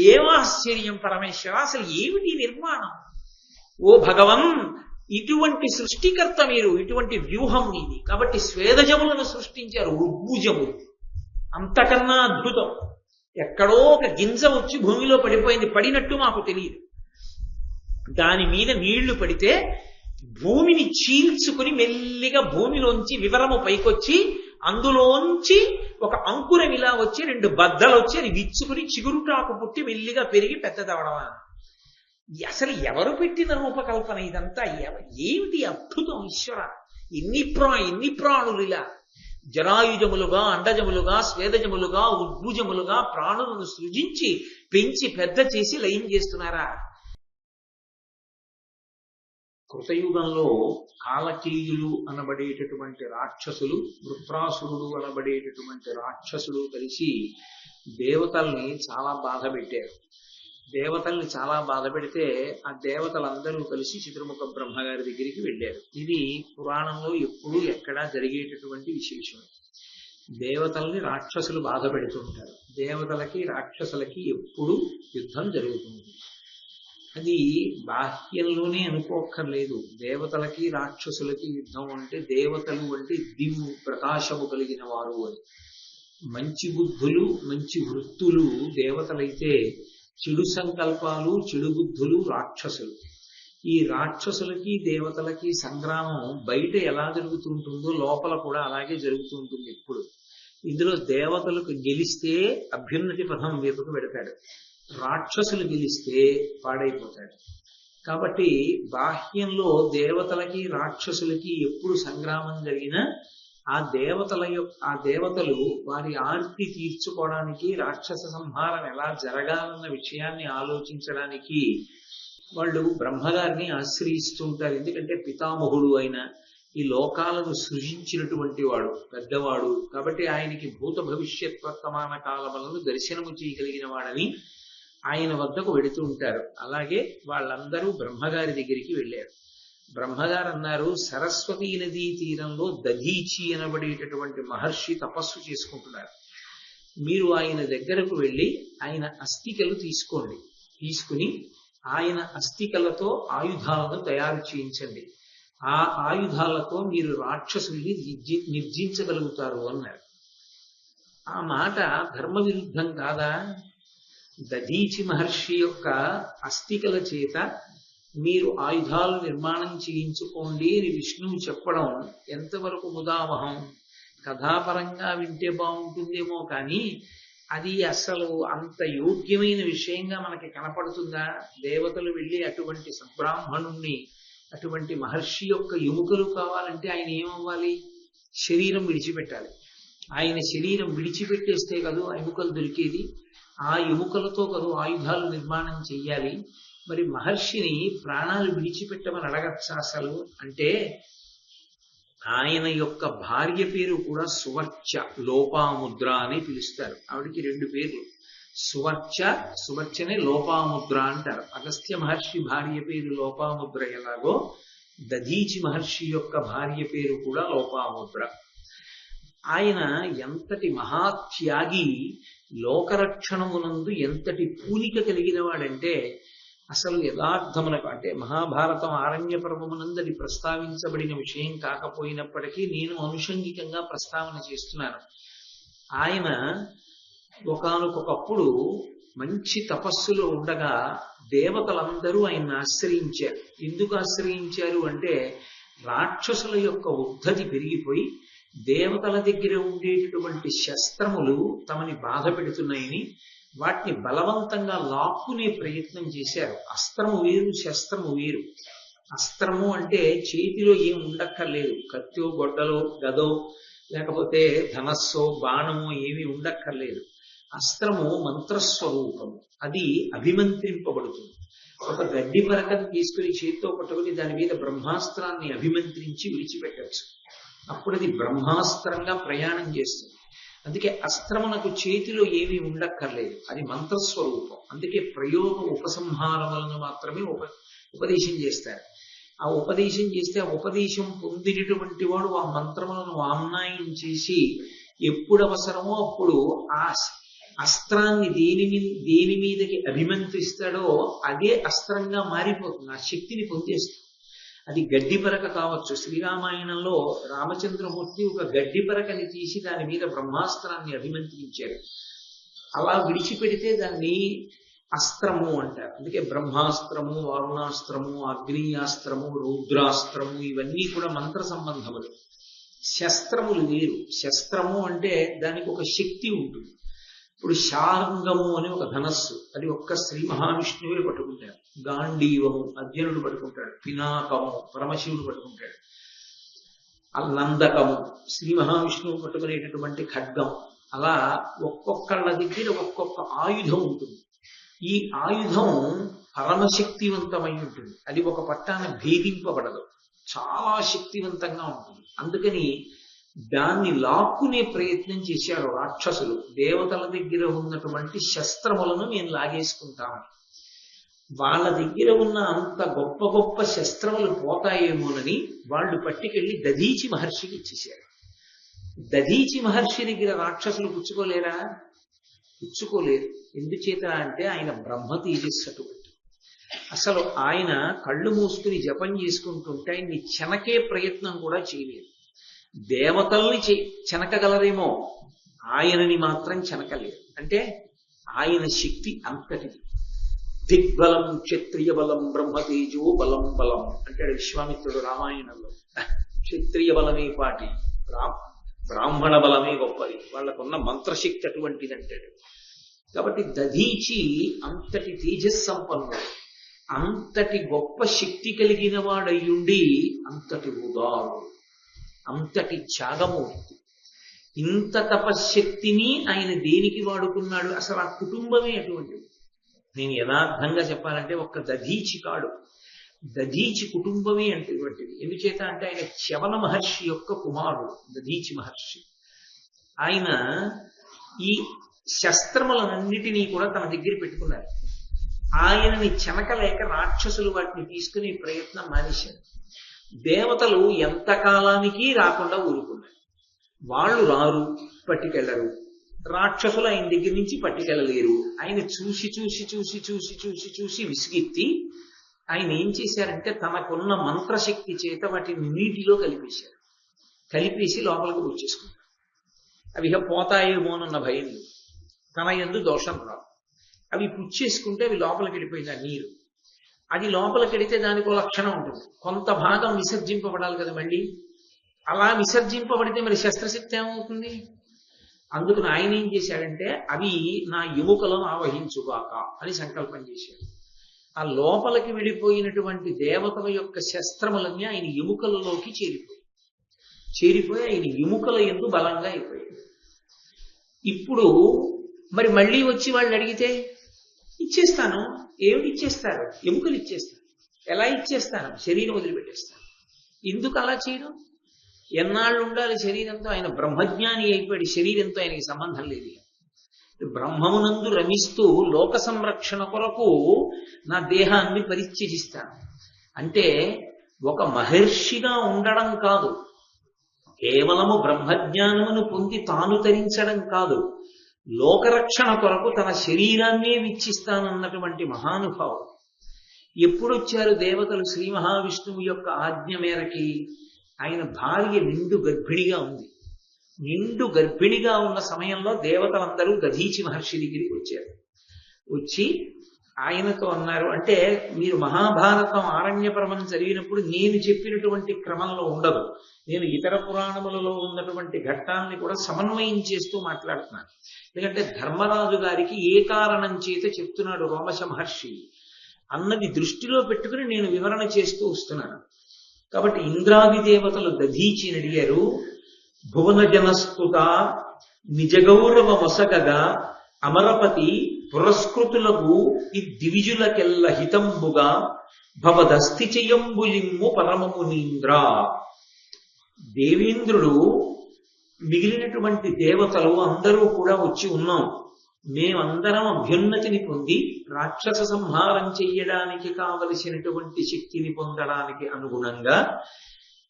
ఏం ఆశ్చర్యం పరమేశ్వర, అసలు ఏమిటి నిర్మాణం? ఓ భగవన్, ఇటువంటి సృష్టికర్త మీరు, ఇటువంటి వ్యూహం మీది. కాబట్టి స్వేదజములను సృష్టించారు, ఉద్భుజములు. అంతకన్నా అద్భుతం. ఎక్కడో ఒక గింజ వచ్చి భూమిలో పడిపోయింది, పడినట్టు మాకు తెలియదు. దాని మీద నీళ్లు పడితే భూమిని చీల్చుకుని మెల్లిగా భూమిలోంచి వివరము పైకొచ్చి అందులోంచి ఒక అంకురం ఇలా వచ్చి 2 బద్దలు వచ్చి అది విచ్చుకుని చిగురుటాకు పుట్టి మెల్లిగా పెరిగి పెద్దదవడమా? అసలు ఎవరు పెట్టిన రూపకల్పన ఇదంతా? ఏమిటి అద్భుతం ఈశ్వర! ఎన్ని ప్రాణులు ఇలా జరాయుజములుగా, అండజములుగా, స్వేదజములుగా, ఉద్భుజములుగా ప్రాణులను సృజించి పెంచి పెద్ద చేసి లయం చేస్తున్నారా? కృతయుగంలో కాలకేయులు అనబడేటటువంటి రాక్షసులు, వృత్రాసురుడు అనబడేటటువంటి రాక్షసుడు కలిసి దేవతల్ని చాలా బాధ పెట్టారు. దేవతల్ని చాలా బాధ పెడితే ఆ దేవతలందరూ కలిసి చతుర్ముఖ బ్రహ్మగారి దగ్గరికి వెళ్ళారు. ఇది పురాణంలో ఎప్పుడూ ఎక్కడా జరిగేటటువంటి విశేషం. దేవతల్ని రాక్షసులు బాధ పెడుతుంటారు. దేవతలకి రాక్షసులకి ఎప్పుడూ యుద్ధం జరుగుతుంది. అది బాహ్యంలోనే అనుకోక్కర్లేదు. దేవతలకి రాక్షసులకి యుద్ధం అంటే, దేవతలు అంటే దివ్వు ప్రకాశము కలిగిన వారు అని. మంచి బుద్ధులు, మంచి వృత్తులు దేవతలైతే, చెడు సంకల్పాలు, చెడు బుద్ధులు రాక్షసులు. ఈ రాక్షసులకి దేవతలకి సంగ్రామం బయట ఎలా జరుగుతుంటుందో లోపల కూడా అలాగే జరుగుతూ ఉంటుంది ఎప్పుడు. ఇందులో దేవతలకు గెలిస్తే అభ్యున్నతి పథం వైపుకు పెడతాడు, రాక్షసులు గెలిస్తే పాడైపోతాడు. కాబట్టి బాహ్యంలో దేవతలకి రాక్షసులకి ఎప్పుడు సంగ్రామం జరిగినా ఆ దేవతలు వారి ఆర్తి తీర్చుకోవడానికి, రాక్షస సంహారం ఎలా జరగాలన్న విషయాన్ని ఆలోచించడానికి వాళ్ళు బ్రహ్మగారిని ఆశ్రయిస్తుంటారు. ఎందుకంటే పితామహుడు అయిన, ఈ లోకాలను సృజించినటువంటి వాడు, పెద్దవాడు. కాబట్టి ఆయనకి భూత భవిష్యత్ వర్తమాన కాలములను దర్శనము చేయగలిగిన వాడని ఆయన వద్దకు వెడుతూ ఉంటారు. అలాగే వాళ్ళందరూ బ్రహ్మగారి దగ్గరికి వెళ్ళారు. బ్రహ్మగారు అన్నారు, సరస్వతీ నదీ తీరంలో దధీచి అనబడేటటువంటి మహర్షి తపస్సు చేసుకుంటున్నారు. మీరు ఆయన దగ్గరకు వెళ్ళి ఆయన అస్థికలు తీసుకోండి. తీసుకుని ఆయన అస్థికలతో ఆయుధాలను తయారు చేయించండి. ఆ ఆయుధాలతో మీరు రాక్షసుల్ని నిర్జించగలుగుతారు అన్నారు. ఆ మాట ధర్మ విరుద్ధం కాదా? దధీచి మహర్షి యొక్క అస్థికల చేత మీరు ఆయుధాలు నిర్మాణం చేయించుకోండి అని విష్ణువు చెప్పడం ఎంతవరకు ముదావహం? కథాపరంగా వింటే బాగుంటుందేమో కానీ అది అసలు అంత యోగ్యమైన విషయంగా మనకి కనపడుతుందా? దేవతలు వెళ్ళి అటువంటి సబ్రాహ్మణుణ్ణి, అటువంటి మహర్షి యొక్క ఎముకలు కావాలంటే ఆయన ఏమవ్వాలి? శరీరం విడిచిపెట్టాలి. ఆయన శరీరం విడిచిపెట్టేస్తే కదూ ఆ ఎముకలు దొరికేది. ఆ ఎముకలతో కదూ ఆయుధాలు నిర్మాణం చెయ్యాలి. మరి మహర్షిని ప్రాణాలు విడిచిపెట్టమని అడగచ్చా అసలు? అంటే ఆయన యొక్క భార్య పేరు కూడా సువర్చ, లోపాముద్ర అని పిలుస్తారు. ఆవిడికి 2 పేర్లు, సువర్చ, సువర్చనే లోపాముద్ర అంటారు. అగస్త్య మహర్షి భార్య పేరు లోపాముద్ర ఎలాగో దధీచి మహర్షి యొక్క భార్య పేరు కూడా లోపాముద్ర. ఆయన ఎంతటి మహాత్యాగి, లోకరక్షణమునందు ఎంతటి పూనిక కలిగిన వాడంటే అసలు యథార్థమునకు, అంటే మహాభారతం ఆరణ్య పర్వమునందరి ప్రస్తావించబడిన విషయం కాకపోయినప్పటికీ నేను అనుషంగికంగా ప్రస్తావన చేస్తున్నాను. ఆయన ఒకానొకప్పుడు మంచి తపస్సులో ఉండగా దేవతలందరూ ఆయన్ని ఆశ్రయించారు. ఎందుకు ఆశ్రయించారు అంటే రాక్షసుల యొక్క ఉద్ధతి పెరిగిపోయి దేవతల దగ్గర ఉండేటటువంటి శస్త్రములు తమని బాధ పెడుతున్నాయని వాటిని బలవంతంగా లాక్కునే ప్రయత్నం చేశారు. అస్త్రము వేరు, శస్త్రము వేరు. అస్త్రము అంటే చేతిలో ఏం ఉండక్కర్లేదు, కత్తో, గొడ్డలో, గదో, లేకపోతే ధనస్సో, బాణమో ఏమీ ఉండక్కర్లేదు. అస్త్రము మంత్రస్వరూపము, అది అభిమంత్రింపబడుతుంది. ఒక గడ్డి పరకను తీసుకుని చేత్తో పట్టుకుని దాని మీద బ్రహ్మాస్త్రాన్ని అభిమంత్రించి విడిచిపెట్టచ్చు. అప్పుడు అది బ్రహ్మాస్త్రంగా ప్రయాణం చేస్తుంది. అందుకే అస్త్రమునకు చేతిలో ఏమీ ఉండక్కర్లేదు, అది మంత్రస్వరూపం. అందుకే ప్రయోగ ఉపసంహారములను మాత్రమే ఉపదేశం చేస్తారు. ఆ ఉపదేశం చేస్తే ఆ ఉపదేశం పొందినటువంటి వాడు ఆ మంత్రములను ఆమ్నాయం చేసి ఎప్పుడు అవసరమో అప్పుడు అస్త్రాన్ని దేని మీదకి అభిమంత్రిస్తాడో అదే అస్త్రంగా మారిపోతుంది, ఆ శక్తిని పొందేస్తుంది. అది గడ్డిపరక కావచ్చు. శ్రీరామాయణంలో రామచంద్రమూర్తి ఒక గడ్డిపరకని తీసి దాని మీద బ్రహ్మాస్త్రాన్ని అభిమంత్రించారు. అలా విడిచిపెడితే దాన్ని అస్త్రము అంటారు. అందుకే బ్రహ్మాస్త్రము, వారుణాస్త్రము, అగ్నియాస్త్రము, రౌద్రాస్త్రము ఇవన్నీ కూడా మంత్ర సంబంధములు. శస్త్రములు వేరు. శస్త్రము అంటే దానికి ఒక శక్తి ఉంటుంది. ఇప్పుడు శార్ంగము అని ఒక ధనస్సు, అది ఒక్క శ్రీ మహావిష్ణువుని పట్టుకుంటాడు. గాంధీవము అర్జునుడు పట్టుకుంటాడు. పినాకము పరమశివుడు పట్టుకుంటాడు. నందకము శ్రీ మహావిష్ణువు పట్టుకునేటటువంటి ఖడ్గం. అలా ఒక్కొక్కళ్ళ దగ్గర ఒక్కొక్క ఆయుధం ఉంటుంది. ఈ ఆయుధం పరమశక్తివంతమై ఉంటుంది. అది ఒక పట్టాన భేదింపబడదు, చాలా శక్తివంతంగా ఉంటుంది. అందుకని దాన్ని లాక్కునే ప్రయత్నం చేశారు రాక్షసులు. దేవతల దగ్గర ఉన్నటువంటి శస్త్రములను మేము లాగేసుకుంటామని. వాళ్ళ దగ్గర ఉన్న అంత గొప్ప గొప్ప శస్త్రములు పోతాయేమోనని వాళ్ళు పట్టుకెళ్ళి దధీచి మహర్షికి ఇచ్చేశారు. దధీచి మహర్షి దగ్గర రాక్షసులు పుచ్చుకోలేరా? పుచ్చుకోలేరు. ఎందుచేత అంటే ఆయన బ్రహ్మ తేజస్సు అటువంటి. అసలు ఆయన కళ్ళు మూసుకుని జపం చేసుకుంటుంటే ఆయన్ని చెనకే ప్రయత్నం కూడా చేయలేదు. దేవతల్ని చెనకగలరేమో, ఆయనని మాత్రం చెనకలేదు. అంటే ఆయన శక్తి అంతటిది. దిగ్బలం క్షత్రియ బలం బ్రహ్మతేజో బలం బలం అంటాడు విశ్వామిత్రుడు రామాయణంలో. క్షత్రియ బలమే పాటి, బ్రాహ్మణ బలమే గొప్పది, వాళ్ళకున్న మంత్రశక్తి అటువంటిది అంటాడు. కాబట్టి దధీచి అంతటి తేజస్సంపన్నుడు, అంతటి గొప్ప శక్తి కలిగిన వాడయ్యుండి అంతటి ఉదారుడు, అంతటి త్యాగమూర్తి. ఇంత తపశ్శక్తిని ఆయన దేనికి వాడుకున్నాడు? అసలు ఆ కుటుంబమే అటువంటిది. నేను యథార్థంగా చెప్పాలంటే ఒక్క దధీచి కాడు, దధీచి కుటుంబమే అటువంటిది. ఎందుచేత అంటే ఆయన చ్యవన మహర్షి యొక్క కుమారుడు దధీచి మహర్షి. ఆయన ఈ శస్త్రములన్నిటినీ కూడా తన దగ్గర పెట్టుకున్నారు. ఆయనని చెనకలేక రాక్షసులు వాటిని తీసుకునే ప్రయత్నం మానేశారు. దేవతలు ఎంతకాలానికి రాకుండా ఊరుకున్నారు. వాళ్ళు రారు, పట్టుకెళ్లరు. రాక్షసులు ఆయన దగ్గర నుంచి పట్టుకెళ్ళలేరు. ఆయన చూసి చూసి చూసి చూసి చూసి చూసి విసిగెత్తి ఆయన ఏం చేశారంటే తనకున్న మంత్రశక్తి చేత వాటిని నీటిలో కలిపేశారు. కలిపేసి లోపలికి వచ్చేసుకున్నారు. అవి ఇక పోతాయేమోనన్న భయం లేదు. తన యందు దోషం రాదు. అవి పుచ్చేసుకుంటే అవి లోపలికి వెళ్ళిపోయింది ఆ నీరు. అది లోపలికి వెళితే దానికి ఒక లక్షణం ఉంటుంది. కొంత భాగం విసర్జింపబడాలి కదా మళ్ళీ. అలా విసర్జింపబడితే మరి శస్త్రశక్తి ఏమవుతుంది? అందుకని ఆయన ఏం చేశాడంటే అవి నా ఎముకలను ఆవహించుగాక అని సంకల్పం చేశాడు. ఆ లోపలికి వెళ్ళిపోయినటువంటి దేవతల యొక్క శస్త్రములన్నీ ఆయన ఎముకలలోకి చేరిపోయి ఆయన ఎముకల యందు బలంగా అయిపోయాయి. ఇప్పుడు మరి మళ్ళీ వచ్చి వాళ్ళు అడిగితే ఇచ్చేస్తాను. ఏమిటి ఇచ్చేస్తారు? ఎముకలు ఇచ్చేస్తాను. ఎలా ఇచ్చేస్తాను? శరీరం వదిలిపెట్టేస్తాను. ఎందుకు అలా చేయడం? ఎన్నాళ్ళు ఉండాలి శరీరంతో? ఆయన బ్రహ్మజ్ఞాని అయిపోయాడు. శరీరంతో ఆయనకి సంబంధం లేదు. బ్రహ్మమునందు రమిస్తూ లోక సంరక్షణ కొరకు నా దేహాన్ని పరిత్యజిస్తాను అంటే ఒక మహర్షిగా ఉండడం కాదు, కేవలము బ్రహ్మజ్ఞానమును పొంది తాను తరించడం కాదు, లోకరక్షణ కొరకు తన శరీరాన్నే విచ్చిస్తానన్నటువంటి మహానుభావుడు. ఎప్పుడొచ్చారు దేవతలు? శ్రీ మహావిష్ణువు యొక్క ఆజ్ఞ మేరకి. ఆయన భార్య నిండు గర్భిణిగా ఉంది. నిండు గర్భిణిగా ఉన్న సమయంలో దేవతలందరూ దధీచి మహర్షి దగ్గరికి వచ్చారు. వచ్చి ఆయనతో అన్నారు, అంటే మీరు మహాభారతం ఆరణ్య పర్వం చదివినప్పుడు నేను చెప్పినటువంటి క్రమంలో ఉండదు. నేను ఇతర పురాణములలో ఉన్నటువంటి ఘట్టాన్ని కూడా సమన్వయం చేస్తూ మాట్లాడుతున్నాను. ఎందుకంటే ధర్మరాజు గారికి ఏ కారణం చేత చెప్తున్నాడు రోమశ మహర్షి అన్నది దృష్టిలో పెట్టుకుని నేను వివరణ చేస్తూ వస్తున్నాను. కాబట్టి ఇంద్రాది దేవతలు దధీచిని అడిగారు, భువన జనస్తుత నిజగౌరవ మొసగగా అమరపతి పురస్కృతులకు ఈ దివిజులకెల్ల హితంబుగా భవదస్తి చెయ్యంబులిమ్ము పరమమునీంద్ర. దేవేంద్రుడు మిగిలినటువంటి దేవతలు అందరూ కూడా వచ్చి ఉన్నాం, మేమందరం అభ్యున్నతిని పొంది రాక్షస సంహారం చెయ్యడానికి కావలసినటువంటి శక్తిని పొందడానికి అనుగుణంగా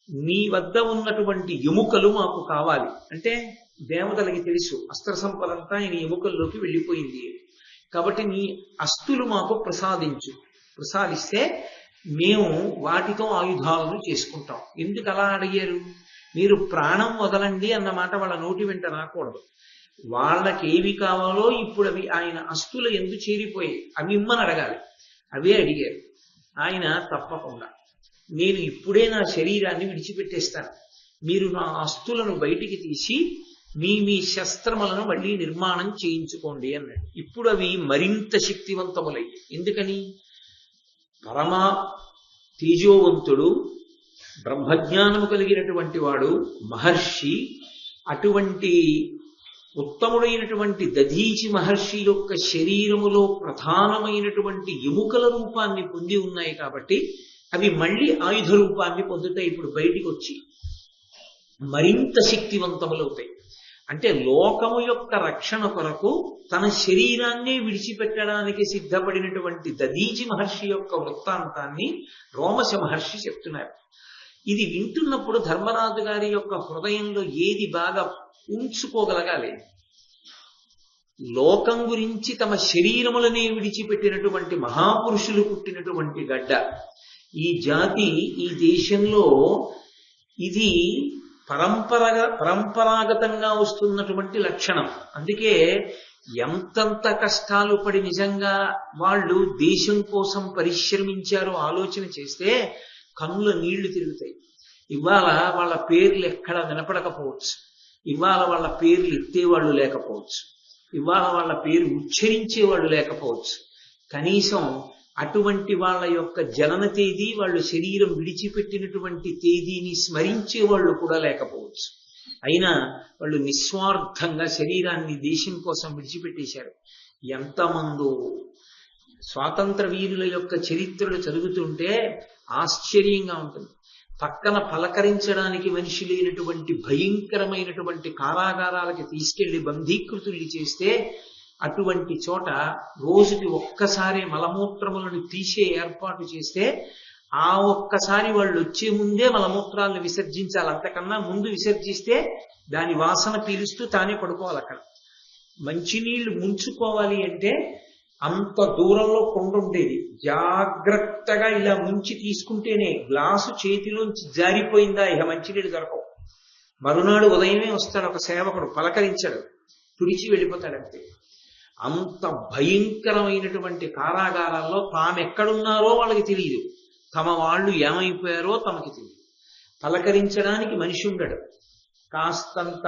నీ వద్ద ఉన్నటువంటి ఎముకలు మాకు కావాలి. అంటే దేవతలకి తెలుసు అస్త్ర సంపదంతా ఆయన ఎముకల్లోకి వెళ్ళిపోయింది. కాబట్టి నీ అస్తులు మాకు ప్రసాదిస్తే మేము వాటితో ఆయుధాలను చేసుకుంటాం. ఎందుకు అలా అడిగారు? మీరు ప్రాణం వదలండి అన్నమాట వాళ్ళ నోటి వెంట రాకూడదు. వాళ్ళకి ఏవి కావాలో ఇప్పుడు అవి ఆయన అస్తులు ఎందుకు చేరిపోయాయి అవి ఇమ్మని అడగాలి. అవే అడిగారు. ఆయన తప్పకుండా నేను ఇప్పుడే నా శరీరాన్ని విడిచిపెట్టేస్తాను, మీరు నా అస్తులను బయటికి తీసి మీ శస్త్రములను మళ్ళీ నిర్మాణం చేయించుకోండి అన్నాడు. ఇప్పుడు అవి మరింత శక్తివంతములయ్యి. ఎందుకని? పరమా తేజోవంతుడు, బ్రహ్మజ్ఞానము కలిగినటువంటి వాడు, మహర్షి, అటువంటి ఉత్తముడైనటువంటి దధీచి మహర్షి యొక్క శరీరములో ప్రధానమైనటువంటి ఎముకల రూపాన్ని పొంది ఉన్నాయి కాబట్టి అవి మళ్ళీ ఆయుధ రూపాన్ని పొందుతాయి. ఇప్పుడు బయటికి వచ్చి మరింత శక్తివంతములవుతాయి. అంటే లోకము యొక్క రక్షణ కొరకు తన శరీరాన్ని విడిచిపెట్టడానికి సిద్ధపడినటువంటి దధీచి మహర్షి యొక్క వృత్తాంతాన్ని రోమశ మహర్షి చెప్తున్నారు. ఇది వింటున్నప్పుడు ధర్మరాజు గారి యొక్క హృదయంలో ఏది బాగా ఉంచుకోగలగాలి? లోకం గురించి తమ శరీరములనే విడిచిపెట్టినటువంటి మహాపురుషులు పుట్టినటువంటి గడ్డ ఈ జాతి, ఈ దేశంలో ఇది పరంపరాగతంగా వస్తున్నటువంటి లక్షణం. అందుకే ఎంతంత కష్టాలు పడి నిజంగా వాళ్ళు దేశం కోసం పరిశ్రమించారో ఆలోచన చేస్తే కన్నుల నీళ్లు తిరుగుతాయి. ఇవాళ వాళ్ళ పేర్లు ఎక్కడ వినపడకపోవచ్చు, ఇవాళ వాళ్ళ పేర్లు ఎత్తేవాళ్ళు లేకపోవచ్చు, ఇవాళ వాళ్ళ పేరు ఉచ్చరించేవాళ్ళు లేకపోవచ్చు, కనీసం అటువంటి వాళ్ళ యొక్క జనన తేదీ, వాళ్ళు శరీరం విడిచిపెట్టినటువంటి తేదీని స్మరించే వాళ్ళు కూడా లేకపోవచ్చు. అయినా వాళ్ళు నిస్వార్థంగా శరీరాన్ని దేశం కోసం విడిచిపెట్టేశారు. ఎంతమందో స్వాతంత్ర వీరుల యొక్క చరిత్రలు చదువుతుంటే ఆశ్చర్యంగా ఉంటుంది. పక్కన పలకరించడానికి మనిషి లేనటువంటి భయంకరమైనటువంటి కారాగారాలకి తీసుకెళ్లి బంధీకృతుల్ని చేస్తే అటువంటి చోట రోజుకి ఒక్కసారి మలమూత్రములను తీసే ఏర్పాటు చేస్తే ఆ ఒక్కసారి వాళ్ళు వచ్చే ముందే మలమూత్రాలను విసర్జించాలి. అంతకన్నా ముందు విసర్జిస్తే దాని వాసన పీలుస్తూ తానే పడుకోవాలి. అక్కడ మంచినీళ్లు ముంచుకోవాలి అంటే అంత దూరంలో కొండ ఉండేది. జాగ్రత్తగా ఇలా ముంచి తీసుకుంటేనే గ్లాసు చేతిలోంచి జారిపోయిందా ఇక మంచినీళ్ళు దొరకవు. మరునాడు ఉదయమే వస్తాడు ఒక సేవకుడు, పలకరించాడు, తుడిచి వెళ్ళిపోతాడంతే. అంత భయంకరమైనటువంటి కారాగారాల్లో తామెక్కడున్నారో వాళ్ళకి తెలియదు, తమ వాళ్ళు ఏమైపోయారో తమకి తెలియదు. పలకరించడానికి మనిషి ఉండడు. కాస్తంత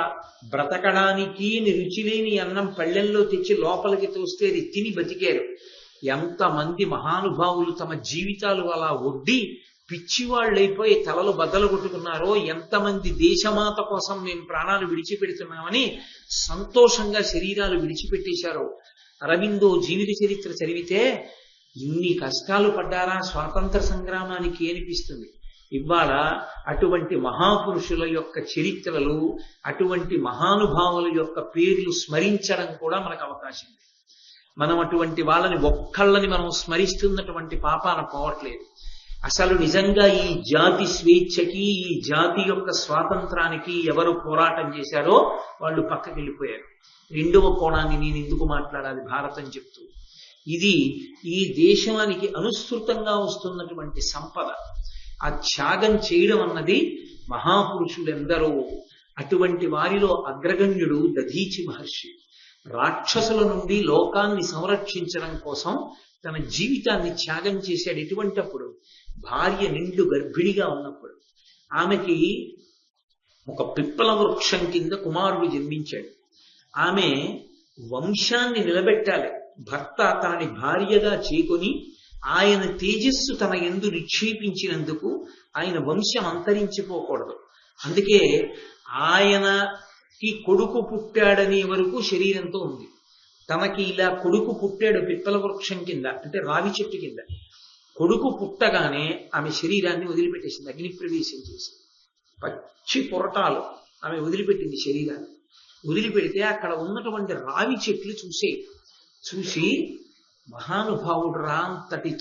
బ్రతకడానికి రుచి లేని అన్నం పళ్ళెల్లో తెచ్చి లోపలికి తోస్తే అది తిని బతికారు. ఎంతమంది మహానుభావులు తమ జీవితాలు అలా ఒడ్డి పిచ్చివాళ్ళైపోయి తలలు బద్దలు కొట్టుకున్నారో, ఎంతమంది దేశమాత కోసం మేము ప్రాణాలు విడిచిపెడుతున్నామని సంతోషంగా శరీరాలు విడిచిపెట్టేశారో. అరవిందో జీవిత చరిత్ర చదివితే ఇన్ని కష్టాలు పడ్డారా స్వాతంత్ర సంగ్రామానికి అనిపిస్తుంది. ఇవాళ అటువంటి మహాపురుషుల యొక్క చరిత్రలు, అటువంటి మహానుభావుల యొక్క పేర్లు స్మరించడం కూడా మనకు అవకాశం ఉంది. మనం అటువంటి వాళ్ళని ఒక్కళ్ళని మనం స్మరిస్తున్నటువంటి పాపాన పోవట్లేదు. అసలు నిజంగా ఈ జాతి స్వేచ్ఛకి, ఈ జాతి యొక్క స్వాతంత్రానికి ఎవరు పోరాటం చేశారో వాళ్ళు పక్కకి వెళ్ళిపోయారు. రెండవ కోణాన్ని నేను ఎందుకు మాట్లాడాలి భారతం చెప్తూ, ఇది ఈ దేశానికి అనుసృతంగా వస్తున్నటువంటి సంపద. ఆ త్యాగం చేయడం అన్నది మహాపురుషులెందరో. అటువంటి వారిలో అగ్రగణ్యుడు దధీచి మహర్షి. రాక్షసుల నుండి లోకాన్ని సంరక్షించడం కోసం తన జీవితాన్ని త్యాగం చేశాడు. ఎటువంటప్పుడు? భార్య నిండు గర్భిణిగా ఉన్నప్పుడు. ఆమెకి ఒక పిప్పల వృక్షం కింద కుమారుడు జన్మించాడు. ఆమె వంశాన్ని నిలబెట్టాలి. భర్త తనని భార్యగా చేకొని ఆయన తేజస్సు తన యందు నిక్షేపించినందుకు ఆయన వంశం అంతరించిపోకూడదు. అందుకే ఆయనకి కొడుకు పుట్టాడనే వరకు శరీరంతో ఉంది. తనకి ఇలా కొడుకు పుట్టాడు పిప్పల వృక్షం కింద, అంటే రావి చెట్టు కింద. కొడుకు పుట్టగానే ఆమె శరీరాన్ని వదిలిపెట్టేసింది, అగ్ని ప్రవేశం చేసి. పచ్చి పొరటాలు ఆమె వదిలిపెట్టింది శరీరాన్ని. వదిలిపెడితే అక్కడ ఉన్నటువంటి రావి చెట్లు చూసి మహానుభావుడు రా, అంతటి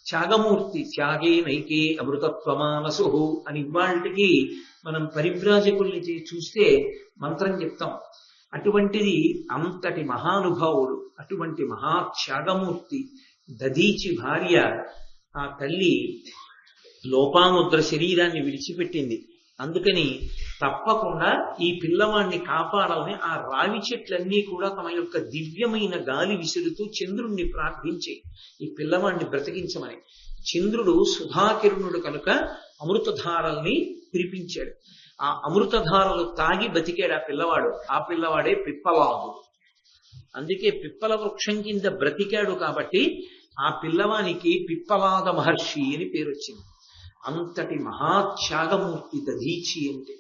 త్యాగమూర్తి. త్యాగే నైకే అమృతత్వమానసు అని ఇవాళకి మనం పరివ్రాజకుల్ని చూస్తే మంత్రం చెప్తాం. అటువంటిది అంతటి మహానుభావుడు, అటువంటి మహాత్యాగమూర్తి దధీచి భార్య. ఆ తల్లి లోపాముద్ర శరీరాన్ని విడిచిపెట్టింది. అందుకని తప్పకుండా ఈ పిల్లవాడిని కాపాడాలని ఆ రావి చెట్లన్నీ కూడా తమ యొక్క దివ్యమైన గాలి విసురుతూ చంద్రుణ్ణి ప్రార్థించి ఈ పిల్లవాడిని బ్రతికించమని. చంద్రుడు సుధాకిరణుడు కనుక అమృతధారల్ని కురిపించాడు. ఆ అమృతధారలు తాగి బతికాడు ఆ పిల్లవాడు. ఆ పిల్లవాడే పిప్పలాదుడు. అందుకే పిప్పల వృక్షం కింద బ్రతికాడు కాబట్టి ఆ పిల్లవానికి పిప్పలాద మహర్షి అని పేరు వచ్చింది. అంతటి మహాత్యాగమూర్తి దధీచి అంటే.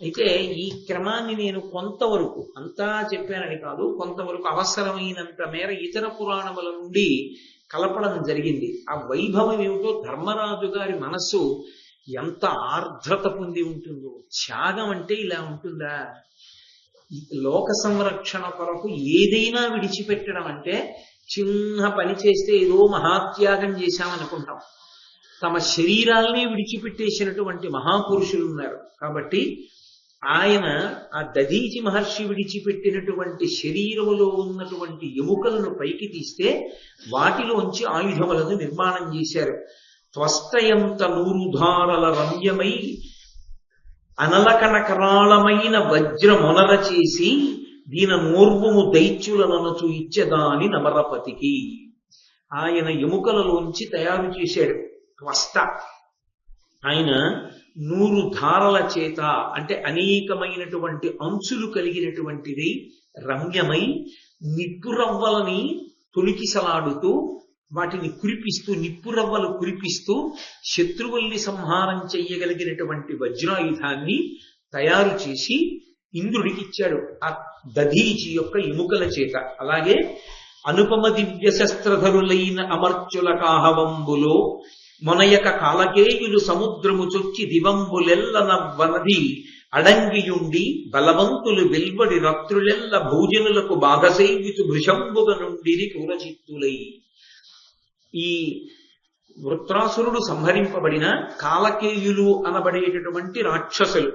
అయితే ఈ క్రమాన్ని నేను కొంతవరకు, అంతా చెప్పానని కాదు, కొంతవరకు అవసరమైనంత మేర ఇతర పురాణముల నుండి కలపడం జరిగింది. ఆ వైభవం ఏమిటో, ధర్మరాజు గారి మనస్సు ఎంత ఆర్ద్రత పొంది ఉంటుందో. త్యాగం అంటే ఇలా ఉంటుందా? లోక సంరక్షణ కొరకు ఏదైనా విడిచిపెట్టడం అంటే చిన్న పని చేస్తే ఏదో మహాత్యాగం చేశామనుకుంటాం. తమ శరీరాల్ని విడిచిపెట్టేసినటువంటి మహాపురుషులు ఉన్నారు. కాబట్టి ఆయన ఆ దధీచి మహర్షి విడిచిపెట్టినటువంటి శరీరములో ఉన్నటువంటి ఎముకలను పైకి తీస్తే వాటిలోంచి ఆయుధములను నిర్మాణం చేశారు. త్వష్టయంత నూరుధారల రమ్యమై అనలకనకరాళమైన వజ్రమొనర చేసి దీన నోర్వము దైత్యులనొనచు ఇచ్చెదాని నమరపతికి. ఆయన ఎముకలలోంచి తయారు చేశాడు త్వష్ట. ఆయన 100 ధారల చేత, అంటే అనేకమైనటువంటి అంచులు కలిగినటువంటిది, రమ్యమై నిప్పురవ్వలని తొలికిసలాడుతూ వాటిని కురిపిస్తూ, నిప్పురవ్వలు కురిపిస్తూ శత్రువుల్ని సంహారం చెయ్యగలిగినటువంటి వజ్రాయుధాన్ని తయారు చేసి ఇంద్రుడికి ఇచ్చాడు ఆ దధీచి యొక్క ఎముకల చేత. అలాగే అనుపమ దివ్య శస్త్రధరులైన అమర్చుల కాహవంబులో మొనయక కాలకేయులు సముద్రము చొచ్చి దివంబులెల్లనవ్వనది అడంగియుండి బలవంతులు వెల్వడి రత్రులెల్ల భోజనులకు బాధసేవితు భృశంబుగ నుండిరి క్రూరచిత్తులై. ఈ వృత్రాసురుడు సంహరింపబడిన కాలకేయులు అనబడేటటువంటి రాక్షసులు,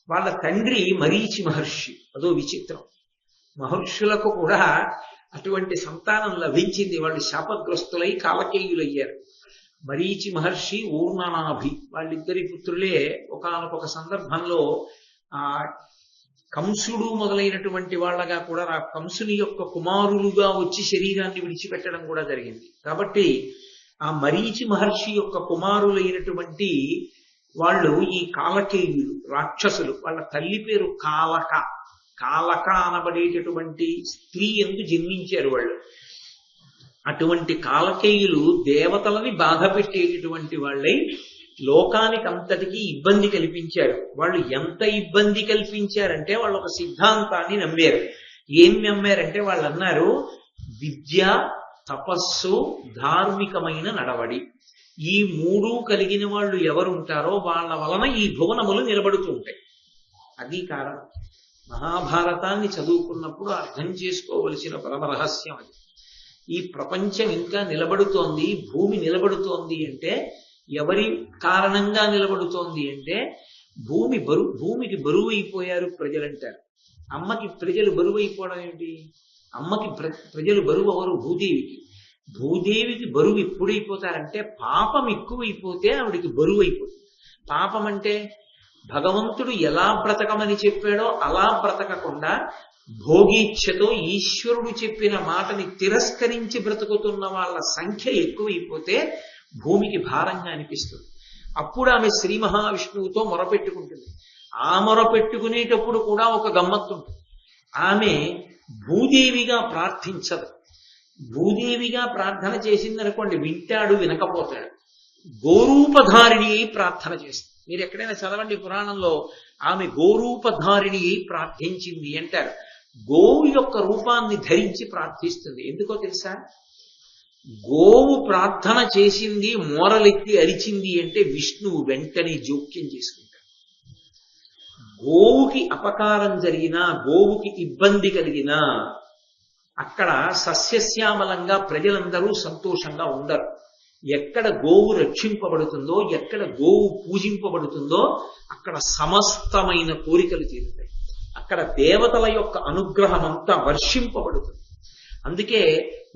వాళ్ళ తండ్రి మరీచి మహర్షి. అదో విచిత్రం. మహర్షులకు కూడా అటువంటి సంతానం లభించింది. వాళ్ళు శాపగ్రస్తులై కాలకేయులయ్యారు. మరీచి మహర్షి, ఊర్ణనాభి వాళ్ళిద్దరి పుత్రులే ఒకానొక సందర్భంలో ఆ కంసుడు మొదలైనటువంటి వాళ్ళగా కూడా ఆ కంసుని యొక్క కుమారులుగా వచ్చి శరీరాన్ని విడిచిపెట్టడం కూడా జరిగింది. కాబట్టి ఆ మరీచి మహర్షి యొక్క కుమారులైనటువంటి వాళ్ళు ఈ కాలకేయులు రాక్షసులు. వాళ్ళ తల్లి పేరు కాలక. కాలక అనబడేటటువంటి స్త్రీ ఎందు జన్మించారు వాళ్ళు. అటువంటి కాలకేయులు దేవతలని బాధ పెట్టేటటువంటి వాళ్ళై లోకానికి అంతటికీ ఇబ్బంది కల్పించారు. వాళ్ళు ఎంత ఇబ్బంది కల్పించారంటే వాళ్ళు ఒక సిద్ధాంతాన్ని నమ్మారు. ఏం నమ్మారంటే వాళ్ళు అన్నారు, విద్య, తపస్సు, ధార్మికమైన నడవడి, ఈ 3 కలిగిన వాళ్ళు ఎవరుంటారో వాళ్ళ వలన ఈ భువనములు నిలబడుతూ ఉంటాయి. అది కారణం. మహాభారతాన్ని చదువుకున్నప్పుడు అర్థం చేసుకోవలసిన పరమ రహస్యం అది. ఈ ప్రపంచం ఇంకా నిలబడుతోంది, భూమి నిలబడుతోంది అంటే ఎవరి కారణంగా నిలబడుతోంది అంటే భూమికి బరువు అయిపోయారు ప్రజలంటారు. అమ్మకి ప్రజలు బరువు అయిపోవడం ఏమిటి? అమ్మకి ప్రజలు బరువు ఎవరు? భూదేవికి. భూదేవికి బరువు ఎప్పుడైపోతారంటే పాపం ఎక్కువైపోతే ఆవిడికి బరువు అయిపోతుంది. పాపం అంటే భగవంతుడు ఎలా బ్రతకమని చెప్పాడో అలా బ్రతకకుండా భోగీచ్ఛతో ఈశ్వరుడు చెప్పిన మాటని తిరస్కరించి బ్రతుకుతున్న వాళ్ళ సంఖ్య ఎక్కువైపోతే భూమికి భారంగా అనిపిస్తుంది. అప్పుడు ఆమె శ్రీ మహావిష్ణువుతో మొరపెట్టుకుంటుంది. ఆ మొరపెట్టుకునేటప్పుడు కూడా ఒక గమ్మత్తు ఉంటుంది. ఆమె భూదేవిగా ప్రార్థించదు. భూదేవిగా ప్రార్థన చేసిందనుకోండి, వింటాడు, వినకపోతాడు. గోరూపధారిణి అయి ప్రార్థన చేస్తుంది. మీరు ఎక్కడైనా చదవండి పురాణంలో, ఆమె గోరూపధారిణి అయి ప్రార్థించింది అంటారు. గోవు యొక్క రూపాన్ని ధరించి ప్రార్థిస్తుంది. ఎందుకో తెలుసా? గోవు ప్రార్థన చేసింది, మోరలెత్తి అరిచింది అంటే విష్ణువు వెంటనే జోక్యం చేసుకుంటాడు. గోవుకి అపకారం జరిగినా, గోవుకి ఇబ్బంది కలిగినా అక్కడ సస్యశ్యామలంగా ప్రజలందరూ సంతోషంగా ఉండరు. ఎక్కడ గోవు రక్షింపబడుతుందో, ఎక్కడ గోవు పూజింపబడుతుందో అక్కడ సమస్తమైన కోరికలు తీరుతాయి. అక్కడ దేవతల యొక్క అనుగ్రహం అంతా వర్షింపబడుతుంది. అందుకే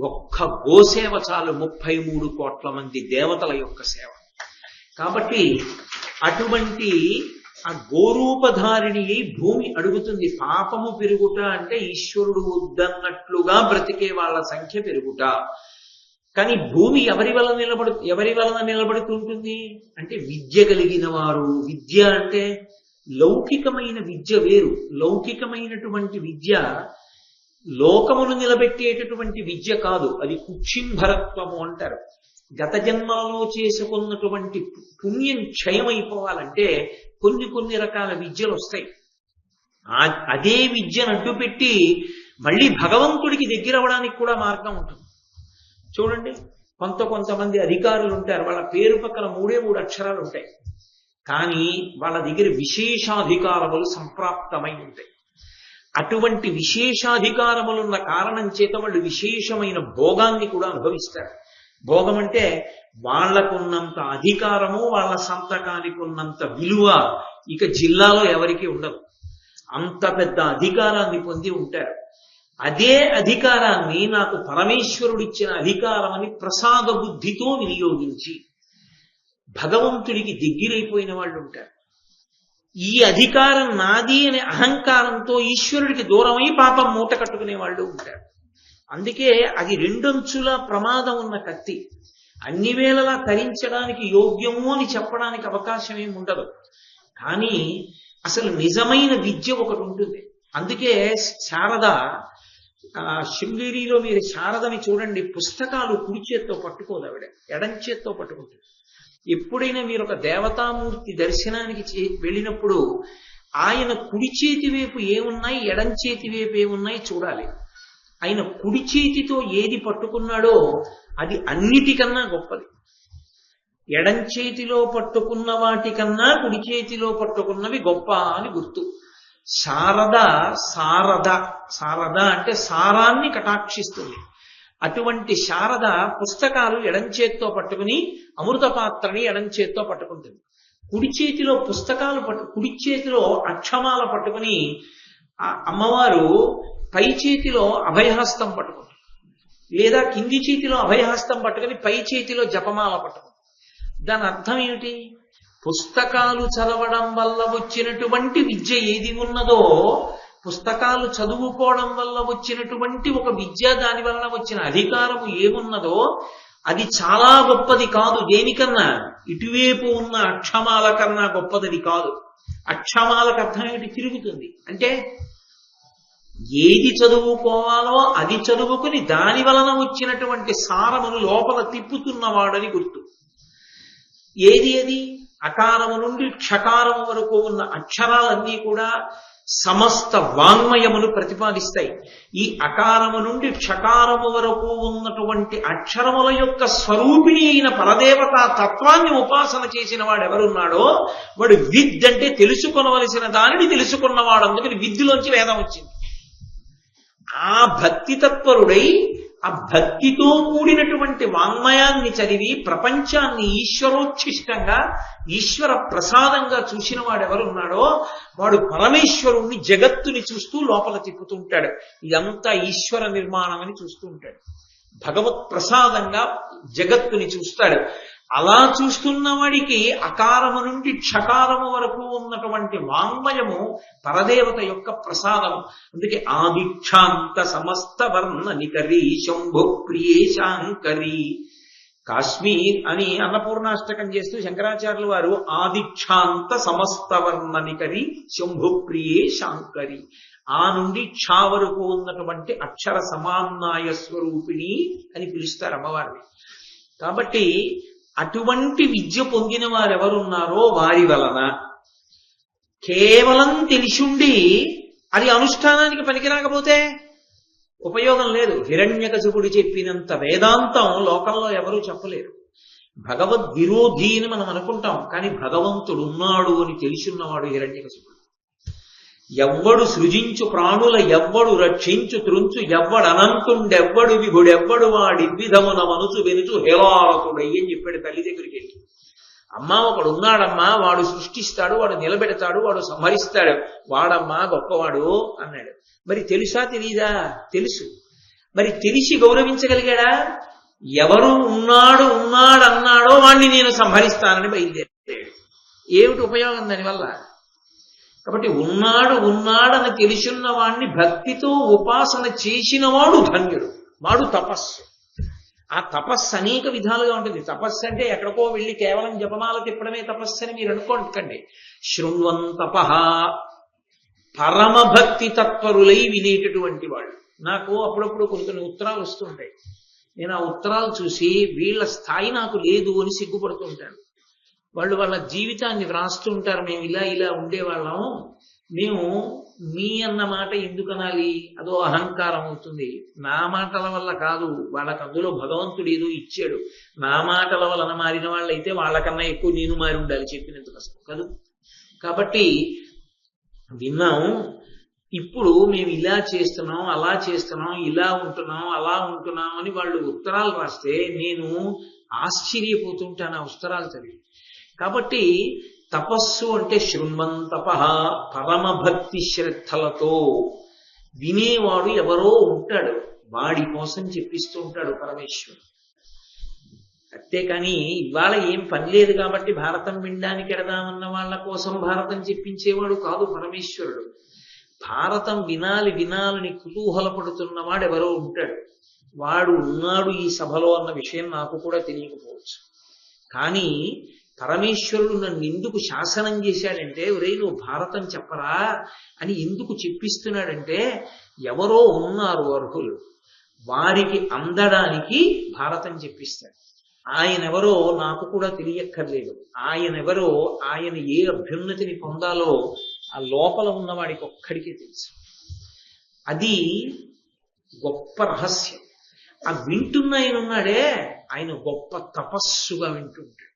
ఒక్క గోసేవ చాలు 33 కోట్ల మంది దేవతల యొక్క సేవ. కాబట్టి అటువంటి ఆ గోరూపధారిణి భూమి అడుగుతుంది, పాపము పెరుగుట అంటే ఈశ్వరుడు వద్దన్నట్లుగా బ్రతికే వాళ్ళ సంఖ్య పెరుగుట. కానీ భూమి ఎవరి వలన నిలబడుతుంటుంది అంటే విద్య కలిగిన వారు. విద్య అంటే లౌకికమైన విద్య వేరు. లౌకికమైనటువంటి విద్య లోకమును నిలబెట్టేటటువంటి విద్య కాదు, అది కుక్షింభరత్వము అంటారు. గత జన్మలలో చేసుకున్నటువంటి పుణ్యం క్షయమైపోవాలంటే కొన్ని రకాల విద్యలు వస్తాయి. అదే విద్యను అడ్డుపెట్టి మళ్ళీ భగవంతుడికి దగ్గర అవ్వడానికి కూడా మార్గం ఉంటుంది. చూడండి, కొంతమంది అధికారులు ఉంటారు, వాళ్ళ పేరు పక్కన 3 అక్షరాలు ఉంటాయి, కానీ వాళ్ళ దగ్గర విశేషాధికారములు సంప్రాప్తమై ఉంటాయి. అటువంటి విశేషాధికారములున్న కారణం చేత వాళ్ళు విశేషమైన భోగాన్ని కూడా అనుభవిస్తారు. భోగం అంటే వాళ్లకున్నంత అధికారము, వాళ్ళ సంతకానికి ఉన్నంత విలువ ఇక జిల్లాలో ఎవరికీ ఉండదు. అంత పెద్ద అధికారాన్ని పొంది ఉంటారు. అదే అధికారాన్ని నాకు పరమేశ్వరుడిచ్చిన అధికారం అని ప్రసాద బుద్ధితో వినియోగించి భగవంతుడికి దగ్గరైపోయిన వాళ్ళు ఉంటారు. ఈ అధికారం నాది అనే అహంకారంతో ఈశ్వరుడికి దూరమై పాపం మూట కట్టుకునే వాళ్ళు ఉంటారు. అందుకే అది రెండంచుల ప్రమాదం ఉన్న కత్తి. అన్ని వేళలా తరించడానికి యోగ్యము అని చెప్పడానికి అవకాశం ఏమి ఉండదు. కానీ అసలు నిజమైన విద్య ఒకటి ఉంటుంది. అందుకే శారద, శృంగేరిలో మీరు శారదని చూడండి, పుస్తకాలు కుడి చేత్తో పట్టుకోదు ఆవిడ, ఎడం చేత్తో పట్టుకుంటుంది. ఎప్పుడైనా మీరు ఒక దేవతామూర్తి దర్శనానికి వెళ్ళినప్పుడు ఆయన కుడి చేతి వైపు ఏమున్నాయి, ఎడం చేతి వైపు ఏమున్నాయి చూడాలి. ఆయన కుడి చేతితో ఏది పట్టుకున్నాడో అది అన్నిటికన్నా గొప్పది. ఎడం చేతిలో పట్టుకున్న వాటికన్నా కుడి చేతిలో పట్టుకున్నవి గొప్ప అని గుర్తు. శారద అంటే సారాన్ని కటాక్షిస్తుంది. అటువంటి శారద పుస్తకాలు ఎడం చేత్తో పట్టుకుని అమృత పాత్రని ఎడం చేత్తో పట్టుకుంటుంది. కుడి చేతిలో పుస్తకాలు కుడి చేతిలో అక్షమాల పట్టుకుని ఆ అమ్మవారు పై చేతిలో అభయహస్తం పట్టుకుంటుంది, లేదా కింది చేతిలో అభయహస్తం పట్టుకుని పై చేతిలో జపమాల పట్టుకుంటుంది. దాని అర్థం ఏమిటి? పుస్తకాలు చదవడం వల్ల వచ్చినటువంటి విద్య ఏది ఉన్నదో, పుస్తకాలు చదువుకోవడం వల్ల వచ్చినటువంటి ఒక విద్య, దాని వల్ల వచ్చిన అధికారము ఏమున్నదో అది చాలా గొప్పది కాదు. దేనికన్నా? ఇటువైపు ఉన్న అక్షమాల కన్నా గొప్పది కాదు. అక్షమాలకు అర్థం ఏమిటి? తిరుగుతుంది. అంటే ఏది చదువుకోవాలో అది చదువుకుని దాని వలన వచ్చినటువంటి సారమును లోపల తిప్పుతున్నవాడని గుర్తు. ఏది అది? అకారము నుండి క్షకారము వరకు ఉన్న అక్షరాలన్నీ కూడా సమస్త వాంగ్మయమును ప్రతిపాదిస్తాయి. ఈ అకారము నుండి క్షకారము వరకు ఉన్నటువంటి అక్షరముల యొక్క స్వరూపిణి అయిన పరదేవతా తత్వాన్ని ఉపాసన చేసిన వాడు ఎవరున్నాడో వాడు విద్ అంటే తెలుసుకొనవలసిన దానిని తెలుసుకున్నవాడు. అందుకని విద్యులోంచి వేదం వచ్చింది. ఆ భక్తి తత్పరుడై ఆ భక్తితో కూడినటువంటి వాంగ్మయాన్ని చదివి ప్రపంచాన్ని ఈశ్వరోచ్ఛిష్టంగా ఈశ్వర ప్రసాదంగా చూసిన వాడు ఎవరున్నాడో వాడు పరమేశ్వరుణ్ణి జగత్తుని చూస్తూ లోపల తిప్పుతూ ఉంటాడు. ఇదంతా ఈశ్వర నిర్మాణం అని చూస్తూ ఉంటాడు. భగవత్ ప్రసాదంగా జగత్తుని చూస్తాడు. అలా చూస్తున్న వాడికి అకారము నుండి క్షకారము వరకు ఉన్నటువంటి వాంగ్మయము పరదేవత యొక్క ప్రసాదము. అందుకే ఆదిక్షాంత సమస్త వర్ణ నికరి శంభు ప్రియే శాంకరి. కాశ్మీర్ అని అన్నపూర్ణాష్టకం చేస్తూ శంకరాచార్యులు వారు ఆదిక్షాంత సమస్త వర్ణ నికరి శంభు ప్రియే శాంకరి, ఆ నుండి క్షా వరకు ఉన్నటువంటి అక్షర సమాన్నాయ స్వరూపిణి అని పిలుస్తారు అమ్మవారిని. కాబట్టి అటువంటి విద్య పొందిన వారెవరున్నారో వారి వలన కేవలం తెలిసుండి అది అనుష్ఠానానికి పనికిరాకపోతే ఉపయోగం లేదు. హిరణ్యకశిపుడు చెప్పినంత వేదాంతం లోకంలో ఎవరూ చెప్పలేరు. భగవద్ విరోధి అని మనం అనుకుంటాం, కానీ భగవంతుడు ఉన్నాడు అని తెలుసున్నవాడు హిరణ్యకశిపుడు. ఎవ్వడు సృజించు ప్రాణుల ఎవ్వడు రక్షించు త్రుంచు ఎవ్వడనంతుండెవ్వడు విభుడెవ్వడు వాడి విధమున మనసు వెనుచు హేళారతుడయ్యి అని చెప్పాడు తల్లి దగ్గరికి వెళ్ళి. అమ్మా ఒకడు ఉన్నాడమ్మా, వాడు సృష్టిస్తాడు, వాడు నిలబెడతాడు, వాడు సంహరిస్తాడు, వాడమ్మా గొప్పవాడు అన్నాడు. మరి తెలుసా తెలీదా? తెలుసు. మరి తెలిసి గౌరవించగలిగాడా? ఎవరు ఉన్నాడన్నాడో వాణ్ణి నేను సంహరిస్తానని బయలుదేరాడు. ఏమిటి ఉపయోగం దానివల్ల? కాబట్టి ఉన్నాడని తెలిసిన వాణ్ణి భక్తితో ఉపాసన చేసిన వాడు ధన్యుడు, వాడు తపస్సు. ఆ తపస్సు అనేక విధాలుగా ఉంటుంది. తపస్సు అంటే ఎక్కడికో వెళ్ళి కేవలం జపమాల తిప్పడమే తపస్సు అని మీరు అనుకోండి. శృణ్వంతప పరమభక్తి తత్పరులై వినేటటువంటి వాళ్ళు. నాకు అప్పుడప్పుడు కొన్ని ఉత్తరాలు వస్తుంటాయి. నేను ఆ ఉత్తరాలు చూసి వీళ్ళ స్థాయి నాకు లేదు అని సిగ్గుపడుతూ ఉంటాను. వాళ్ళు వాళ్ళ జీవితాన్ని వ్రాస్తూ ఉంటారు. మేము ఇలా ఉండేవాళ్ళం, మేము మీ అన్న మాట ఎందుకు అనాలి, అదో అహంకారం అవుతుంది. నా మాటల వల్ల కాదు, వాళ్ళకి అందులో భగవంతుడు ఏదో ఇచ్చాడు. నా మాటల వలన మారిన వాళ్ళైతే వాళ్ళకన్నా ఎక్కువ నేను మారి ఉండాలి చెప్పినందుకు అసలు కాదు. కాబట్టి విన్నాం, ఇప్పుడు మేము ఇలా చేస్తున్నాం, అలా చేస్తున్నాం, ఇలా ఉంటున్నాం, అలా ఉంటున్నాం అని వాళ్ళు ఉత్తరాలు రాస్తే నేను ఆశ్చర్యపోతుంటాను ఆ ఉత్తరాలు చదివి. కాబట్టి తపస్సు అంటే శృణ్వంతప పరమభక్తి శ్రద్ధలతో వినేవాడు ఎవరో ఉంటాడు, వాడి కోసం చెప్పిస్తూ ఉంటాడు పరమేశ్వరుడు. అంతేకాని ఇవాళ ఏం పని లేదు కాబట్టి భారతం వినడానికి ఎడదామన్న వాళ్ళ కోసం భారతం చెప్పించేవాడు కాదు పరమేశ్వరుడు. భారతం వినాలని కుతూహలపడుతున్నవాడు ఎవరో ఉంటాడు, వాడు ఉన్నాడు ఈ సభలో అన్న విషయం నాకు కూడా తెలియకపోవచ్చు. కానీ పరమేశ్వరుడు నన్ను ఎందుకు శాసనం చేశాడంటే, ఒరేయ్ నువ్వు భారతం చెప్పరా అని ఎందుకు చెప్పిస్తున్నాడంటే, ఎవరో ఉన్నారు అర్హులు, వారికి అందడానికి భారతం చెప్పిస్తాడు. ఆయనెవరో నాకు కూడా తెలియక్కర్లేదు. ఆయనెవరో, ఆయన ఏ అభ్యున్నతిని పొందాలో ఆ లోపల ఉన్నవాడికి ఒక్కడికే తెలుసు. అది గొప్ప రహస్యం. ఆ వింటున్న ఆయన ఉన్నాడే, ఆయన గొప్ప తపస్సుగా వింటుంటాడు.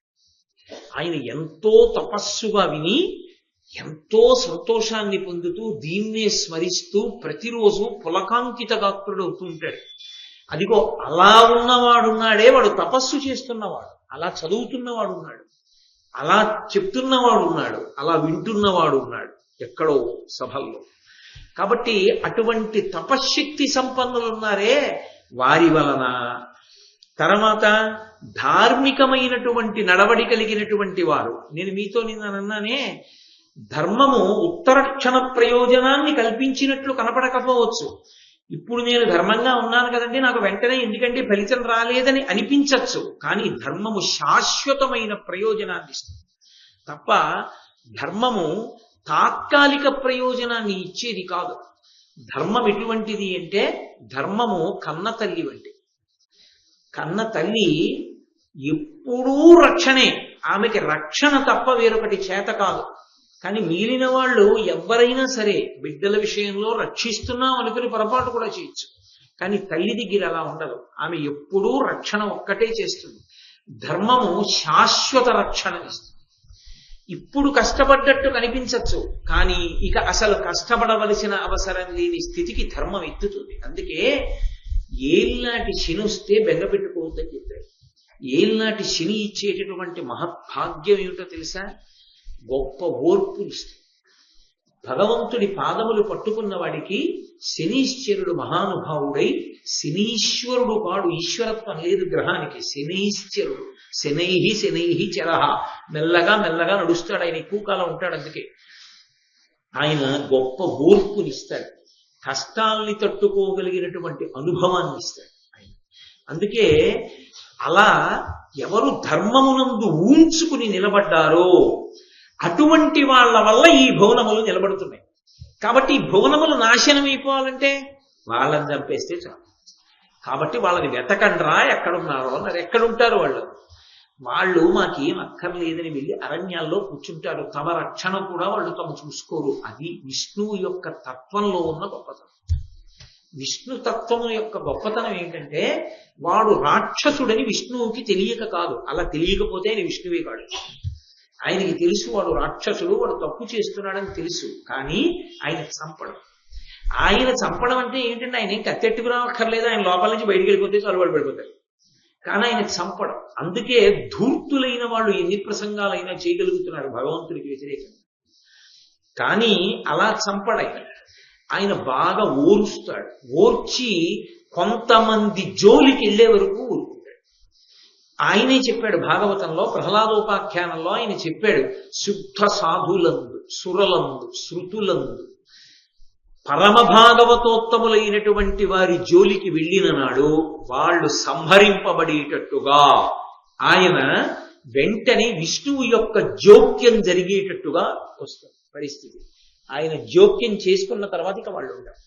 ఆయన ఎంతో తపస్సుగా విని ఎంతో సంతోషాన్ని పొందుతూ దీన్నే స్మరిస్తూ ప్రతిరోజు పులకాంకిత గాత్రుడు అవుతూ ఉంటాడు. అదిగో అలా ఉన్నవాడున్నాడే, వాడు తపస్సు చేస్తున్నవాడు. అలా చదువుతున్నవాడు ఉన్నాడు, అలా చెప్తున్నవాడు ఉన్నాడు, అలా వింటున్నవాడు ఉన్నాడు ఎక్కడో సభల్లో. కాబట్టి అటువంటి తపశ్శక్తి సంపన్నులు ఉన్నారే, వారి వలన తర్వాత ధార్మికమైనటువంటి నడవడి కలిగినటువంటి వారు. నేను మీతో నిన్ననే ధర్మము ఉత్తరక్షణ ప్రయోజనాన్ని కల్పించినట్లు కనపడకపోవచ్చు. ఇప్పుడు నేను ధర్మంగా ఉన్నాను కదండి, నాకు వెంటనే ఎందుకంటే ఫలితం రాలేదని అనిపించచ్చు. కానీ ధర్మము శాశ్వతమైన ప్రయోజనాన్ని ఇస్తుంది తప్ప ధర్మము తాత్కాలిక ప్రయోజనాన్ని ఇచ్చేది కాదు. ధర్మం ఎటువంటిది అంటే, ధర్మము కన్న తల్లి వంటి. కన్న తల్లి ఎప్పుడూ రక్షణే, ఆమెకి రక్షణ తప్ప వేరొకటి చేత కాదు. కానీ మిగిలిన వాళ్ళు ఎవరైనా సరే బిడ్డల విషయంలో రక్షిస్తున్నాం అనుకుని పొరపాటు కూడా చేయొచ్చు. కానీ తల్లి దగ్గర అలా ఉండదు, ఆమె ఎప్పుడూ రక్షణ ఒక్కటే చేస్తుంది. ధర్మము శాశ్వత రక్షణ ఇస్తుంది. ఇప్పుడు కష్టపడ్డట్టు కనిపించచ్చు, కానీ ఇక అసలు కష్టపడవలసిన అవసరం లేని స్థితికి ధర్మం ఎత్తుతుంది. అందుకే ఏల్నాటి శని వస్తే బెంగ పెట్టుకోవద్దని చెప్పారు. ఏల్నాటి శని ఇచ్చేటటువంటి మహద్భాగ్యం ఏమిటో తెలుసా? గొప్ప ఓర్పు ఇస్తుంది. భగవంతుడి పాదములు పట్టుకున్న వాడికి శనీశ్వరుడు మహానుభావుడై, శనీశ్వరుడు కాడు, ఈశ్వరత్వం లేదు గ్రహానికి, శనీశ్వరుడు. శనైహి చరహ, మెల్లగా నడుస్తాడు ఆయన, ఎక్కువ కాలం ఉంటాడు. అందుకే ఆయన గొప్ప ఓర్పునిస్తాడు, కష్టాల్ని తట్టుకోగలిగినటువంటి అనుభవాన్ని ఇస్తాడు ఆయన. అందుకే అలా ఎవరు ధర్మమునందు ఊంచుకుని నిలబడ్డారో అటువంటి వాళ్ళ వల్ల ఈ భువనములు నిలబడుతున్నాయి. కాబట్టి ఈ భువనములు నాశనం అయిపోవాలంటే వాళ్ళని చంపేస్తే చాలు. కాబట్టి వాళ్ళని వెతకండ్రా ఎక్కడున్నారో అన్నారు. ఎక్కడుంటారు వాళ్ళు మాకేం అక్కర్లేదని వెళ్ళి అరణ్యాల్లో కూర్చుంటారు. తమ రక్షణ కూడా వాళ్ళు తమ చూసుకోరు. అది విష్ణువు యొక్క తత్వంలో ఉన్న గొప్పతనం. విష్ణు తత్వము యొక్క గొప్పతనం ఏంటంటే, వాడు రాక్షసుడని విష్ణువుకి తెలియక కాదు, అలా తెలియకపోతే ఆయన విష్ణువే కాడు. ఆయనకి తెలుసు వాడు రాక్షసుడు, వాడు తప్పు చేస్తున్నాడని తెలుసు. కానీ ఆయన చంపడం. ఆయన చంపడం అంటే ఏంటంటే ఆయన ఏం కత్తెట్టుకురావక్కర్లేదు, ఆయన లోపల నుంచి బయటికి వెళ్ళిపోతే చాలు వాడు పడిపోతాడు. కానీ ఆయన చంపడం. అందుకే ధూర్తులైన వాళ్ళు ఎన్ని ప్రసంగాలైనా చేయగలుగుతున్నారు భగవంతుడికి వ్యతిరేకంగా. కానీ అలా చంపడాయన. ఆయన బాగా ఓరుస్తాడు. ఓర్చి కొంతమంది జోలికి వెళ్లే వరకు ఊరుకుంటాడు. ఆయనే చెప్పాడు భాగవతంలో, ప్రహ్లాదోపాఖ్యానంలో ఆయన చెప్పాడు, శుద్ధ సాధులందు, సురలందు, శృతులందు పరమ భాగవతోత్తములైనటువంటి వారి జోలికి వెళ్ళిన నాడు వాళ్ళు సంహరింపబడేటట్టుగా ఆయన వెంటనే విష్ణువు యొక్క జోక్యం జరిగేటట్టుగా వస్తుంది పరిస్థితి. ఆయన జోక్యం చేసుకున్న తర్వాత ఇక వాళ్ళు ఉంటారు.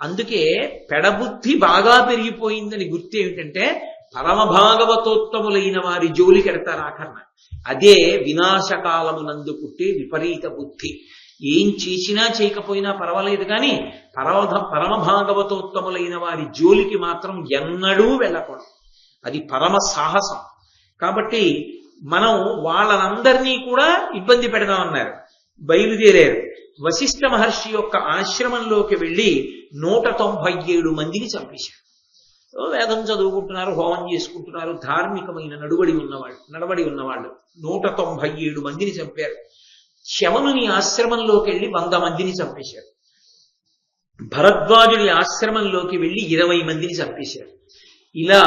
అందుకే పెడబుద్ధి బాగా పెరిగిపోయిందని గుర్తు ఏమిటంటే పరమ భాగవతోత్తములైన వారి జోలికి ఎడతారు ఆఖరణ. అదే వినాశకాలమునందు పుట్టే విపరీత బుద్ధి. ఏం చేసినా చేయకపోయినా పర్వాలేదు, కానీ పరమ భాగవతోత్తములైన వారి జోలికి మాత్రం ఎన్నడూ వెళ్ళకూడదు. అది పరమ సాహసం. కాబట్టి మనం వాళ్ళనందరినీ కూడా ఇబ్బంది పెడదామన్నారు. బయలుదేరారు. వశిష్ఠ మహర్షి యొక్క ఆశ్రమంలోకి వెళ్ళి 197 మందిని చంపేశారు. వేదం చదువుకుంటున్నారు, హోమం చేసుకుంటున్నారు, ధార్మికమైన నడవడి ఉన్నవాళ్ళు 197 మందిని చంపారు. శవనుని ఆశ్రమంలోకి వెళ్ళి 100 మందిని చంపేశారు. భరద్వాజుడి ఆశ్రమంలోకి వెళ్ళి 20 మందిని చంపేశారు. ఇలా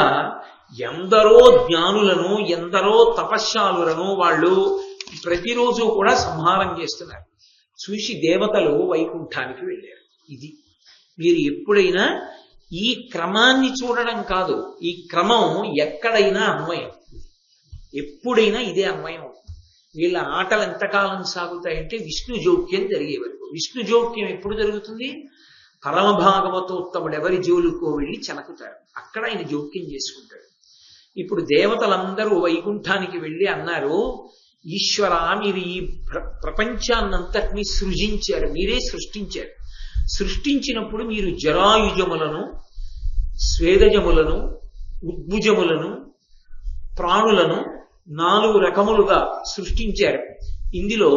ఎందరో జ్ఞానులను, ఎందరో తపశ్శాలులను వాళ్ళు ప్రతిరోజు కూడా సంహారం చేస్తున్నారు. చూసి దేవతలు వైకుంఠానికి వెళ్ళారు. ఇది మీరు ఎప్పుడైనా ఈ క్రమాన్ని చూడడం కాదు, ఈ క్రమం ఎక్కడైనా అన్వయం, ఎప్పుడైనా ఇదే అన్వయం. వీళ్ళ ఆటలు ఎంతకాలం సాగుతాయంటే విష్ణు జోక్యం జరిగే వరకు. విష్ణు జోక్యం ఎప్పుడు జరుగుతుంది? పరమ భాగవతోత్తముడు ఎవరి జోలుకో వెళ్ళి చెనకుతాడు, అక్కడ ఆయన జోక్యం చేసుకుంటాడు. ఇప్పుడు దేవతలందరూ వైకుంఠానికి వెళ్ళి అన్నారు, ఈశ్వర మీరు ఈ ప్రపంచాన్నంతటినీ సృజించారు, మీరే సృష్టించారు. సృష్టించినప్పుడు మీరు జరాయుజములను, స్వేదజములను, ఉద్భుజములను, ప్రాణులను 4 రకములుగా సృష్టించారు. ఇందులో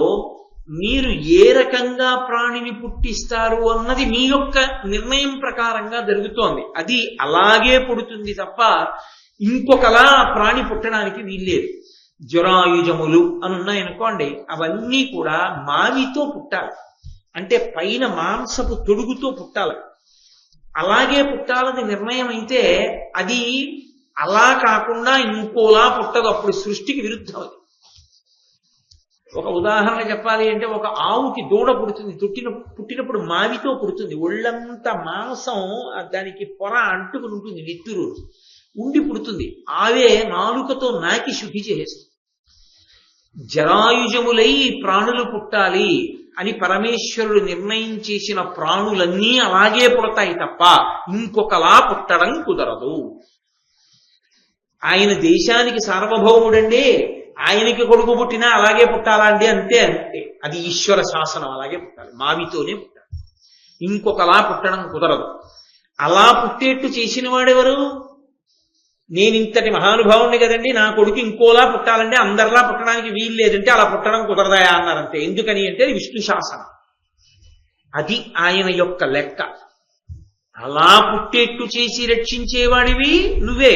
మీరు ఏ రకంగా ప్రాణిని పుట్టిస్తారు అన్నది మీ యొక్క నిర్ణయం ప్రకారంగా జరుగుతోంది. అది అలాగే పుడుతుంది తప్ప ఇంకొకలా ప్రాణి పుట్టడానికి వీల్లేదు. జరాయుజములు అని ఉన్నాయనుకోండి, అవన్నీ కూడా మావితో పుట్టాలి, అంటే పైన మాంసపు తొడుగుతో పుట్టాలి. అలాగే పుట్టాలని నిర్ణయం అయితే అది అలా కాకుండా ఇంకోలా పుట్టదు, అప్పుడు సృష్టికి విరుద్ధం. అది ఒక ఉదాహరణ చెప్పాలి అంటే, ఒక ఆవుకి దూడ పుడుతుంది, పుట్టినప్పుడు మావితో పుడుతుంది. ఒళ్ళంతా మాంసం దానికి పొర అంటుకుని ఉంటుంది, నెత్తురు ఉండి పుడుతుంది. ఆవే నాలుకతో నాకి శుద్ధి చేసేస్తుంది. జరాయుజములై ప్రాణులు పుట్టాలి అని పరమేశ్వరుడు నిర్ణయం చేసిన ప్రాణులన్నీ అలాగే పుడతాయి తప్ప ఇంకొకలా పుట్టడం కుదరదు. ఆయన దేశానికి సార్వభౌముడండి, ఆయనకి కొడుకు పుట్టినా అలాగే పుట్టాలండి, అంతే అంతే. అది ఈశ్వర శాసనం, అలాగే పుట్టాలి, మావితోనే పుట్టాలి, ఇంకొకలా పుట్టడం కుదరదు. అలా పుట్టేట్టు చేసిన వాడెవరు? నేను ఇంతటి మహానుభావుణ్ణి కదండి, నా కొడుకు ఇంకోలా పుట్టాలంటే అందరిలా పుట్టడానికి వీలు లేదంటే అలా పుట్టడం కుదరదాయా అన్నారంతే. ఎందుకని అంటే విష్ణు శాసనం, అది ఆయన యొక్క లెక్క. అలా పుట్టేట్టు చేసి రక్షించేవాడివి నువ్వే,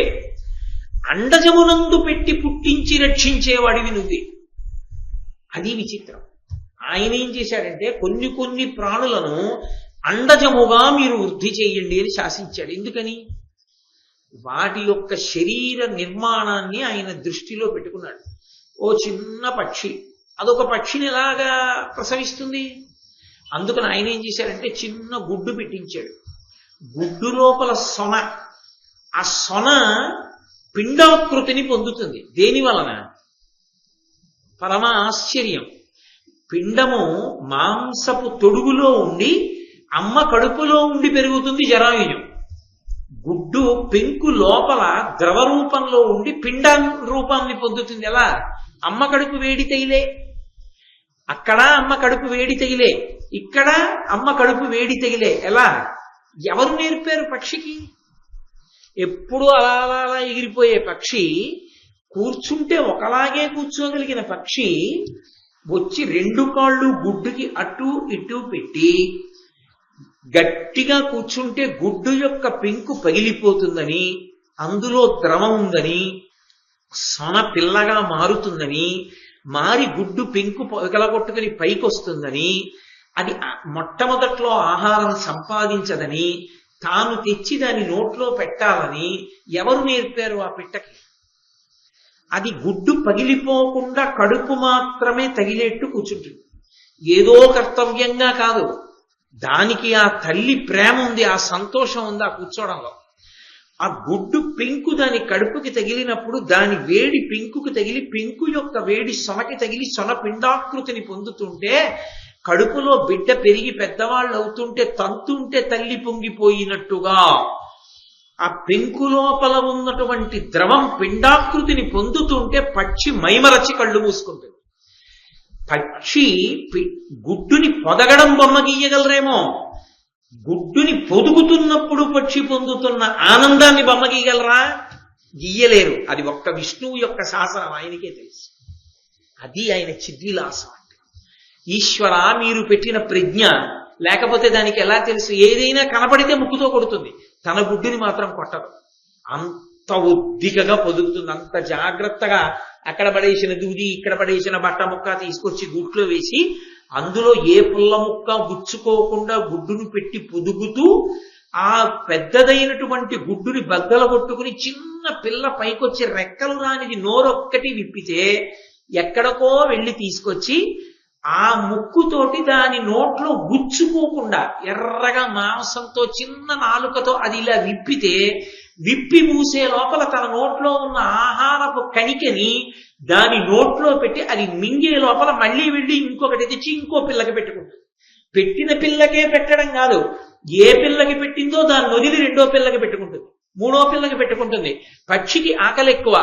అండజమునందు పెట్టి పుట్టించి రక్షించేవాడివి నువ్వే. అది విచిత్రం. ఆయన ఏం చేశాడంటే కొన్ని ప్రాణులను అండజముగా మీరు వృద్ధి చేయండి అని శాసించాడు. ఎందుకని? వాటి యొక్క శరీర నిర్మాణాన్ని ఆయన దృష్టిలో పెట్టుకున్నాడు. ఓ చిన్న పక్షి, అదొక పక్షిని ఎలాగా ప్రసవిస్తుంది? అందుకని ఆయన ఏం చేశాడంటే చిన్న గుడ్డు పెట్టించాడు. గుడ్డు లోపల సొన, ఆ సొన పిండాకృతిని పొందుతుంది. దేని వలన? పరమ ఆశ్చర్యం. పిండము మాంసపు తొడుగులో ఉండి అమ్మ కడుపులో ఉండి పెరుగుతుంది జరాయుజం. గుడ్డు పెంకు లోపల ద్రవ రూపంలో ఉండి పిండ రూపాన్ని పొందుతుంది. ఎలా? అమ్మ కడుపు వేడి తగిలే, అక్కడ అమ్మ కడుపు వేడి తగిలే, ఇక్కడ అమ్మ కడుపు వేడి తగిలే. ఎలా? ఎవరు నేర్పారు పక్షికి? ఎప్పుడు అలా అలా అలా ఎగిరిపోయే పక్షి కూర్చుంటే ఒకలాగే కూర్చోగలిగిన పక్షి వచ్చి రెండు కాళ్ళు గుడ్డుకి అటు ఇటు పెట్టి గట్టిగా కూర్చుంటే గుడ్డు యొక్క పెంకు పగిలిపోతుందని, అందులో ద్రవం ఉందని, సొన పిల్లగా మారుతుందని, మారి గుడ్డు పెంకు పగలగొట్టుకుని పైకి వస్తుందని, అది మొట్టమొదట్లో ఆహారం సంపాదించదని, తాను తెచ్చి దాని నోట్లో పెట్టాలని ఎవరు నేర్పారు ఆ పిట్టకి? అది గుడ్డు పగిలిపోకుండా కడుపు మాత్రమే తగిలేట్టు కూర్చుంటుంది. ఏదో కర్తవ్యంగా కాదు, దానికి ఆ తల్లి ప్రేమ ఉంది, ఆ సంతోషం ఉంది ఆ కూర్చోవడంలో. ఆ గుడ్డు పెంకు దాని కడుపుకి తగిలినప్పుడు దాని వేడి పెంకుకి తగిలి, పెంకు యొక్క వేడి సొనకి తగిలి సొన పిండాకృతిని పొందుతుంటే, కడుపులో బిడ్డ పెరిగి పెద్దవాళ్ళు అవుతుంటే తంతుంటే తల్లి పొంగిపోయినట్టుగా ఆ పెంకు లోపల ఉన్నటువంటి ద్రవం పిండాకృతిని పొందుతుంటే పక్షి మైమరచి కళ్ళు మూసుకుంటుంది. పక్షి గుడ్డుని పొదగడం బొమ్మ గీయగలరేమో, గుడ్డుని పొదుగుతున్నప్పుడు పక్షి పొందుతున్న ఆనందాన్ని బొమ్మ గీయగలరా? గీయలేరు. అది ఒక్క విష్ణువు యొక్క శాసనం, ఆయనకే తెలుసు. అది ఆయన చిద్విలాసం అంటే. ఈశ్వర మీరు పెట్టిన ప్రజ్ఞ, లేకపోతే దానికి ఎలా తెలుసు? ఏదైనా కనపడితే ముక్కుతో కొడుతుంది, తన గుడ్డుని మాత్రం కొట్టదు. అంత ఉద్దికగా పొదుగుతుంది, అంత జాగ్రత్తగా. అక్కడ పడేసిన దూది, ఇక్కడ పడేసిన బట్ట ముక్క తీసుకొచ్చి గుట్లో వేసి అందులో ఏ పుల్ల ముక్క గుచ్చుకోకుండా గుడ్డును పెట్టి పొదుగుతూ ఆ పెద్దదైనటువంటి గుడ్డుని బద్దల కొట్టుకుని చిన్న పిల్ల పైకొచ్చి రెక్కలు రానిది నోరొక్కటి విప్పితే ఎక్కడికో వెళ్ళి తీసుకొచ్చి ఆ ముక్కుతోటి దాని నోట్లో గుచ్చుకోకుండా ఎర్రగా మాంసంతో చిన్న నాలుకతో అది ఇలా విప్పి మూసే లోపల తన నోట్లో ఉన్న ఆహారపు కణికని దాని నోట్లో పెట్టి అది మింగే లోపల మళ్ళీ వెళ్ళి ఇంకొకటి తెచ్చి ఇంకో పిల్లకి పెట్టుకుంటుంది. పెట్టిన పిల్లకే పెట్టడం కాదు, ఏ పిల్లకి పెట్టిందో దాన్ని వదిలి రెండో పిల్లకి పెట్టుకుంటుంది, మూడో పిల్లకి పెట్టుకుంటుంది. పక్షికి ఆకలి ఎక్కువ,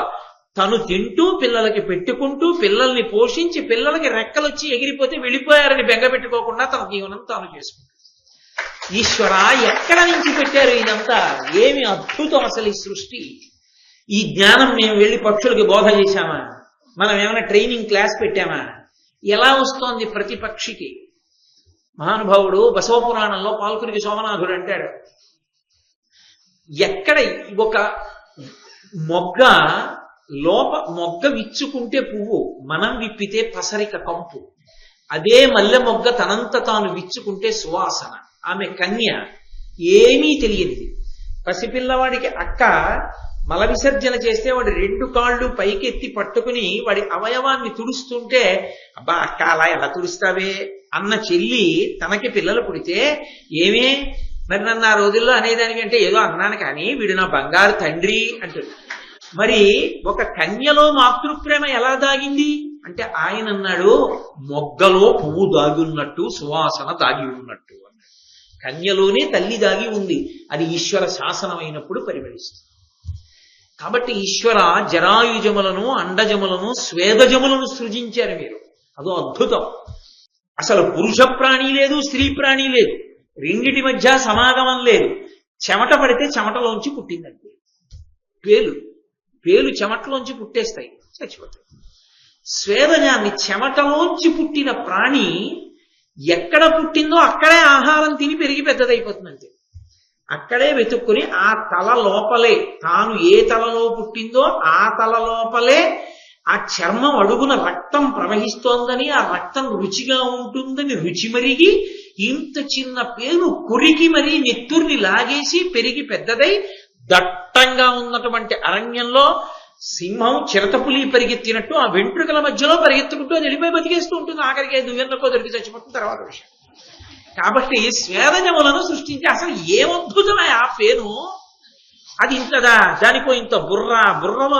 తను తింటూ పిల్లలకి పెట్టుకుంటూ పిల్లల్ని పోషించి పిల్లలకి రెక్కలొచ్చి ఎగిరిపోతే వెళ్ళిపోయారని బెంగ పెట్టుకోకుండా తన జీవనం తాను చేసుకుంటుంది. ఈశ్వర ఎక్కడ నుంచి పెట్టారు ఇదంతా? ఏమి అద్భుతం అసలు ఈ సృష్టి! ఈ జ్ఞానం మేము వెళ్ళి పక్షులకి బోధ చేశామా? మనం ఏమైనా ట్రైనింగ్ క్లాస్ పెట్టామా? ఎలా వస్తోంది ప్రతి పక్షికి? మహానుభావుడు బసవపురాణంలో పాల్కురికి సోమనాథుడు అంటాడు, ఎక్కడ ఒక మొగ్గ విచ్చుకుంటే పువ్వు, మనం విప్పితే పసరిక కంపు. అదే మల్లె మొగ్గ తనంత తాను విచ్చుకుంటే సువాసన. ఆమె కన్య, ఏమీ తెలియనిది. పసిపిల్లవాడికి అక్క మల విసర్జన చేస్తే వాడి రెండు కాళ్ళు పైకెత్తి పట్టుకుని వాడి అవయవాన్ని తుడుస్తుంటే, అబ్బా అక్క అలా ఎలా తుడుస్తావే అన్న చెల్లి తనకి పిల్లలు పుడితే, ఏమే మరి నన్ను ఆ రోజుల్లో అనేదానికంటే ఏదో అన్నాను కానీ వీడు నా బంగారు తండ్రి అంటుంది. మరి ఒక కన్యలో మాతృప్రేమ ఎలా దాగింది అంటే ఆయన అన్నాడు, మొగ్గలో పువ్వు దాగి ఉన్నట్టు సువాసన దాగి ఉన్నట్టు అన్నాడు. కన్యలోనే తల్లి దాగి ఉంది, అది ఈశ్వర శాసనం అయినప్పుడు పరిమళిస్తుంది. కాబట్టి ఈశ్వర జరాయుజములను, అండజములను, స్వేదజములను సృజించారు మీరు. అదో అద్భుతం. అసలు పురుష ప్రాణి లేదు, స్త్రీ ప్రాణి లేదు, రెండిటి మధ్య సమాగమం లేదు. చెమట పడితే చెమటలోంచి పుట్టిందంటే పేలు చెమటలోంచి పుట్టేస్తాయి, చచ్చిపోతాయి. స్వేదజాన్ని చెమటలోంచి పుట్టిన ప్రాణి ఎక్కడ పుట్టిందో అక్కడే ఆహారం తిని పెరిగి పెద్దదైపోతుందంటే అక్కడే వెతుక్కుని ఆ తల లోపలే, తాను ఏ తలలో పుట్టిందో ఆ తల లోపలే ఆ చర్మం అడుగున రక్తం ప్రవహిస్తోందని, ఆ రక్తం రుచిగా ఉంటుందని రుచి మరిగి ఇంత చిన్న పేరు కొరికి మరీ నెత్తుర్ని లాగేసి పెరిగి పెద్దదై దట్టంగా ఉన్నటువంటి అరణ్యంలో సింహం చిరతపులి పరిగెత్తినట్టు ఆ వెంట్రుకల మధ్యలో పరిగెత్తుకుంటూ అది వెళ్ళిపోయి బతికేస్తూ ఉంటుంది. ఆఖరికి దువ్వెన్నకో దొరికి చచ్చిపోతుంది, తర్వాత విషయం. కాబట్టి స్వేదజములను సృష్టించి అసలు ఏమద్భుతమే ఆ పేను. అది ఇంతదా, దానికో ఇంత బుర్రలో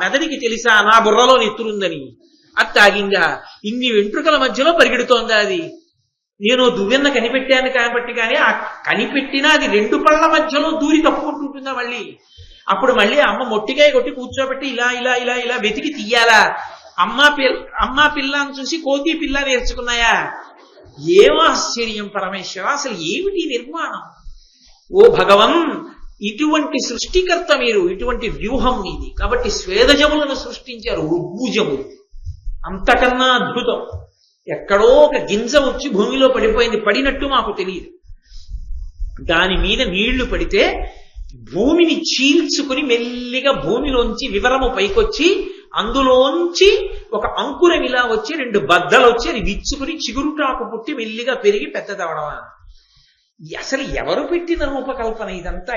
మెదడికి తెలిసా నా బుర్రలో నెత్తురుందని? అది తాగిందా? ఇన్ని వెంట్రుకల మధ్యలో పరిగెడుతోందా? అది నేను దువ్వెన్న కనిపెట్టాను కాబట్టి, కానీ ఆ కనిపెట్టినా అది రెండు పళ్ళ మధ్యలో దూరి తప్పుకుంటుంటుందా మళ్ళీ? అప్పుడు మళ్ళీ అమ్మ మొట్టికాయ కొట్టి కూర్చోబెట్టి ఇలా ఇలా ఇలా ఇలా వెతికి తీయాలా? అమ్మా పిల్ల అని చూసి కోతి పిల్ల నేర్చుకున్నాయా? ఏం ఆశ్చర్యం పరమేశ్వర! అసలు ఏమిటి నిర్మాణం? ఓ భగవన్, ఇటువంటి సృష్టికర్త మీరు, ఇటువంటి వ్యూహం మీది. కాబట్టి స్వేదజములను సృష్టించారు, ఉద్భుజములు. అంతకన్నా అద్భుతం. ఎక్కడో ఒక గింజ వచ్చి భూమిలో పడిపోయింది, పడినట్టు మాకు తెలియదు. దాని మీద నీళ్లు పడితే భూమిని చీల్చుకుని మెల్లిగా భూమిలోంచి వివరము పైకొచ్చి అందులోంచి ఒక అంకురం ఇలా వచ్చి 2 బద్దలు వచ్చి అది విచ్చుకుని చిగురుటాకు పుట్టి మెల్లిగా పెరిగి పెద్దదవడమా? అసలు ఎవరు పెట్టిన రూపకల్పన ఇదంతా?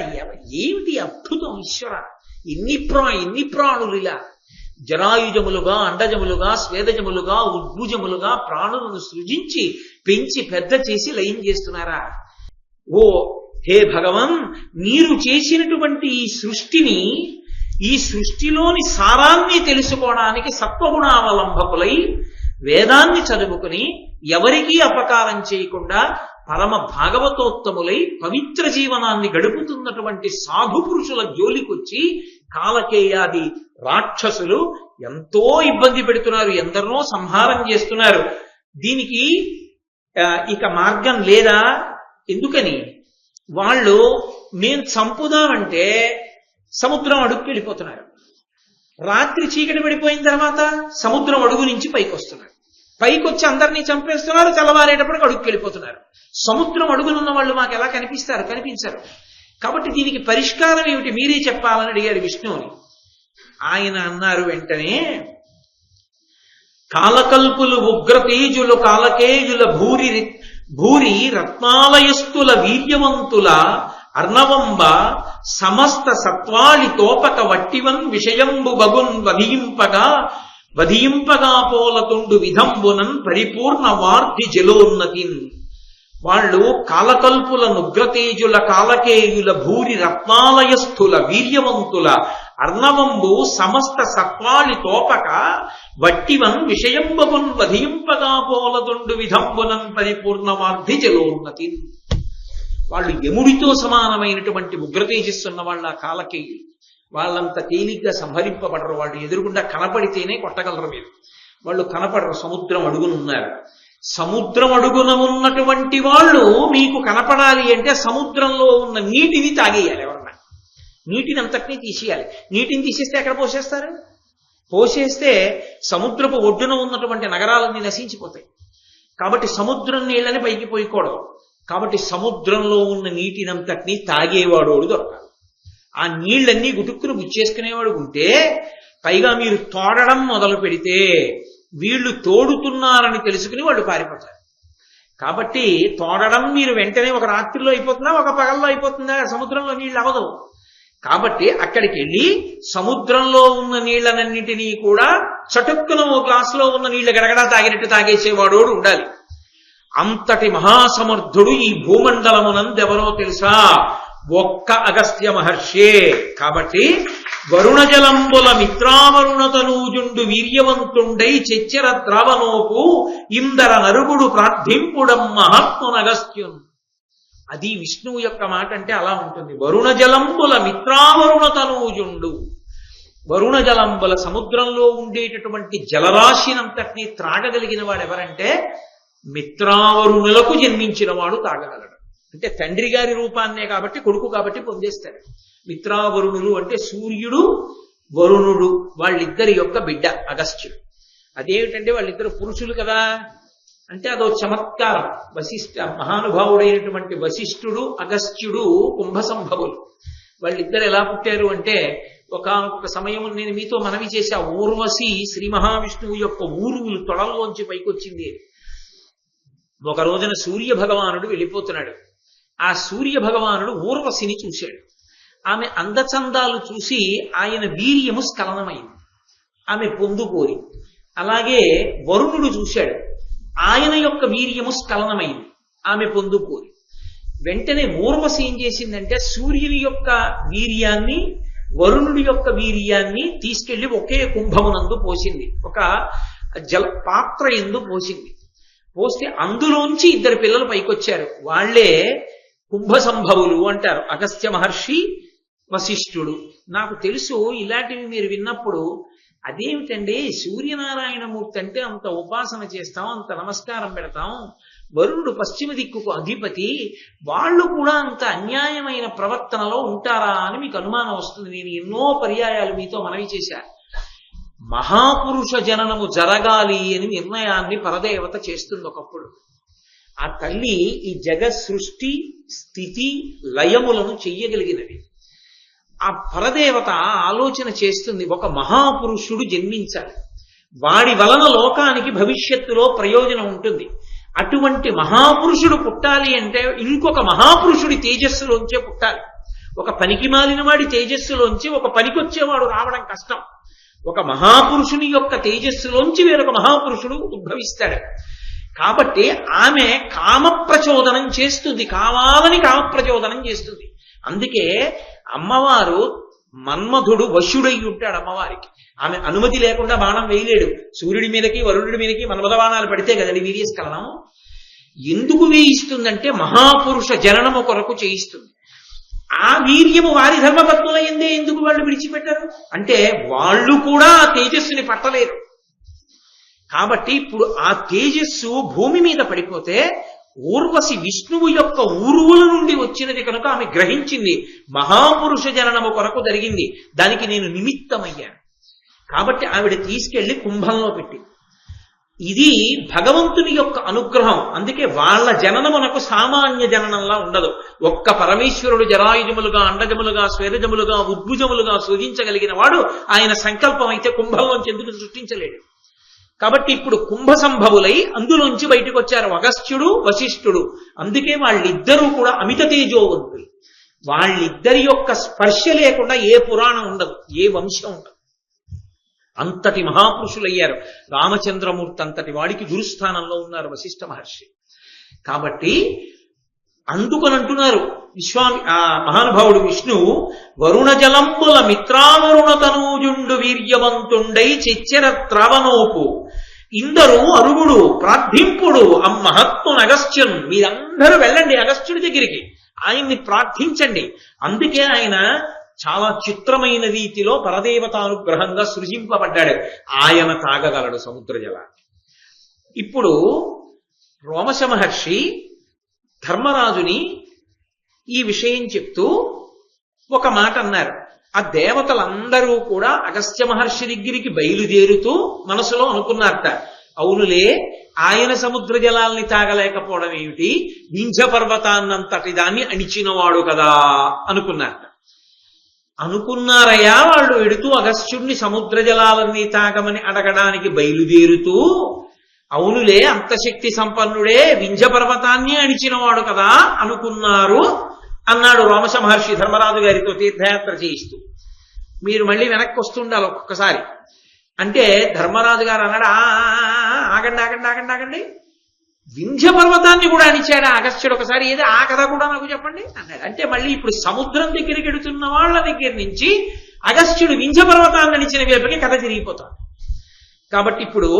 ఏమిటి అద్భుతం! ఈశ్వర, ఎన్ని ప్రాణులు ఇలా జరాయుజములుగా, అండజములుగా, స్వేదజములుగా, ఉద్భుజములుగా ప్రాణులను సృజించి పెంచి పెద్ద చేసి లయం చేస్తున్నారా? ఓ హే భగవన్, మీరు చేసినటువంటి ఈ సృష్టిని, ఈ సృష్టిలోని సారాన్ని తెలుసుకోవడానికి సత్వగుణావలంబకులై వేదాన్ని చదువుకుని ఎవరికీ అపకారం చేయకుండా పరమ భాగవతోత్తములై పవిత్ర జీవనాన్ని గడుపుతున్నటువంటి సాధు పురుషుల జోలికొచ్చి కాలకేయాది రాక్షసులు ఎంతో ఇబ్బంది పెడుతున్నారు, ఎందరినో సంహారం చేస్తున్నారు. దీనికి ఇక మార్గం లేదా? ఎందుకని? వాళ్ళు మేము చంపుదామంటే సముద్రం అడుగుకి వెళ్ళిపోతున్నారు. రాత్రి చీకటి పడిపోయిన తర్వాత సముద్రం అడుగు నుంచి పైకి వస్తున్నారు. పైకి వచ్చి అందరినీ చంపేస్తున్నారు. తెల్లవారేటప్పటికి అడుగుకి వెళ్ళిపోతున్నారు. సముద్రం అడుగునున్న వాళ్ళు మాకు ఎలా కనిపిస్తారు? కనిపించరు. కాబట్టి దీనికి పరిష్కారం ఏమిటి? మీరే చెప్పాలని అడిగారు విష్ణువుని. ఆయన అన్నారు వెంటనే, కాలకల్పులు ఉగ్రతేజులు కాలకేయుల భూరి రత్నాలయస్తుల వీర్యవంతుల అర్ణవంబ సమస్త సత్వాళి తోపక వట్టివన్ విషయంబు బగున్ వధింపగా పోలతుండు విధంబునన్ పరిపూర్ణ వార్ధి జలోన్నతిన్. వాళ్ళు కాలకల్పుల నుగ్రతేజుల కాలకేయుల భూరి రత్నాలయస్థుల వీర్యవంతుల అర్ణవంబు సమస్త సత్వాళి తోపక వట్టివన్ విషయంబగున్ వధింపగా పోలతుండు విధంబునన్ పరిపూర్ణ వార్ధి జలోన్నతి. వాళ్ళు యముడితో సమానమైనటువంటి ఉగ్రతేజస్సున్న వాళ్ళ కాలకేయులు. వాళ్ళంత తేలిగ్గా సంహరింపబడరు. వాళ్ళు ఎదురుగుండా కనపడితేనే కొట్టగలరు మీరు. వాళ్ళు కనపడరు, సముద్రం అడుగునున్నారు. సముద్రం అడుగున ఉన్నటువంటి వాళ్ళు మీకు కనపడాలి అంటే సముద్రంలో ఉన్న నీటిని తాగేయాలి. ఎవరన్నా నీటిని అంతటినీ తీసేయాలి. నీటిని తీసేస్తే ఎక్కడ పోసేస్తారు? పోసేస్తే సముద్రపు ఒడ్డున ఉన్నటువంటి నగరాలన్నీ నశించిపోతాయి. కాబట్టి సముద్రం నీళ్ళని పైకి పోయకూడదు. కాబట్టి సముద్రంలో ఉన్న నీటినంతటినీ తాగేవాడు దొరకాలి. ఆ నీళ్ళన్నీ గుటుక్కును గుచ్చేసుకునేవాడు ఉంటే, పైగా మీరు తోడడం మొదలు పెడితే వీళ్ళు తోడుతున్నారని తెలుసుకుని వాళ్ళు పారిపోతారు. కాబట్టి తోడడం మీరు వెంటనే ఒక రాత్రిలో అయిపోతుందా, ఒక పగల్లో అయిపోతుందా? సముద్రంలో నీళ్ళు అవదు. కాబట్టి అక్కడికి వెళ్ళి సముద్రంలో ఉన్న నీళ్లనన్నింటినీ కూడా చటుక్కున ఓ గ్లాసులో ఉన్న నీళ్లు గడగడా తాగినట్టు తాగేసేవాడు ఉండాలి. అంతటి మహాసమర్థుడు ఈ భూమండలమునందెవరో తెలుసా? ఒక్క అగస్త్య మహర్షే. కాబట్టి వరుణజలంబుల మిత్రావరుణతనూజుండు వీర్యవంతుండై చెచ్చర ద్రావనోపు ఇందర నరుగుడు ప్రార్థింపుడం మహాత్మునగస్త్యున్. అది విష్ణువు యొక్క మాట అంటే అలా ఉంటుంది. వరుణజలంబుల మిత్రావరుణతనూజుండు. వరుణజలంబుల సముద్రంలో ఉండేటటువంటి జలరాశినంతటినీ త్రాగగలిగిన వాడు ఎవరంటే మిత్రావరుణులకు జన్మించిన వాడు తాగగలడు. అంటే తండ్రి గారి రూపాన్నే కాబట్టి, కొడుకు కాబట్టి పొందేస్తాడు. మిత్రావరుణులు అంటే సూర్యుడు వరుణుడు వాళ్ళిద్దరి యొక్క బిడ్డ అగస్త్యుడు. అదేమిటంటే వాళ్ళిద్దరు పురుషులు కదా అంటే అదో చమత్కారం. మహానుభావుడైనటువంటి వశిష్ఠుడు అగస్త్యుడు కుంభసంభవులు. వాళ్ళిద్దరు ఎలా పుట్టారు అంటే, ఒక సమయం నేను మీతో మనవి చేశా, ఊర్వశి శ్రీ మహావిష్ణువు యొక్క ఊరువులు తొడలోంచి పైకొచ్చింది. ఒక రోజున సూర్య భగవానుడు వెళ్ళిపోతున్నాడు. ఆ సూర్య భగవానుడు ఊర్వశిని చూశాడు. ఆమె అందచందాలు చూసి ఆయన వీర్యము స్ఖలనమైంది. ఆమె పొందుకోరి. అలాగే వరుణుడు చూశాడు. ఆయన యొక్క వీర్యము స్ఖలనమైంది. ఆమె పొందుకోరి. వెంటనే ఊర్వశి ఏం చేసిందంటే సూర్యుని యొక్క వీర్యాన్ని వరుణుడి యొక్క వీర్యాన్ని తీసుకెళ్లి ఒకే కుంభమునందు పోసింది. ఒక పాత్ర ఎందు పోసింది. పోస్తే అందులోంచి 2 పిల్లలు పైకొచ్చారు. వాళ్లే కుంభసంభవులు అంటారు. అగస్త్య మహర్షి, వశిష్ఠుడు. నాకు తెలుసు ఇలాంటివి మీరు విన్నప్పుడు అదేమిటండి సూర్యనారాయణమూర్తి అంటే అంత ఉపాసన చేస్తాం, అంత నమస్కారం పెడతాం, వరుణుడు పశ్చిమ దిక్కుకు అధిపతి, వాళ్ళు కూడా అంత అన్యాయమైన ప్రవర్తనలో ఉంటారా అని మీకు అనుమానం వస్తుంది. నేను ఎన్నో పర్యాయాలు మీతో మనవి చేశాను. మహాపురుష జననము జరగాలి అని నిర్ణయాన్ని పరదేవత చేస్తుంది ఒకప్పుడు. ఆ తల్లి ఈ జగత్ సృష్టి స్థితి లయములను చెయ్యగలిగినది. ఆ పరదేవత ఆలోచన చేస్తుంది, ఒక మహాపురుషుడు జన్మించాలి, వాడి వలన లోకానికి భవిష్యత్తులో ప్రయోజనం ఉంటుంది. అటువంటి మహాపురుషుడు పుట్టాలి అంటే ఇంకొక మహాపురుషుడి తేజస్సులోంచే పుట్టాలి. ఒక పనికి మాలిన వాడి తేజస్సులోంచి ఒక పనికొచ్చేవాడు రావడం కష్టం. ఒక మహాపురుషుని యొక్క తేజస్సులోంచి వేరొక మహాపురుషుడు ఉద్భవిస్తాడు. కాబట్టి ఆమె కామప్రచోదనం చేస్తుంది, కావాలని కామప్రచోదనం చేస్తుంది. అందుకే అమ్మవారు మన్మధుడు వశుడై ఉంటాడు అమ్మవారికి. ఆమె అనుమతి లేకుండా బాణం వేయలేడు. సూర్యుడి మీదకి వరుణుడి మీదకి మన్మథ బాణాలు పడితే కదండి వీర్యస్ఖలనం. ఎందుకు వేయిస్తుందంటే మహాపురుష జననము కొరకు చేయిస్తుంది. ఆ వీర్యము వారి ధర్మపత్నుల ఎందే ఎందుకు వాళ్ళు విడిచిపెట్టారు అంటే వాళ్ళు కూడా ఆ తేజస్సుని పట్టలేరు. కాబట్టి ఇప్పుడు ఆ తేజస్సు భూమి మీద పడిపోతే ఊర్వశి విష్ణువు యొక్క ఊరువుల నుండి వచ్చినది కనుక ఆమె గ్రహించింది, మహాపురుష జననము కొరకు జరిగింది, దానికి నేను నిమిత్తమయ్యాను. కాబట్టి ఆవిడ తీసుకెళ్లి కుంభంలో పెట్టి, ఇది భగవంతుని యొక్క అనుగ్రహం. అందుకే వాళ్ళ జననమునకు సామాన్య జననంలా ఉండదు. ఒక్క పరమేశ్వరుడు జరాయుజములుగా అండజములుగా స్వేదజములుగా ఉద్భుజములుగా సృజించగలిగిన వాడు ఆయన సంకల్పం అయితే కుంభంలోంచి ఎందుకు సృష్టించలేడు. కాబట్టి ఇప్పుడు కుంభ సంభవులై అందులోంచి బయటకు వచ్చారు అగస్త్యుడు వశిష్ఠుడు. అందుకే వాళ్ళిద్దరూ కూడా అమిత తేజోవంతులు. వాళ్ళిద్దరి యొక్క స్పర్శ లేకుండా ఏ పురాణం ఉండదు, ఏ వంశం ఉండదు. అంతటి మహాపురుషులయ్యారు. రామచంద్రమూర్తి అంతటి వాడికి గురుస్థానంలో ఉన్నారు వశిష్ఠ మహర్షి. కాబట్టి అందుకని అంటున్నారు మహానుభావుడు విష్ణువు, వరుణ జలంబుల మిత్రావరుణ తనూజుండు వీర్యవంతుండై చెచ్చెర త్రావనోపు ఇందరు అరుగుడు ప్రార్థింపుడు అమ్మహత్తును అగస్త్యున్. మీరందరూ వెళ్ళండి అగస్త్యుడి దగ్గరికి, ఆయన్ని ప్రార్థించండి. అందుకే ఆయన చాలా చిత్రమైన రీతిలో పరదేవతానుగ్రహంగా సృజింపబడ్డాడు. ఆయన తాగగలడు సముద్ర జలాన్ని. ఇప్పుడు రోమశ మహర్షి ధర్మరాజుని ఈ విషయం చెప్తూ ఒక మాట అన్నారు. ఆ దేవతలందరూ కూడా అగస్త్య మహర్షి దగ్గరికి బయలుదేరుతూ మనసులో అనుకున్నారట, అవునులే ఆయన సముద్ర జలాల్ని తాగలేకపోవడం ఏమిటి, వింధ్య పర్వతాన్నంతటి దాన్ని అణిచినవాడు కదా అనుకున్నారట. అనుకున్నారయ్యా వాళ్ళు వెడుతూ అగస్త్యుడిని సముద్ర జలాలన్నీ తాగమని అడగడానికి బయలుదేరుతూ, అవునులే అంత శక్తి సంపన్నుడే వింధ్య పర్వతాన్ని అణిచినవాడు కదా అనుకున్నారు అన్నాడు రోమశ మహర్షి ధర్మరాజు గారితో తీర్థయాత్ర చేయిస్తూ. మీరు మళ్ళీ వెనక్కి వస్తుండాలి ఒక్కొక్కసారి. అంటే ధర్మరాజు గారు అన్నాడు, ఆగండి ఆగండి ఆగండి ఆగండి, వింధ్య పర్వతాన్ని కూడా అణిచాడు అగస్త్యుడు ఒకసారి, ఏదో ఆ కథ కూడా నాకు చెప్పండి అన్నాడు. అంటే మళ్ళీ ఇప్పుడు సముద్రం దగ్గరికి ఎడుతున్న వాళ్ళ దగ్గర నుంచి అగస్త్యుడు వింధ్య పర్వతాన్ని అణిచిన వైపుకి కథ తిరిగిపోతాడు. కాబట్టి ఇప్పుడు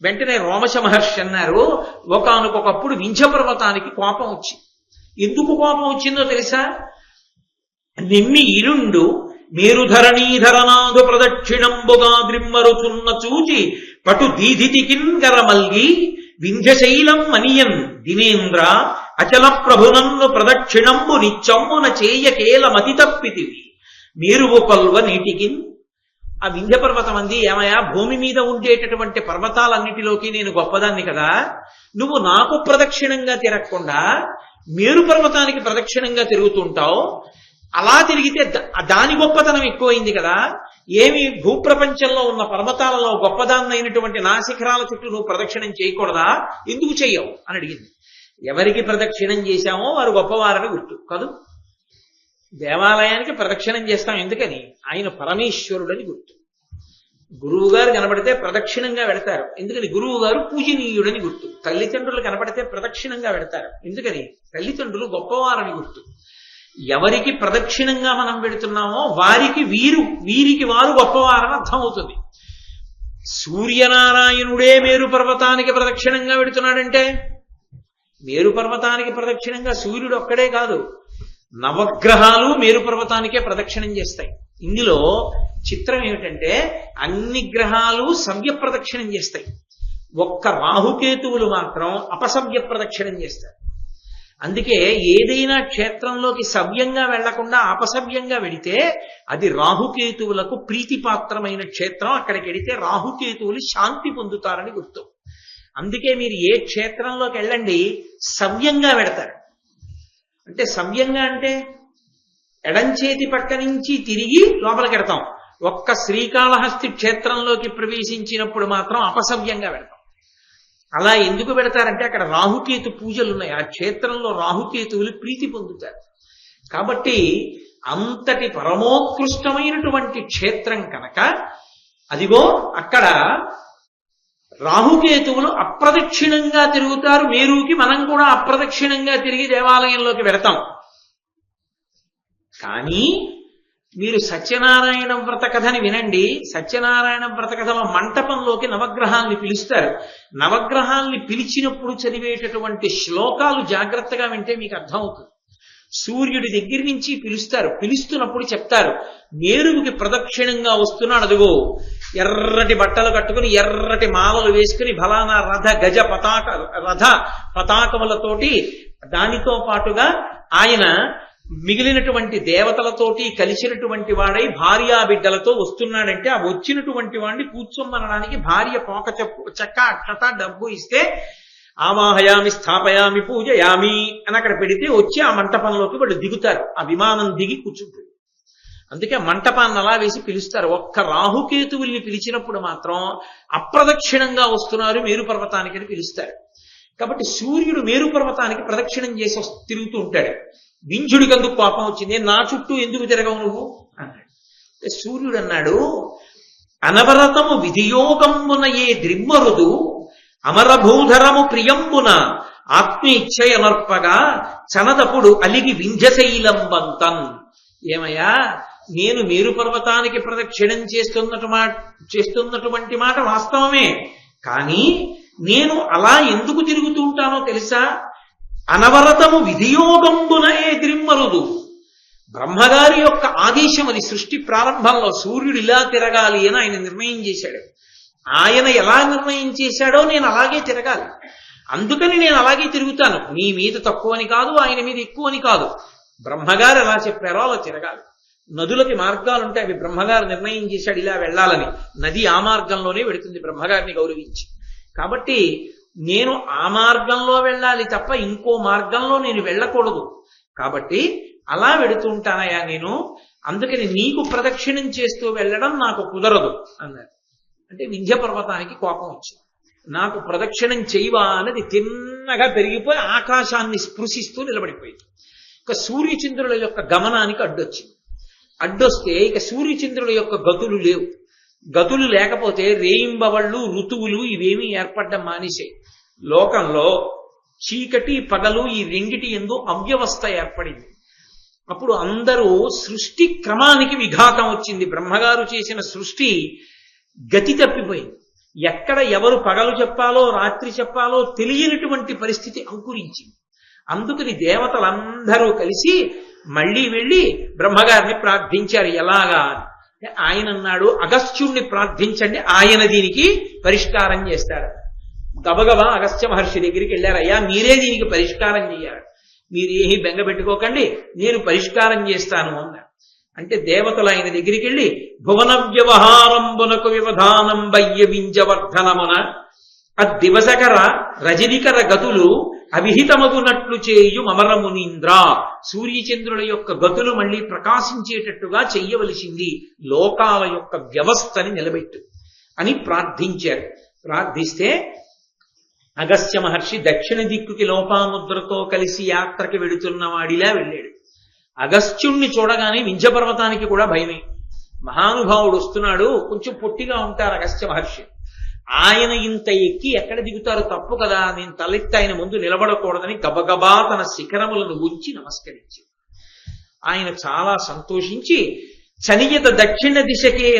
వెంటనే రోమశ మహర్షి అన్నారు, ఒకానొకప్పుడు వింధ్య పర్వతానికి కోపం వచ్చింది. ఎందుకు కోపం వచ్చిందో తెలుసా? నిమ్మి ఇరుండు మేరుధరణీధరనాథు ప్రదక్షిణంబుగా ద్రిమ్మరుచున్న చూచి పటు దీధితికింకర మల్గి వింధ్యశైలం మనియన్ దినేంద్ర అచల ప్రభునన్ను ప్రదక్షిణంబు నిచ్చమ్మున చేయకేల మతి తప్పితివి మేరువు కొల్వ నీటికిన్. ఆ వింధ్య పర్వతం అంది, ఏమయ్యా భూమి మీద ఉండేటటువంటి పర్వతాలన్నిటిలోకి నేను గొప్పదాన్ని కదా, నువ్వు నాకు ప్రదక్షిణంగా తిరగకుండా మేరు పర్వతానికి ప్రదక్షిణంగా తిరుగుతుంటావు, అలా తిరిగితే దాని గొప్పతనం ఎక్కువైంది కదా, ఏమి భూప్రపంచంలో ఉన్న పర్వతాలలో గొప్పదాన్నైనటువంటి నా శిఖరాల చుట్టూ నువ్వు ప్రదక్షిణం చేయకూడదా, ఎందుకు చెయ్యవు అని అడిగింది. ఎవరికి ప్రదక్షిణం చేశామో వారు గొప్పవారని గుర్తు కాదు. దేవాలయానికి ప్రదక్షిణం చేస్తాం ఎందుకని? ఆయన పరమేశ్వరుడని గుర్తు. గురువు గారు కనపడితే ప్రదక్షిణంగా వెడతారు ఎందుకని? గురువు గారు పూజనీయుడని గుర్తు. తల్లిదండ్రులు కనపడితే ప్రదక్షిణంగా వెడతారు ఎందుకని? తల్లిదండ్రులు గొప్పవారని గుర్తు. ఎవరికి ప్రదక్షిణంగా మనం పెడుతున్నామో వీరికి వారు గొప్పవారని అర్థమవుతుంది. సూర్యనారాయణుడే మేరు పర్వతానికి ప్రదక్షిణంగా పెడుతున్నాడంటే, మేరు పర్వతానికి ప్రదక్షిణంగా సూర్యుడు ఒక్కడే కాదు, నవగ్రహాలు మేరు పర్వతానికే ప్రదక్షిణం చేస్తాయి. ఇందులో చిత్రం ఏమిటంటే అన్ని గ్రహాలు సవ్య ప్రదక్షిణం చేస్తాయి. ఒక్క రాహుకేతువులు మాత్రం అపసవ్య ప్రదక్షిణం చేస్తారు. అందుకే ఏదైనా క్షేత్రంలోకి సవ్యంగా వెళ్లకుండా అపసవ్యంగా వెడితే అది రాహుకేతువులకు ప్రీతిపాత్రమైన క్షేత్రం. అక్కడికి వెడితే రాహుకేతువులు శాంతి పొందుతారని గుర్తు. అందుకే మీరు ఏ క్షేత్రంలోకి వెళ్ళండి సవ్యంగా వెడతారు. అంటే సవ్యంగా అంటే ఎడంచేతి పక్క నుంచి తిరిగి లోపలికి వెడతాం. ఒక్క శ్రీకాళహస్తి క్షేత్రంలోకి ప్రవేశించినప్పుడు మాత్రం అపసవ్యంగా వెడతాం. అలా ఎందుకు పెడతారంటే అక్కడ రాహుకేతు పూజలు ఉన్నాయి. ఆ క్షేత్రంలో రాహుకేతువులు ప్రీతి పొందుతారు. కాబట్టి అంతటి పరమోత్కృష్టమైనటువంటి క్షేత్రం కనుక అదిగో అక్కడ రాహుకేతువులు అప్రదక్షిణంగా తిరుగుతారు. మేరుకి మనం కూడా అప్రదక్షిణంగా తిరిగి దేవాలయంలోకి వెడతాం. కానీ మీరు సత్యనారాయణ వ్రత కథని వినండి. సత్యనారాయణ వ్రత కథలో మంటపంలోకి నవగ్రహాల్ని పిలుస్తారు. నవగ్రహాల్ని పిలిచినప్పుడు చదివేటటువంటి శ్లోకాలు జాగ్రత్తగా వింటే మీకు అర్థమవుతుంది. సూర్యుడి దగ్గర నుంచి పిలుస్తారు. పిలుస్తున్నప్పుడు చెప్తారు, మేరువుకి ప్రదక్షిణంగా వస్తున్నాడు, అదిగో ఎర్రటి బట్టలు కట్టుకుని ఎర్రటి మాలలు వేసుకుని ఫలానా రథ పతాకములతోటి దానితో పాటుగా ఆయన మిగిలినటువంటి దేవతలతోటి కలిసినటువంటి వాడై భార్యా బిడ్డలతో వస్తున్నాడంటే ఆ వచ్చినటువంటి వాడిని కూర్చోమనడానికి భార్య పోక చెక్క అక్షత డబ్బు ఇస్తే ఆవాహయామి స్థాపయామి పూజయామి అని అక్కడ పెడితే వచ్చి ఆ మంటపంలోకి వాళ్ళు దిగుతారు. ఆ విమానం దిగి కూర్చుంటుంది. అందుకే మంటపాన్ని అలా వేసి పిలుస్తారు. ఒక్క రాహుకేతువుల్ని పిలిచినప్పుడు మాత్రం అప్రదక్షిణంగా వస్తున్నారు మేరు పర్వతానికి అని పిలుస్తారు. కాబట్టి సూర్యుడు మేరు పర్వతానికి ప్రదక్షిణం చేసి తిరుగుతూ ఉంటాడు. వింజుడికి అందుకు కోపం వచ్చింది, నా చుట్టూ ఎందుకు తిరగవు నువ్వు అన్నాడు. సూర్యుడు అన్నాడు, అనవరతము విధియోగంబున ఏ ద్రిమ్మరుదు అమరభూధరము ప్రియంబున ఆత్మీచ్ఛయనర్పగా చనదపుడు అలిగి వింధ్యశైలంబంతన్. ఏమయ్యా, నేను మేరు పర్వతానికి ప్రదక్షిణం చేస్తున్నటువంటి మాట వాస్తవమే. కానీ నేను అలా ఎందుకు తిరుగుతూ ఉంటానో తెలుసా? అనవరతము విధియోగంబున ఏ ద్రిమ్మరుదు. బ్రహ్మగారి యొక్క ఆదేశం అది. సృష్టి ప్రారంభంలో సూర్యుడు ఇలా తిరగాలి అని ఆయన నిర్ణయం చేశాడు. ఆయన ఎలా నిర్ణయం చేశాడో నేను అలాగే తిరగాలి. అందుకని నేను అలాగే తిరుగుతాను. నీ మీద తక్కువని కాదు, ఆయన మీద ఎక్కువని కాదు. బ్రహ్మగారు ఎలా చెప్పారో అలా తిరగాలి. నదులకి మార్గాలు ఉంటాయి, అవి బ్రహ్మగారు నిర్ణయం చేశాడు ఇలా వెళ్ళాలని. నది ఆ మార్గంలోనే వెడుతుంది బ్రహ్మగారిని గౌరవించి. కాబట్టి నేను ఆ మార్గంలో వెళ్ళాలి తప్ప ఇంకో మార్గంలో నేను వెళ్ళకూడదు. కాబట్టి అలా వెడుతుంటానయా నేను. అందుకని నీకు ప్రదక్షిణం చేస్తూ వెళ్ళడం నాకు కుదరదు అన్నాడు. అంటే వింధ్య పర్వతానికి కోపం వచ్చింది. నాకు ప్రదక్షిణం చేయవా అన్నది తిన్నగా పెరిగిపోయి ఆకాశాన్ని స్పృశిస్తూ నిలబడిపోయింది. ఇక సూర్యచంద్రుల యొక్క గమనానికి అడ్డొచ్చింది. అడ్డొస్తే ఇక సూర్యచంద్రుల యొక్క గతులు లేవు. గతులు లేకపోతే రేయింబవళ్ళు ఋతువులు ఇవేమీ ఏర్పడడం మానేశాయి. లోకంలో చీకటి పగలు ఈ రెండిటి యందు అవ్యవస్థ ఏర్పడింది. అప్పుడు అందరూ సృష్టి క్రమానికి విఘాతం వచ్చింది. బ్రహ్మగారు చేసిన సృష్టి గతి తప్పిపోయింది. ఎక్కడ ఎవరు పగలు చెప్పాలో రాత్రి చెప్పాలో తెలియనటువంటి పరిస్థితి అంకురించింది. అందుకని దేవతలందరూ కలిసి మళ్ళీ వెళ్ళి బ్రహ్మగారిని ప్రార్థించారు. ఎలాగా? ఆయన అన్నాడు, అగస్త్యుణ్ణి ప్రార్థించండి, ఆయన దీనికి పరిష్కారం చేస్తాడు. గబగబా అగస్త్య మహర్షి దగ్గరికి వెళ్ళారయ్యా, మీరే దీనికి పరిష్కారం చేయాలి, మీరేమీ బెంగ పెట్టుకోకండి, నేను పరిష్కారం చేస్తాను అన్నారు. అంటే దేవతలు ఆయన దగ్గరికి వెళ్ళి భువన వ్యవహారంబునకు వ్యవధానం బయ్య వింజవర్ధనమున అద్దివసకర రజనికర గతులు అవిహితమగునట్లు చేయు అమరమునీంద్ర. సూర్యచంద్రుల యొక్క గతులు మళ్ళీ ప్రకాశించేటట్టుగా చెయ్యవలసింది, లోకాల యొక్క వ్యవస్థని నిలబెట్టు అని ప్రార్థించారు. ప్రార్థిస్తే అగస్త్య మహర్షి దక్షిణ దిక్కుకి లోపాముద్రతో కలిసి యాత్రకి వెడుతున్న వాడిలా వెళ్ళాడు. అగస్త్యుణ్ణి చూడగానే వింధ్య పర్వతానికి కూడా భయమే. మహానుభావుడు వస్తున్నాడు, కొంచెం పొట్టిగా ఉంటారు అగస్త్య మహర్షి. ఆయన ఇంత ఎక్కి ఎక్కడ దిగుతారు, తప్పు కదా, నేను తలెత్తి ఆయన ముందు నిలబడకూడదని గబగబా తన శిఖరములను ఉంచి నమస్కరించి ఆయన చాలా సంతోషించి, చనియత దక్షిణ దిశకే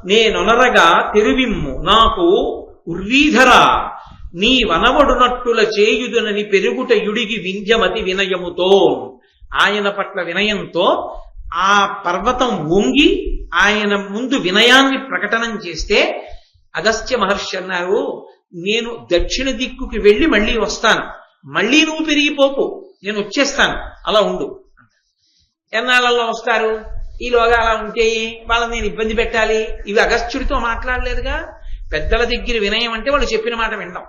నేనొనరగా తెరువిమ్ము నాకు ఉర్వీధర నీ వనవడునట్టుల చేయుదునని పెరుగుట యుడిగి వింధ్యమతి వినయముతో. ఆయన పట్ల వినయంతో ఆ పర్వతం వంగి ఆయన ముందు వినయాన్ని ప్రకటనం చేస్తే అగస్త్య మహర్షి అన్నారు, నేను దక్షిణ దిక్కుకి వెళ్ళి మళ్ళీ వస్తాను, మళ్ళీ నువ్వు పెరిగిపోకు, నేను వచ్చేస్తాను, అలా ఉండు. ఎన్నాళ్ళలో వస్తారు? ఈలోగా అలా ఉంటే వాళ్ళని నేను ఇబ్బంది పెట్టాలి. ఇవి అగస్త్యుడితో మాట్లాడలేదుగా. పెద్దల దగ్గర వినయం అంటే వాళ్ళు చెప్పిన మాట వినడం.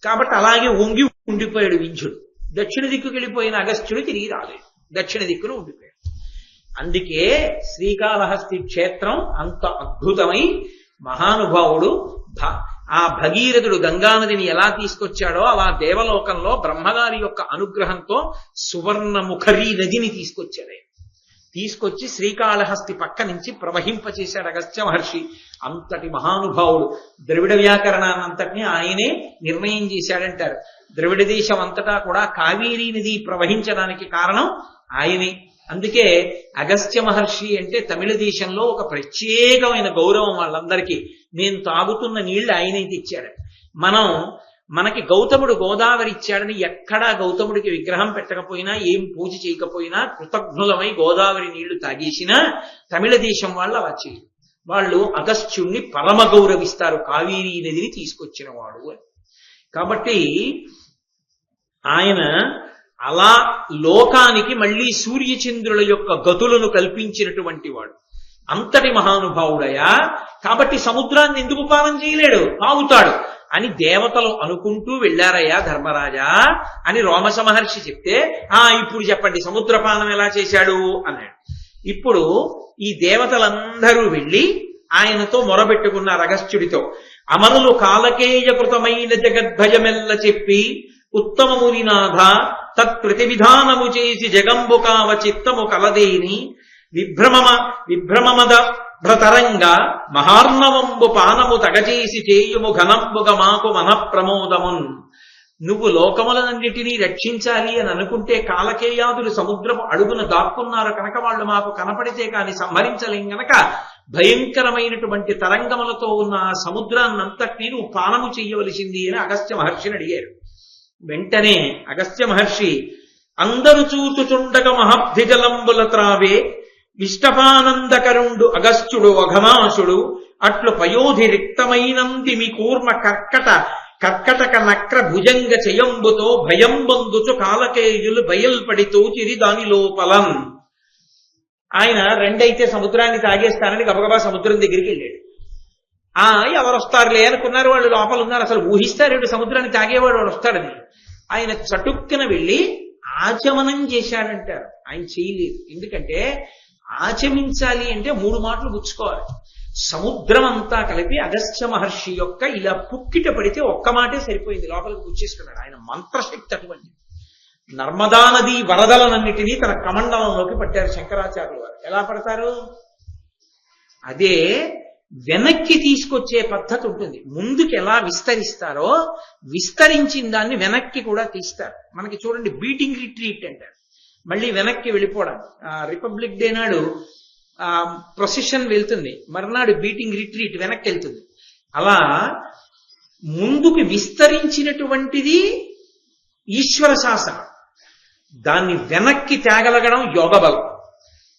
కాబట్టి అలాగే వంగి ఉండిపోయాడు వింధ్యుడు. దక్షిణ దిక్కుకి వెళ్ళిపోయిన అగస్త్యుడు తిరిగి రాలేడు, దక్షిణ దిక్కును ఉండిపోయాడు. అందుకే శ్రీకాళహస్తి క్షేత్రం అంత అద్భుతమై మహానుభావుడు ఆ భగీరథుడు గంగానదిని ఎలా తీసుకొచ్చాడో అలా దేవలోకంలో బ్రహ్మగారి యొక్క అనుగ్రహంతో సువర్ణముఖరీ నదిని తీసుకొచ్చాడు. తీసుకొచ్చి శ్రీకాళహస్తి పక్క నుంచి ప్రవహింపచేశాడు అగస్త్య మహర్షి. అంతటి మహానుభావుడు. ద్రవిడ వ్యాకరణాన్నంతటినీ ఆయనే నిర్ణయం చేశాడంటారు. ద్రవిడ దేశం అంతటా కూడా కావేరీ నది ప్రవహించడానికి కారణం ఆయనే. అందుకే అగస్త్య మహర్షి అంటే తమిళ దేశంలో ఒక ప్రత్యేకమైన గౌరవం వాళ్ళందరికీ. నేను తాగుతున్న నీళ్లు ఆయనే తెచ్చాడు. మనకి గౌతముడు గోదావరి ఇచ్చాడని ఎక్కడా గౌతముడికి విగ్రహం పెట్టకపోయినా, ఏం పూజ చేయకపోయినా, కృతజ్ఞులమై గోదావరి నీళ్లు తాగేసినా తమిళ దేశం వాళ్ళు అలా చేయరు. వాళ్ళు అగస్త్యుణ్ణి పరమ గౌరవిస్తారు, కావేరీ నదిని తీసుకొచ్చిన వాడు అని. కాబట్టి ఆయన అలా లోకానికి మళ్ళీ సూర్యచంద్రుల యొక్క గతులను కల్పించినటువంటి వాడు. అంతటి మహానుభావుడయా. కాబట్టి సముద్రాన్ని ఎందుకు పానం చేయలేడు? తాగుతాడు అని దేవతలు అనుకుంటూ వెళ్ళారయ్యా ధర్మరాజా అని రోమస మహర్షి చెప్తే, ఇప్పుడు చెప్పండి సముద్రపానం ఎలా చేశాడు అన్నాడు. ఇప్పుడు ఈ దేవతలందరూ వెళ్ళి ఆయనతో మొరబెట్టుకున్నారు అగస్త్యుడితో. అమరులు కాలకేయకృతమైన జగద్భయమెల్ల చెప్పి ఉత్తమమునినాథ తత్ప్రతివిధానము చేసి జగంబు కావ చిత్తము కలదేని విభ్రమమద భ్రతరంగ మహార్ణవంబు పానము తగచేసి చేయుము ఘనంబుగ మాకు మనఃప్రమోదమున్. నువ్వు లోకములన్నిటినీ రక్షించాలి అని అనుకుంటే కాలకేయాదులు సముద్రపు అడుగున దాక్కున్నారు కనుక వాళ్ళు మాకు కనపడితే కాని సంహరించలేం గనక భయంకరమైనటువంటి తరంగములతో ఉన్న ఆ సముద్రాన్నంతటినీ నువ్వు పానము చెయ్యవలసింది అని అగస్త్య మహర్షిని అడిగారు. వెంటనే అగస్త్య మహర్షి అందరు చూచుచుండగ మహబ్ధిజలంబుల త్రావే విష్టపానందకరుండు అగస్త్యుడు అఘనాశుడు అట్లు పయోధి రిక్తమైనంది మీ కూర్మ కర్కటక నక్ర భుజంగ చయంబుతో భయం బందుచు కాలకేయులు బయల్పడితో చిరి దాని లోపలం. ఆయన రెండైతే సముద్రాన్ని తాగేస్తానని గబగబా సముద్రం దగ్గరికి వెళ్ళాడు. ఎవరొస్తారులే అనుకున్నారు, వాళ్ళు లోపల ఉన్నారు. అసలు ఊహిస్తారేడు సముద్రాన్ని తాగేవాడు వాడు వస్తాడని. ఆయన చటుక్కున వెళ్ళి ఆచమనం చేశాడంటారు. ఆయన చేయలేదు. ఎందుకంటే ఆచమించాలి అంటే 3 మాటలు పుచ్చుకోవాలి. సముద్రం అంతా కలిపి అగస్త్య మహర్షి యొక్క ఇలా పుక్కిట పడితే ఒక్క మాటే సరిపోయింది, లోపలికి పుచ్చేసుకున్నాడు. ఆయన మంత్రశక్తి అటువంటి. నర్మదా నది వరదలనన్నిటినీ తన కమండలంలోకి పట్టారు శంకరాచార్యులు వారు. ఎలా పడతారు? అదే వెనక్కి తీసుకొచ్చే పద్ధతి ఉంటుంది. ముందుకు ఎలా విస్తరిస్తారో విస్తరించిన దాన్ని వెనక్కి కూడా తీస్తారు. మనకి చూడండి బీటింగ్ రిట్రీట్ అంటారు. మళ్ళీ వెనక్కి వెళ్ళిపోవడం. రిపబ్లిక్ డే నాడు ప్రొసెషన్ వెళ్తుంది, మర్నాడు బీటింగ్ రిట్రీట్ వెనక్కి వెళ్తుంది. అలా ముందుకు విస్తరించినటువంటిది ఈశ్వర శాసనం. దాన్ని వెనక్కి తేగలగడం యోగ బలం.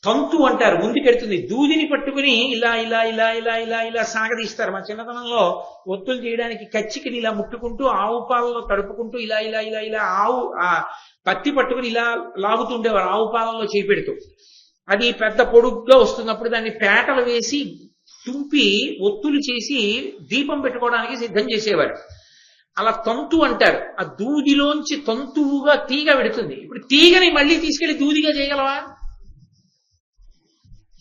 తంతు అంటారు, ముందుకెడుతుంది. దూదిని పట్టుకుని ఇలా ఇలా ఇలా ఇలా ఇలా ఇలా సాగదీస్తారు. మా చిన్నతనంలో ఒత్తులు చేయడానికి కచ్చికిని ఇలా ముట్టుకుంటూ ఆవు పాలలో తడుపుకుంటూ ఇలా ఇలా ఇలా ఇలా పత్తి పట్టుకుని ఇలా లాగుతుండేవారు ఆవు పాలలో చేపెడుతూ. అది పెద్ద పొడుగ్గా వస్తున్నప్పుడు దాన్ని పేటలు వేసి తుంపి ఒత్తులు చేసి దీపం పెట్టుకోవడానికి సిద్ధం చేసేవారు. అలా తంతు అంటారు. ఆ దూదిలోంచి తంతువుగా తీగ పెడుతుంది. ఇప్పుడు తీగని మళ్ళీ తీసుకెళ్లి దూదిగా చేయగలవా?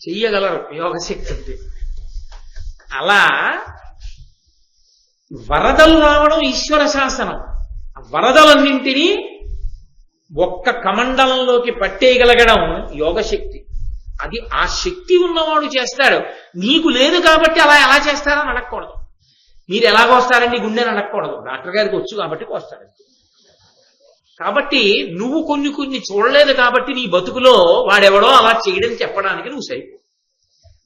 చెయ్యగలరు, యోగశక్తి ఉంది. అలా వరదలు రావడం ఈశ్వర శాసనం. వరదలన్నింటినీ ఒక్క కమండలంలోకి పట్టేయగలగడం యోగశక్తి. అది ఆ శక్తి ఉన్నవాడు చేస్తాడు. నీకు లేదు కాబట్టి అలా ఎలా చేస్తారని అడగకూడదు. మీరు ఎలా కోస్తారండి గుండెని అడగకూడదు. డాక్టర్ గారికి వచ్చు కాబట్టి కోస్తాడు. కాబట్టి నువ్వు కొన్ని చూడలేదు కాబట్టి నీ బతుకులో వాడెవడో అలా చేయడం చెప్పడానికి నువ్వు సరిపో.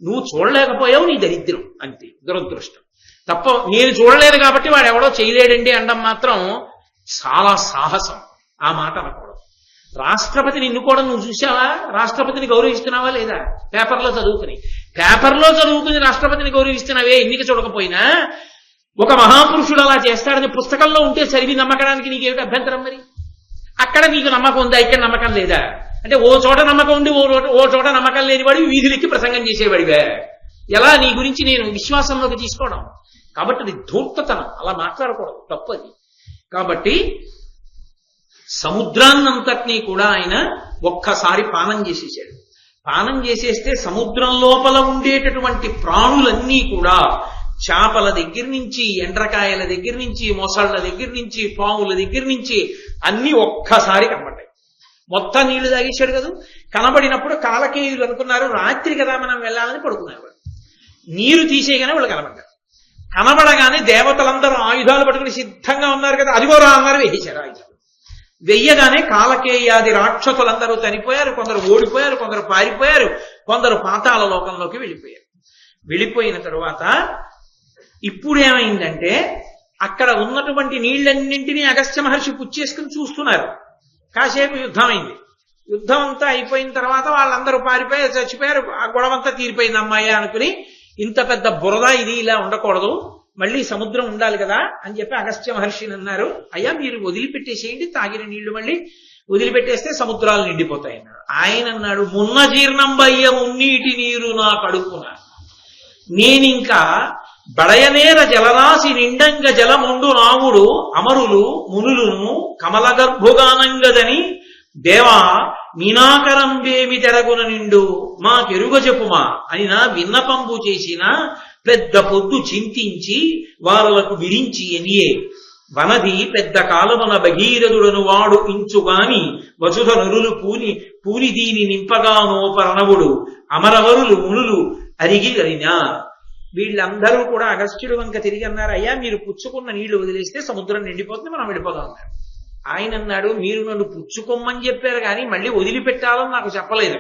నువ్వు చూడలేకపోయావు, నీ దరిద్రం, అంతే, దురదృష్టం తప్ప. నేను చూడలేదు కాబట్టి వాడెవడో చేయలేడండి అనడం మాత్రం చాలా సాహసం. ఆ మాట అనకూడదు. రాష్ట్రపతిని ఎన్నుకోవడం నువ్వు చూసావా? రాష్ట్రపతిని గౌరవిస్తున్నావా లేదా? పేపర్లో చదువుకుని రాష్ట్రపతిని గౌరవిస్తున్నావే. ఎన్నిక చూడకపోయినా ఒక మహాపురుషుడు అలా చేస్తాడని పుస్తకంలో ఉంటే చదివి నమ్మకడానికి నీకేమిటి అభ్యంతరం? మరి అక్కడ నీకు నమ్మకం ఉందా, ఇక్కడ నమ్మకం లేదా? అంటే ఓ చోట నమ్మకం ఉండి ఓ చోట నమ్మకం లేనివాడు వీధులెక్కి ప్రసంగం చేసేవాడివే. ఎలా నీ గురించి నేను విశ్వాసంలోకి తీసుకోవడం? కాబట్టి అది ధూర్తతనం, అలా మాట్లాడకూడదు, తప్పది. కాబట్టి సముద్రాన్నంతటినీ కూడా ఆయన ఒక్కసారి పానం చేసేసాడు. పానం చేసేస్తే సముద్రం లోపల ఉండేటటువంటి ప్రాణులన్నీ కూడా చేపల దగ్గర నుంచి, ఎండ్రకాయల దగ్గర నుంచి, మొసళ్ల దగ్గర నుంచి, పాముల దగ్గర నుంచి అన్ని ఒక్కసారి కనబడ్డాయి. మొత్తం నీళ్లు తాగేశాడు కదా. కనబడినప్పుడు కాలకేయులు అనుకున్నారు రాత్రి కదా మనం వెళ్ళాలని పడుకున్నారు. నీరు తీసేయగానే వాళ్ళు కనబడ్డారు. కనబడగానే దేవతలందరూ ఆయుధాలు పట్టుకుని సిద్ధంగా ఉన్నారు కదా, అదిగోరా అన్నారు, వేసేశారు ఆయుధాలు. వెయ్యగానే కాలకేయాది రాక్షసులందరూ చనిపోయారు, కొందరు ఓడిపోయారు, కొందరు పారిపోయారు, కొందరు పాతాళ లోకంలోకి వెళ్ళిపోయారు. వెళ్ళిపోయిన తరువాత ఇప్పుడేమైందంటే అక్కడ ఉన్నటువంటి నీళ్లన్నింటినీ అగస్త్య మహర్షి పుచ్చేసుకుని చూస్తున్నారు. కాసేపు యుద్ధం అయింది. యుద్ధం అంతా అయిపోయిన తర్వాత వాళ్ళందరూ పారిపోయారు, చచ్చిపోయారు. ఆ గొడవంతా తీరిపోయింది అమ్మాయి అనుకుని, ఇంత పెద్ద బురద ఇది, ఇలా ఉండకూడదు, మళ్ళీ సముద్రం ఉండాలి కదా అని చెప్పి అగస్త్య మహర్షిని అన్నారు. అయ్యా మీరు వదిలిపెట్టేసేయండి, తాగిన నీళ్లు మళ్ళీ వదిలిపెట్టేస్తే సముద్రాలు నిండిపోతాయి అన్నాడు. ఆయన అన్నాడు, మున్న జీర్ణంబయ్య మున్నీటి నీరు నా కడుపున, నేనింకా బడయనేర జలరాశి నిండంగ జలముండు నావుడు అమరులు మునులును కమలగర్భుగానంగదని దేవా మీనాకరంబేమి తెరగున నిండు మా కెరుగ చెప్పుమా అని నా విన్నపంబు చేసిన పెద్ద పొద్దు చింతించి వారలకు విరించి ఎనియే వనది పెద్ద కాలమున భగీరథుడను వాడు ఇంచుగాని వసుధ నరులు పూని దీని నింపగానోపరణవుడు అమరవరులు మునులు అరిగి అరినా. వీళ్ళందరూ కూడా అగస్త్యుడు వంక తిరిగి అన్నారు, అయ్యా మీరు పుచ్చుకున్న నీళ్లు వదిలేస్తే సముద్రం నిండిపోతుంది, మనం వెళ్ళిపోదాం అన్నారు. ఆయన అన్నాడు, మీరు నన్ను పుచ్చుకోమని చెప్పారు కానీ మళ్ళీ వదిలిపెట్టాలని నాకు చెప్పలేదు.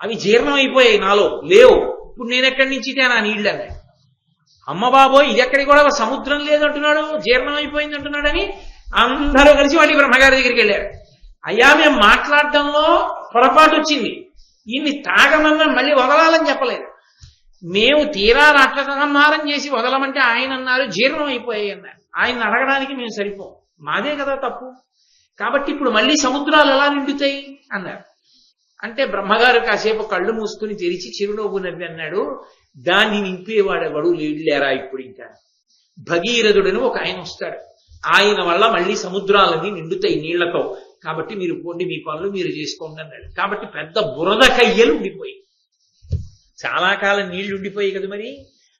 అవి జీర్ణం అయిపోయాయి, నాలో లేవు. ఇప్పుడు నేను ఎక్కడి నుంచి నా నీళ్ళు అన్నాడు. అమ్మ బాబోయ్, ఇది ఎక్కడికి కూడా సముద్రం లేదంటున్నాడు, జీర్ణం అయిపోయింది అంటున్నాడని అందరూ కలిసి వాటి బ్రహ్మగారి దగ్గరికి వెళ్ళారు. అయ్యా మేము మాట్లాడడంలో పొరపాటు వచ్చింది, ఈయన్ని తాగమన్నా మళ్ళీ వదలాలని చెప్పలేదు. మేము తీరా రాట్ల సంహారం చేసి వదలమంటే ఆయన అన్నారు జీర్ణం అయిపోయాయి అన్నారు. ఆయన అడగడానికి మేము సరిపోం, మాదే కదా తప్పు. కాబట్టి ఇప్పుడు మళ్ళీ సముద్రాలు ఎలా నిండుతాయి అన్నారు. అంటే బ్రహ్మగారు కాసేపు కళ్ళు మూసుకుని తెరిచి చిరునవ్వు నవ్వి అన్నాడు, దాన్ని నింపేవాడెవడు లేరా ఇప్పుడు. ఇంకా భగీరథుడని ఒక ఆయన వస్తాడు, ఆయన వల్ల మళ్ళీ సముద్రాలన్నీ నిండుతాయి నీళ్లతో. కాబట్టి మీరు పోండి, మీ పనులు మీరు చేసుకోండి అన్నాడు. కాబట్టి పెద్ద బురద కయ్యలు ఉండిపోయి, చాలా కాలం నీళ్లు ఉండిపోయాయి కదా మరి.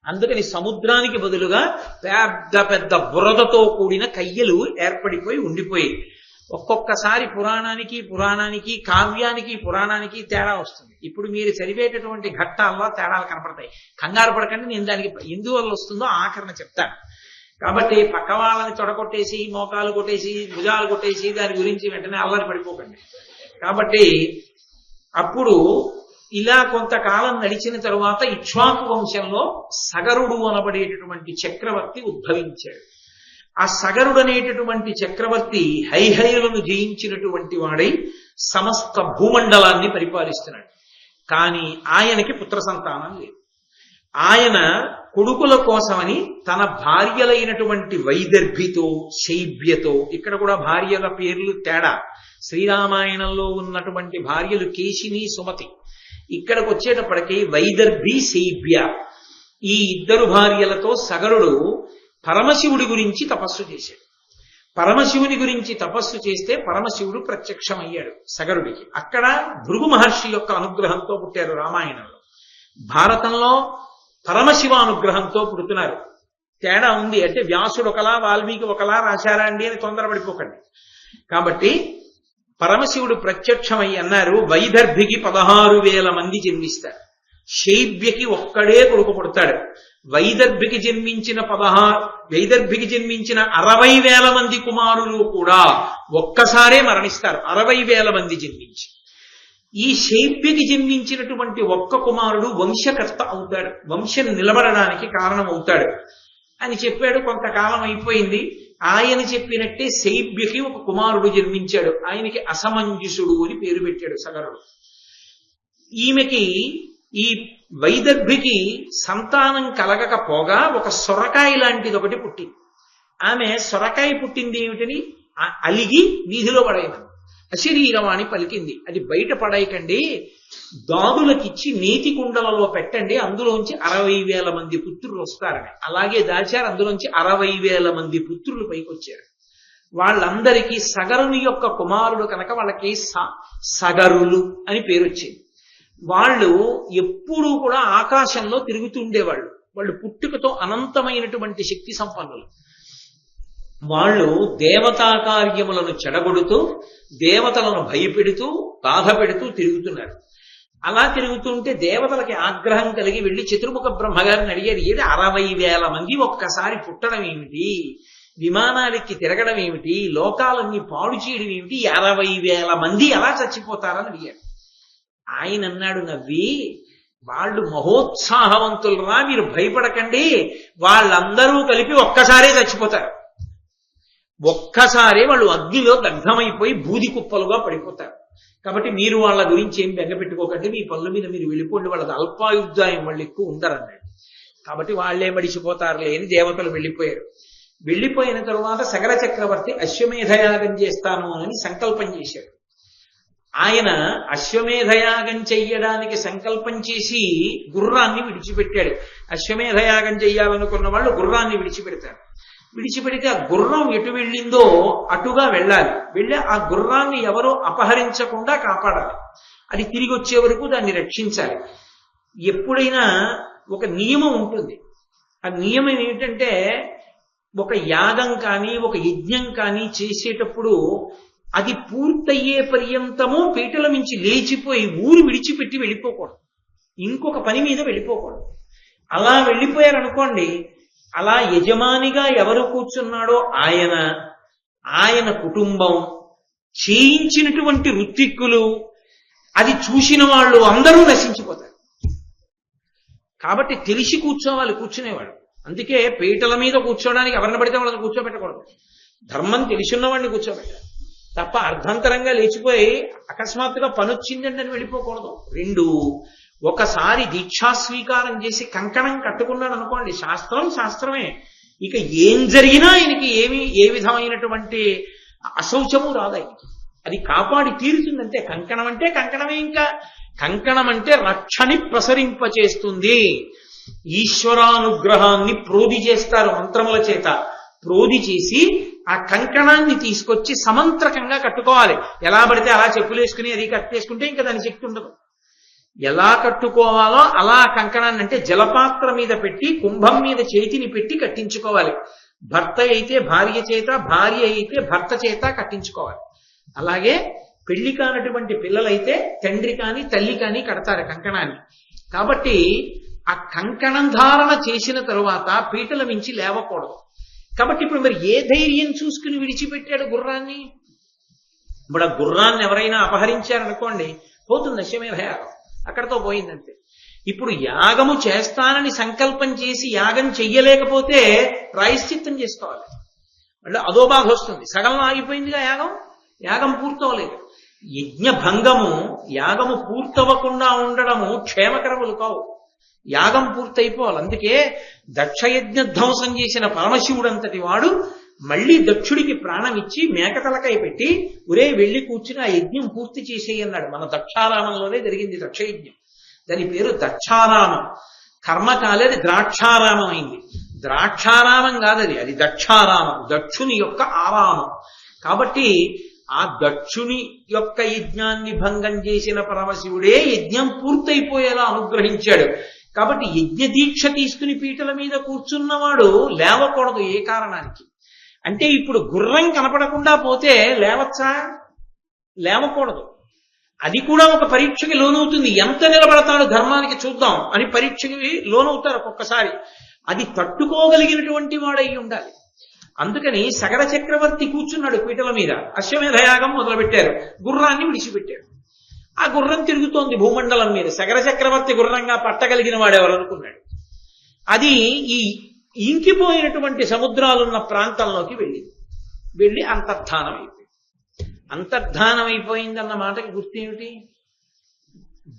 అందుకని సముద్రానికి బదులుగా పెద్ద పెద్ద బురదతో కూడిన కయ్యలు ఏర్పడిపోయి ఉండిపోయి. ఒక్కొక్కసారి పురాణానికి కావ్యానికి పురాణానికి తేడా వస్తుంది. ఇప్పుడు మీరు చదివేటటువంటి ఘట్టాల్లో తేడాలు కనపడతాయి. కంగారు పడకండి, నేను దానికి ఎందువల్ల వస్తుందో ఆఖరణ చెప్తాను. కాబట్టి పక్క వాళ్ళని తొడగొట్టేసి, మోకాలు కొట్టేసి, భుజాలు కొట్టేసి దాని గురించి వెంటనే అల్లరి పడిపోకండి. కాబట్టి అప్పుడు ఇలా కొంతకాలం నడిచిన తరువాత ఇక్ష్వాకు వంశంలో సగరుడు అనబడేటటువంటి చక్రవర్తి ఉద్భవించాడు. ఆ సగరుడు అనేటటువంటి చక్రవర్తి హైహయులను జయించినటువంటి వాడై సమస్త భూమండలాన్ని పరిపాలిస్తున్నాడు. కానీ ఆయనకి పుత్ర సంతానం లేదు. ఆయన కొడుకుల కోసమని తన భార్యలైనటువంటి వైదర్భితో, శైబ్యతో, ఇక్కడ కూడా భార్యల పేర్లు తేడా. శ్రీరామాయణంలో ఉన్నటువంటి భార్యలు కేశిని, సుమతి. ఇక్కడికి వచ్చేటప్పటికి వైదర్భి, శైబ్య, ఈ ఇద్దరు భార్యలతో సగరుడు పరమశివుడి గురించి తపస్సు చేశాడు. పరమశివుని గురించి తపస్సు చేస్తే పరమశివుడు ప్రత్యక్షమయ్యాడు సగరుడికి. అక్కడ భృగు మహర్షి యొక్క అనుగ్రహంతో పుట్టారు రామాయణంలో. భారతంలో పరమశివానుగ్రహంతో పుడుతున్నారు. తేడా ఉంది. అంటే వ్యాసుడు ఒకలా, వాల్మీకి ఒకలా రాశారా అండి అని తొందరపడిపోకండి. కాబట్టి పరమశివుడు ప్రత్యక్షమై అన్నారు, వైదర్భికి 16,000 మంది జన్మిస్తారు, శైబ్యకి ఒక్కడే కొడుకు పుడతాడు. వైదర్భికి జన్మించిన 60,000 మంది కుమారులు కూడా ఒక్కసారే మరణిస్తారు. 60,000 మంది జన్మించి ఈ శైబ్యకి జన్మించినటువంటి ఒక్క కుమారుడు వంశకర్త అవుతాడు, వంశం నిలబడడానికి కారణం అవుతాడు అని చెప్పాడు. కొంతకాలం అయిపోయింది. ఆయన చెప్పినట్టే శైబ్యకి ఒక కుమారుడు జన్మించాడు. ఆయనకి అసమంజసుడు అని పేరు పెట్టాడు సగరుడు. ఈమెకి ఈ వైదర్భికి సంతానం కలగకపోగా ఒక సొరకాయ లాంటిది ఒకటి పుట్టింది. ఆమె సొరకాయ పుట్టింది ఏమిటని అలిగి వీధిలో పడేయమని అశరీరవాణి పలికింది. అది బయట పడేయకండి, దాదులకిచ్చి నీతి కుండలలో పెట్టండి, అందులోంచి 60,000 మంది పుత్రులు వస్తారని. అలాగే దాచారు. అందులోంచి 60,000 మంది పుత్రులు పైకి వచ్చారు. వాళ్ళందరికీ సగరుని యొక్క కుమారుడు కనుక వాళ్ళకి సగరులు అని పేరు వచ్చింది. వాళ్ళు ఎప్పుడూ కూడా ఆకాశంలో తిరుగుతూ ఉండేవాళ్ళు. వాళ్ళు పుట్టుకతో అనంతమైనటువంటి శక్తి సంపన్నులు. వాళ్ళు దేవతా కార్యములను చెడగొడుతూ దేవతలను భయపెడుతూ బాధ పెడుతూ తిరుగుతున్నారు. అలా తిరుగుతుంటే దేవతలకి ఆగ్రహం కలిగి వెళ్లి చతుర్ముఖ బ్రహ్మగారిని అడిగారు, ఏది 60,000 మంది ఒక్కసారి పుట్టడం ఏమిటి, విమానాలకి తిరగడం ఏమిటి, లోకాలన్నీ పాడు చేయడం ఏమిటి, 60,000 మంది ఎలా చచ్చిపోతారని అడిగారు. ఆయన అన్నాడు నవ్వి, వాళ్ళు మహోత్సాహవంతులరా, మీరు భయపడకండి, వాళ్ళందరూ కలిపి ఒక్కసారే చచ్చిపోతారు. ఒక్కసారే వాళ్ళు అగ్నిలో దగ్ధమైపోయి బూది కుప్పలుగా పడిపోతారు. కాబట్టి మీరు వాళ్ళ గురించి ఏం బెంగపెట్టుకోకండి, మీ పనుల మీద మీరు వెళ్ళిపోండి, వాళ్ళది అల్పాయుద్ధాయం, వాళ్ళు ఎక్కువ ఉండరన్నాడు. కాబట్టి వాళ్లే మడిచిపోతారులే అని దేవతలు వెళ్ళిపోయారు. వెళ్ళిపోయిన తరువాత సగర చక్రవర్తి అశ్వమేధయాగం చేస్తాను అని సంకల్పం చేశాడు. ఆయన అశ్వమేధయాగం చెయ్యడానికి సంకల్పం చేసి గుర్రాన్ని విడిచిపెట్టాడు. అశ్వమేధయాగం చెయ్యాలనుకున్న వాళ్ళు గుర్రాన్ని విడిచిపెడతారు. విడిచిపెడితే ఆ గుర్రం ఎటు వెళ్ళిందో అటుగా వెళ్ళాలి. వెళ్ళి ఆ గుర్రాన్ని ఎవరో అపహరించకుండా కాపాడాలి. అది తిరిగి వచ్చే వరకు దాన్ని రక్షించాలి. ఎప్పుడైనా ఒక నియమం ఉంటుంది. ఆ నియమం ఏమిటంటే, ఒక యాగం కానీ ఒక యజ్ఞం కానీ చేసేటప్పుడు అది పూర్తయ్యే పర్యంతము పీటల మించి లేచిపోయి ఊరు విడిచిపెట్టి వెళ్ళిపోకూడదు, ఇంకొక పని మీద వెళ్ళిపోకూడదు. అలా వెళ్ళిపోయారనుకోండి, అలా యజమానిగా ఎవరు కూర్చున్నాడో ఆయన కుటుంబం, చేయించినటువంటి ఋత్విక్కులు, అది చూసిన వాళ్ళు అందరూ నశించిపోతారు. కాబట్టి తెలిసి కూర్చోవాలి కూర్చునేవాడు. అందుకే పీటల మీద కూర్చోడానికి ఎవరిని పడితే వాళ్ళని కూర్చోబెట్టకూడదు. ధర్మం తెలిసిన్న వాడిని కూర్చోబెట్టాలి తప్ప అర్ధంతరంగా లేచిపోయి అకస్మాత్తుగా పనొచ్చిందండి అని వెళ్ళిపోకూడదు. 2, ఒకసారి దీక్షా స్వీకారం చేసి కంకణం కట్టుకున్నాడు అనుకోండి, శాస్త్రం శాస్త్రమే, ఇక ఏం జరిగినా ఆయనకి ఏ విధమైనటువంటి అశౌచము రాదు. అది కాపాడి తీరుతుందంటే కంకణం అంటే కంకణమే. ఇంకా కంకణం అంటే రక్షని ప్రసరింపచేస్తుంది. ఈశ్వరానుగ్రహాన్ని ప్రోధి చేస్తారు మంత్రముల చేత. ప్రోధి చేసి ఆ కంకణాన్ని తీసుకొచ్చి సమంత్రకంగా కట్టుకోవాలి. ఎలా పడితే అలా చెప్పులేసుకుని అది కట్టేసుకుంటే ఇంకా దాని శక్తి ఉండదు. ఎలా కట్టుకోవాలో అలా కంకణాన్ని, అంటే జలపాత్ర మీద పెట్టి కుంభం మీద చేతిని పెట్టి కట్టించుకోవాలి. భర్త అయితే భార్య చేత, భార్య అయితే భర్త చేత కట్టించుకోవాలి. అలాగే పెళ్లి కానటువంటి పిల్లలైతే తండ్రి కాని తల్లి కాని కడతారు కంకణాన్ని. కాబట్టి ఆ కంకణం ధారణ చేసిన తరువాత పీటల మించి లేవకూడదు. కాబట్టి ఇప్పుడు మరి ఏ ధైర్యం చూసుకుని విడిచిపెట్టాడు గుర్రాన్ని? ఇప్పుడు ఆ గుర్రాన్ని ఎవరైనా అపహరించారనుకోండి, పోతుంది అశ్వమేధయాగం, అక్కడతో పోయిందంతే. ఇప్పుడు యాగము చేస్తానని సంకల్పం చేసి యాగం చెయ్యలేకపోతే ప్రాయశ్చిత్తం చేసుకోవాలి. మళ్ళీ అదో బాధ వస్తుంది, సగం ఆగిపోయిందిగా యాగం పూర్తవలేదు. యజ్ఞ భంగము, యాగము పూర్తవకుండా ఉండడము క్షేమకరములు కావు. యాగం పూర్తయిపోవాలి. అందుకే దక్షయజ్ఞ ధ్వంసం చేసిన పరమశివుడంతటి వాడు మళ్ళీ దక్షుడికి ప్రాణం ఇచ్చి మేకతలకాయ పెట్టి, ఒరే వెళ్ళి కూర్చుని ఆ యజ్ఞం పూర్తి చేసేయన్నాడు. మన దక్షారామంలోనే జరిగింది దక్షయజ్ఞం. దాని పేరు దక్షారామం. కర్మకాలేది ద్రాక్షారామం అయింది. ద్రాక్షారామం కాదది, అది దక్షారామం, దక్షుని యొక్క ఆరామం. కాబట్టి ఆ దక్షుని యొక్క యజ్ఞాన్ని భంగం చేసిన పరమశివుడే యజ్ఞం పూర్తయిపోయేలా అనుగ్రహించాడు. కాబట్టి యజ్ఞ దీక్ష తీసుకుని పీటల మీద కూర్చున్నవాడు లేవకూడదు ఏ కారణానికి. అంటే ఇప్పుడు గుర్రం కనపడకుండా పోతే లేవచ్చా? లేవకూడదు. అది కూడా ఒక పరీక్షకి లోనవుతుంది. ఎంత నిలబడతాడు ధర్మానికి చూద్దాం అని పరీక్షకి లోనవుతారు ఒక్కొక్కసారి. అది తట్టుకోగలిగినటువంటి వాడై ఉండాలి. అందుకని సగర చక్రవర్తి కూర్చున్నాడు పీటల మీద, అశ్వమేధయాగం మొదలుపెట్టారు, గుర్రాన్ని విడిచిపెట్టాడు. ఆ గుర్రం తిరుగుతోంది భూమండలం మీద. సగర చక్రవర్తి గుర్రంగా పట్టగలిగిన వాడెవరు అనుకున్నాడు. అది ఈ ఇంకిపోయినటువంటి సముద్రాలున్న ప్రాంతంలోకి వెళ్ళి అంతర్ధానం అయిపోయింది. అంతర్ధానం అయిపోయిందన్న మాటకి గుర్తు ఏమిటి?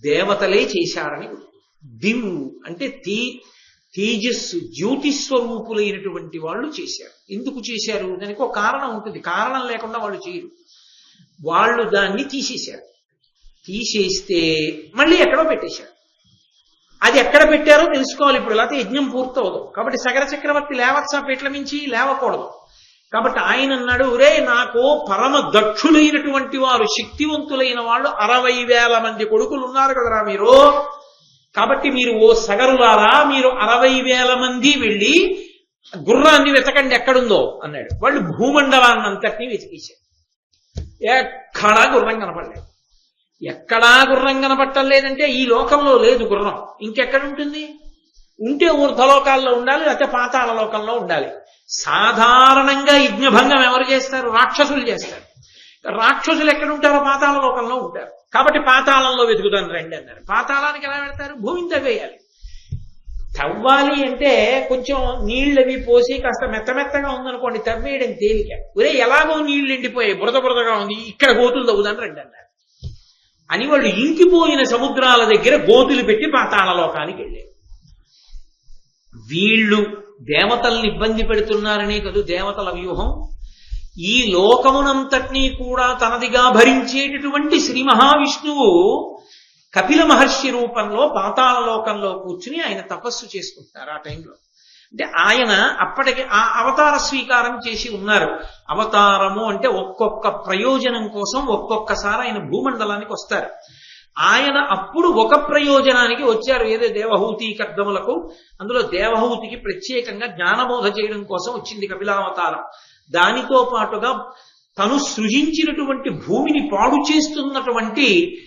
దేవతలే చేశారని గుర్తు. దివు అంటే తేజస్సు జ్యోతిస్వరూపులైనటువంటి వాళ్ళు చేశారు. ఎందుకు చేశారు? దానికి ఒక కారణం ఉంటుంది. కారణం లేకుండా వాళ్ళు చేయరు. వాళ్ళు దాన్ని తీసేశారు. తీసేస్తే మళ్ళీ ఎక్కడో పెట్టేశారు. అది ఎక్కడ పెట్టారో తెలుసుకోవాలి ఇప్పుడు, లేకపోతే యజ్ఞం పూర్తవదు. కాబట్టి సగర చక్రవర్తి లేవచ్చా పీట్ల మించి? లేవకూడదు. కాబట్టి ఆయన అన్నాడు, ఒరే నాకు పరమ దక్షులైనటువంటి వారు, శక్తివంతులైన వాళ్ళు 60,000 మంది కొడుకులు ఉన్నారు కదరా మీరు. కాబట్టి మీరు ఓ సగరులారా, మీరు 60,000 మంది వెళ్ళి గుర్రాన్ని వెతకండి ఎక్కడుందో అన్నాడు. వాళ్ళు భూమండలాన్ని అంతటినీ వెతికేశారు. ఎక్కడా గుర్రం కనపడలేదు. ఎక్కడా గుర్రం కనపట్టలేదంటే ఈ లోకంలో లేదు గుర్రం. ఇంకెక్కడ ఉంటుంది? ఉంటే ఊర్ధ్వలోకాల్లో ఉండాలి, లేకపోతే పాతాళ లోకంలో ఉండాలి. సాధారణంగా యజ్ఞభంగం ఎవరు చేస్తారు? రాక్షసులు చేస్తారు. రాక్షసులు ఎక్కడ ఉంటారో పాతాళ లోకంలో ఉంటారు. కాబట్టి పాతాళంలో వెతుకుతాను రండి అన్నారు. పాతాళానికి ఎలా వెళ్తారు? భూమిని తవ్వేయాలి. తవ్వాలి అంటే కొంచెం నీళ్ళవి పోసి కాస్త మెత్తమెత్తగా ఉందనుకోండి, తవ్వేయడం తేలిక. ఒరే ఎలాగో నీళ్లు ఎండిపోయాయి, బురదగా ఉంది, ఇక్కడ గోతులు తవ్వుదాని రండి అన్నారు. అని వాళ్ళు ఇంకిపోయిన సముద్రాల దగ్గర గోతులు పెట్టి పాతాళ లోకానికి వెళ్ళారు. వీళ్ళు దేవతల్ని ఇబ్బంది పెడుతున్నారనే కదూ దేవతల వ్యూహం. ఈ లోకమునంతటినీ కూడా తనదిగా భరించేటటువంటి శ్రీ మహావిష్ణువు కపిల మహర్షి రూపంలో పాతాళ లోకంలో కూర్చుని ఆయన తపస్సు చేసుకుంటున్నారు ఆ టైంలో. అంటే ఆయన అప్పటికి ఆ అవతార స్వీకారం చేసి ఉన్నారు. అవతారము అంటే ఒక్కొక్క ప్రయోజనం కోసం ఒక్కొక్కసారి ఆయన భూమండలానికి వస్తారు. ఆయన అప్పుడు ఒక ప్రయోజనానికి వచ్చారు, ఏదో దేవహూతి కర్దములకు. అందులో దేవహూతికి ప్రత్యేకంగా జ్ఞానబోధ చేయడం కోసం వచ్చింది కపిలావతారం. దానితో పాటుగా తను సృజించినటువంటి భూమిని పాడు చేస్తున్నటువంటి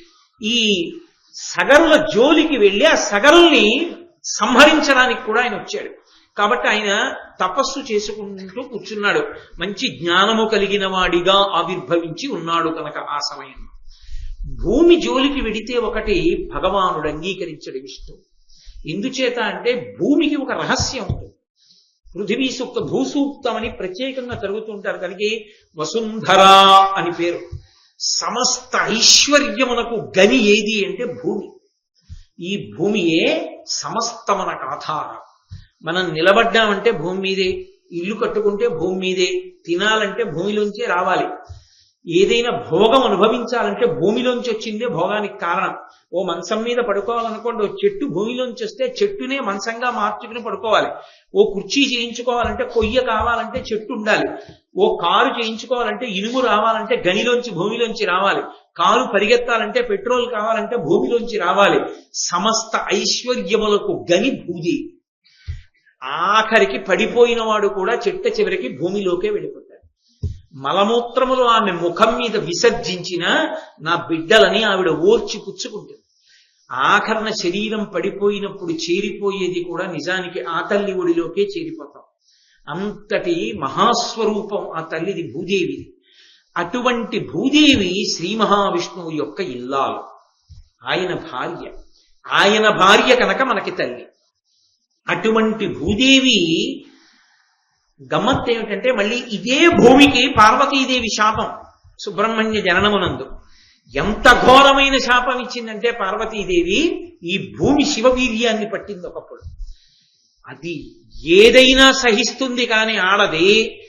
ఈ సగరుల జోలికి వెళ్ళి ఆ సగరుల్ని సంహరించడానికి కూడా ఆయన వచ్చాడు. కాబట్టి ఆయన తపస్సు చేసుకుంటూ కూర్చున్నాడు. మంచి జ్ఞానము కలిగిన వాడిగా ఆవిర్భవించి ఉన్నాడు కనుక ఆ సమయంలో. భూమి జోలికి వెడితే ఒకటి భగవానుడు అంగీకరించడు విష్ణు. ఎందుచేత అంటే భూమికి ఒక రహస్యం ఉంటుంది. పృథివీ సూక్త భూసూక్తం అని ప్రత్యేకంగా జరుగుతుంటారు. దానికి వసుంధర అని పేరు. సమస్త ఐశ్వర్యమునకు గని ఏది అంటే భూమి. ఈ భూమియే సమస్తమునకు ఆధారం. మనం నిలబడ్డామంటే భూమి మీదే, ఇల్లు కట్టుకుంటే భూమి మీదే, తినాలంటే భూమిలోంచే రావాలి, ఏదైనా భోగం అనుభవించాలంటే భూమిలోంచి వచ్చిందే భోగానికి కారణం. ఓ మంచం మీద పడుకోవాలనుకోండి, ఓ చెట్టు భూమిలోంచి వస్తే చెట్టునే మంచంగా మార్చుకుని పడుకోవాలి. ఓ కుర్చీ చేయించుకోవాలంటే కొయ్య కావాలంటే చెట్టు ఉండాలి. ఓ కారు చేయించుకోవాలంటే ఇనుము రావాలంటే గనిలోంచి భూమిలోంచి రావాలి. కారు పరిగెత్తాలంటే పెట్రోల్ కావాలంటే భూమిలోంచి రావాలి. సమస్త ఐశ్వర్యములకు గని భూది. ఆఖరికి పడిపోయిన వాడు కూడా చిట్ట చివరికి భూమిలోకే వెళ్ళిపోతాడు. మలమూత్రములు ఆమె ముఖం మీద విసర్జించిన నా బిడ్డలని ఆవిడ ఓర్చి పుచ్చుకుంటుంది. ఆఖరణ శరీరం పడిపోయినప్పుడు చేరిపోయేది కూడా నిజానికి ఆ తల్లి ఒడిలోకే చేరిపోతాం. అంతటి మహాస్వరూపం ఆ తల్లిది, భూదేవి. అటువంటి భూదేవి శ్రీ మహావిష్ణువు యొక్క ఇల్లాలు, ఆయన భార్య కనుక మనకి తల్లి. అటువంటి భూదేవి గమ్మత్తు ఏమిటంటే మళ్ళీ ఇదే భూమికి పార్వతీదేవి శాపం సుబ్రహ్మణ్య జననమునందు. ఎంత ఘోరమైన శాపం ఇచ్చిందంటే పార్వతీదేవి ఈ భూమి శివవీర్యాన్ని పట్టింది ఒకప్పుడు. అది ఏదైనా సహిస్తుంది కానీ ఆడది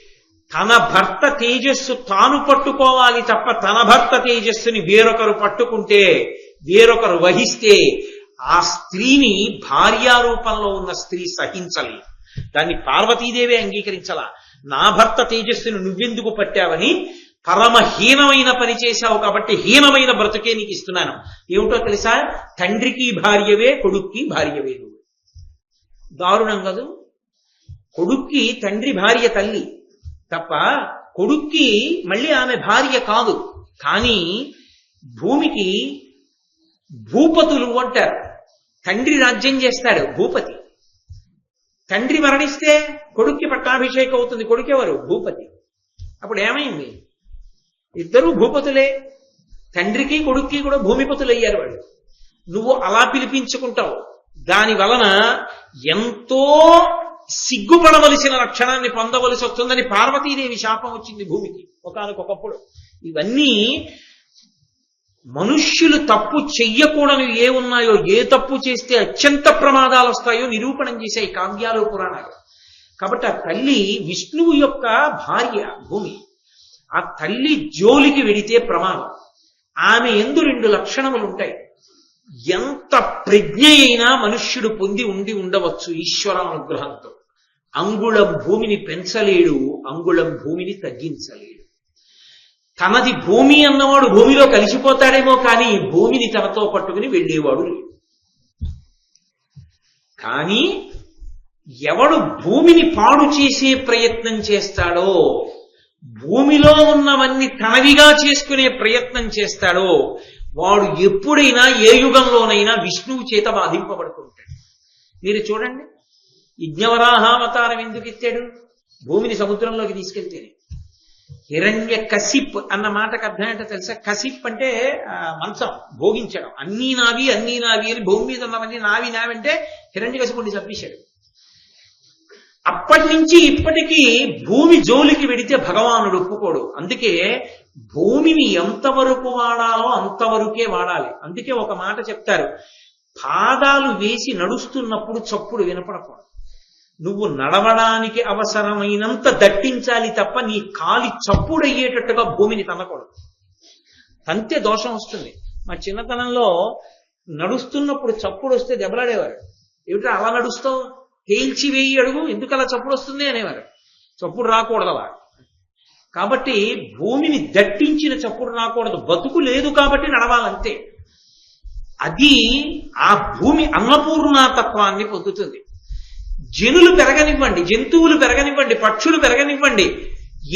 తన భర్త తేజస్సు తాను పట్టుకోవాలి తప్ప తన భర్త తేజస్సుని వేరొకరు పట్టుకుంటే, వేరొకరు వహిస్తే ఆ స్త్రీని భార్యారూపంలో ఉన్న స్త్రీ సహించలేదు. దాన్ని పార్వతీదేవి అంగీకరించలా. నా భర్త తేజస్సును నువ్వెందుకు పట్టావని, పరమహీనమైన పని చేశావు కాబట్టి హీనమైన బ్రతుకే నీకు ఇస్తున్నాను. ఏమిటో తెలుసా? తండ్రికి భార్యవే, కొడుక్కి భార్యవే నువ్వు. దారుణం కాదు? కొడుక్కి తండ్రి భార్య తల్లి తప్ప కొడుక్కి మళ్ళీ ఆమె భార్య కాదు. కానీ భూమికి భూపతులు అంటారు. తండ్రి రాజ్యం చేస్తాడు భూపతి. తండ్రి మరణిస్తే కొడుక్కి పట్టాభిషేకం అవుతుంది. కొడుకెవరు? భూపతి. అప్పుడు ఏమైంది? ఇద్దరూ భూపతులే. తండ్రికి కొడుక్కి కూడా భూమిపతులు అయ్యారు వాళ్ళు. నువ్వు అలా పిలిపించుకుంటావు. దాని వలన ఎంతో సిగ్గుపడవలసిన లక్షణాన్ని పొందవలసి వస్తుందని పార్వతీదేవి శాపం వచ్చింది భూమికి ఒకానొకప్పుడు. ఇవన్నీ మనుష్యులు తప్పు చెయ్యకూడని ఏ ఉన్నాయో, ఏ తప్పు చేస్తే అత్యంత ప్రమాదాలు వస్తాయో నిరూపణం చేశాయి కావ్యాలు, పురాణాలు. కాబట్టి ఆ తల్లి విష్ణువు యొక్క భార్య భూమి. ఆ తల్లి జోలికి వెడితే ప్రమాదం. ఆమె ఎందు 2 లక్షణములు ఉంటాయి. ఎంత ప్రజ్ఞ అయినా మనుష్యుడు పొంది ఉండవచ్చు ఈశ్వరానుగ్రహంతో. అంగుళం భూమిని పెంచలేడు, అంగుళం భూమిని తగ్గించలేడు. తనది భూమి అన్నవాడు భూమిలో కలిసిపోతాడేమో కానీ భూమిని తనతో పట్టుకుని వెళ్ళేవాడు లేడు. కానీ ఎవడు భూమిని పాడు చేసే ప్రయత్నం చేస్తాడో, భూమిలో ఉన్నవన్నీ తనవిగా చేసుకునే ప్రయత్నం చేస్తాడో, వాడు ఎప్పుడైనా ఏ యుగంలోనైనా విష్ణువు చేత బాధింపబడుతుంటాడు. మీరు చూడండి, యజ్ఞవరాహావతారం ఎందుకు ఎత్తాడు? భూమిని సముద్రంలోకి తీసుకెళ్తేనే. హిరణ్య కసిప్ అన్న మాటకు అర్థం ఏంటో తెలుసా? కసిప్ అంటే మంచం భోగించడం. అన్నీ నావి అన్నీ నావి అని భూమి మీద ఉన్నవన్నీ నావి నావంటే హిరణ్య కసిపుడిని చంపేశాడు. అప్పటి నుంచి ఇప్పటికీ భూమి జోలికి వెడితే భగవానుడు ఒప్పుకోడు. అందుకే భూమిని ఎంతవరకు వాడాలో అంతవరకే వాడాలి. అందుకే ఒక మాట చెప్తారు, పాదాలు వేసి నడుస్తున్నప్పుడు చప్పుడు వినపడకూడదు. నువ్వు నడవడానికి అవసరమైనంత దట్టించాలి తప్ప నీ కాలి చప్పుడయ్యేటట్టుగా భూమిని తన్నకూడదు. అంతే దోషం వస్తుంది. మా చిన్నతనంలో నడుస్తున్నప్పుడు చప్పుడు వస్తే దెబ్బలాడేవారు. ఏమిటో అలా నడుస్తావు, తేల్చి వేయి అడుగు, ఎందుకు అలా చప్పుడు వస్తుంది అనేవారు. చప్పుడు రాకూడదలా. కాబట్టి భూమిని దట్టించిన చప్పుడు రాకూడదు. బతుకు లేదు కాబట్టి నడవాలంతే. అది ఆ భూమి అన్నపూర్ణాతత్వాన్ని పొందుతుంది. జనులు పెరగనివ్వండి, జంతువులు పెరగనివ్వండి, పక్షులు పెరగనివ్వండి,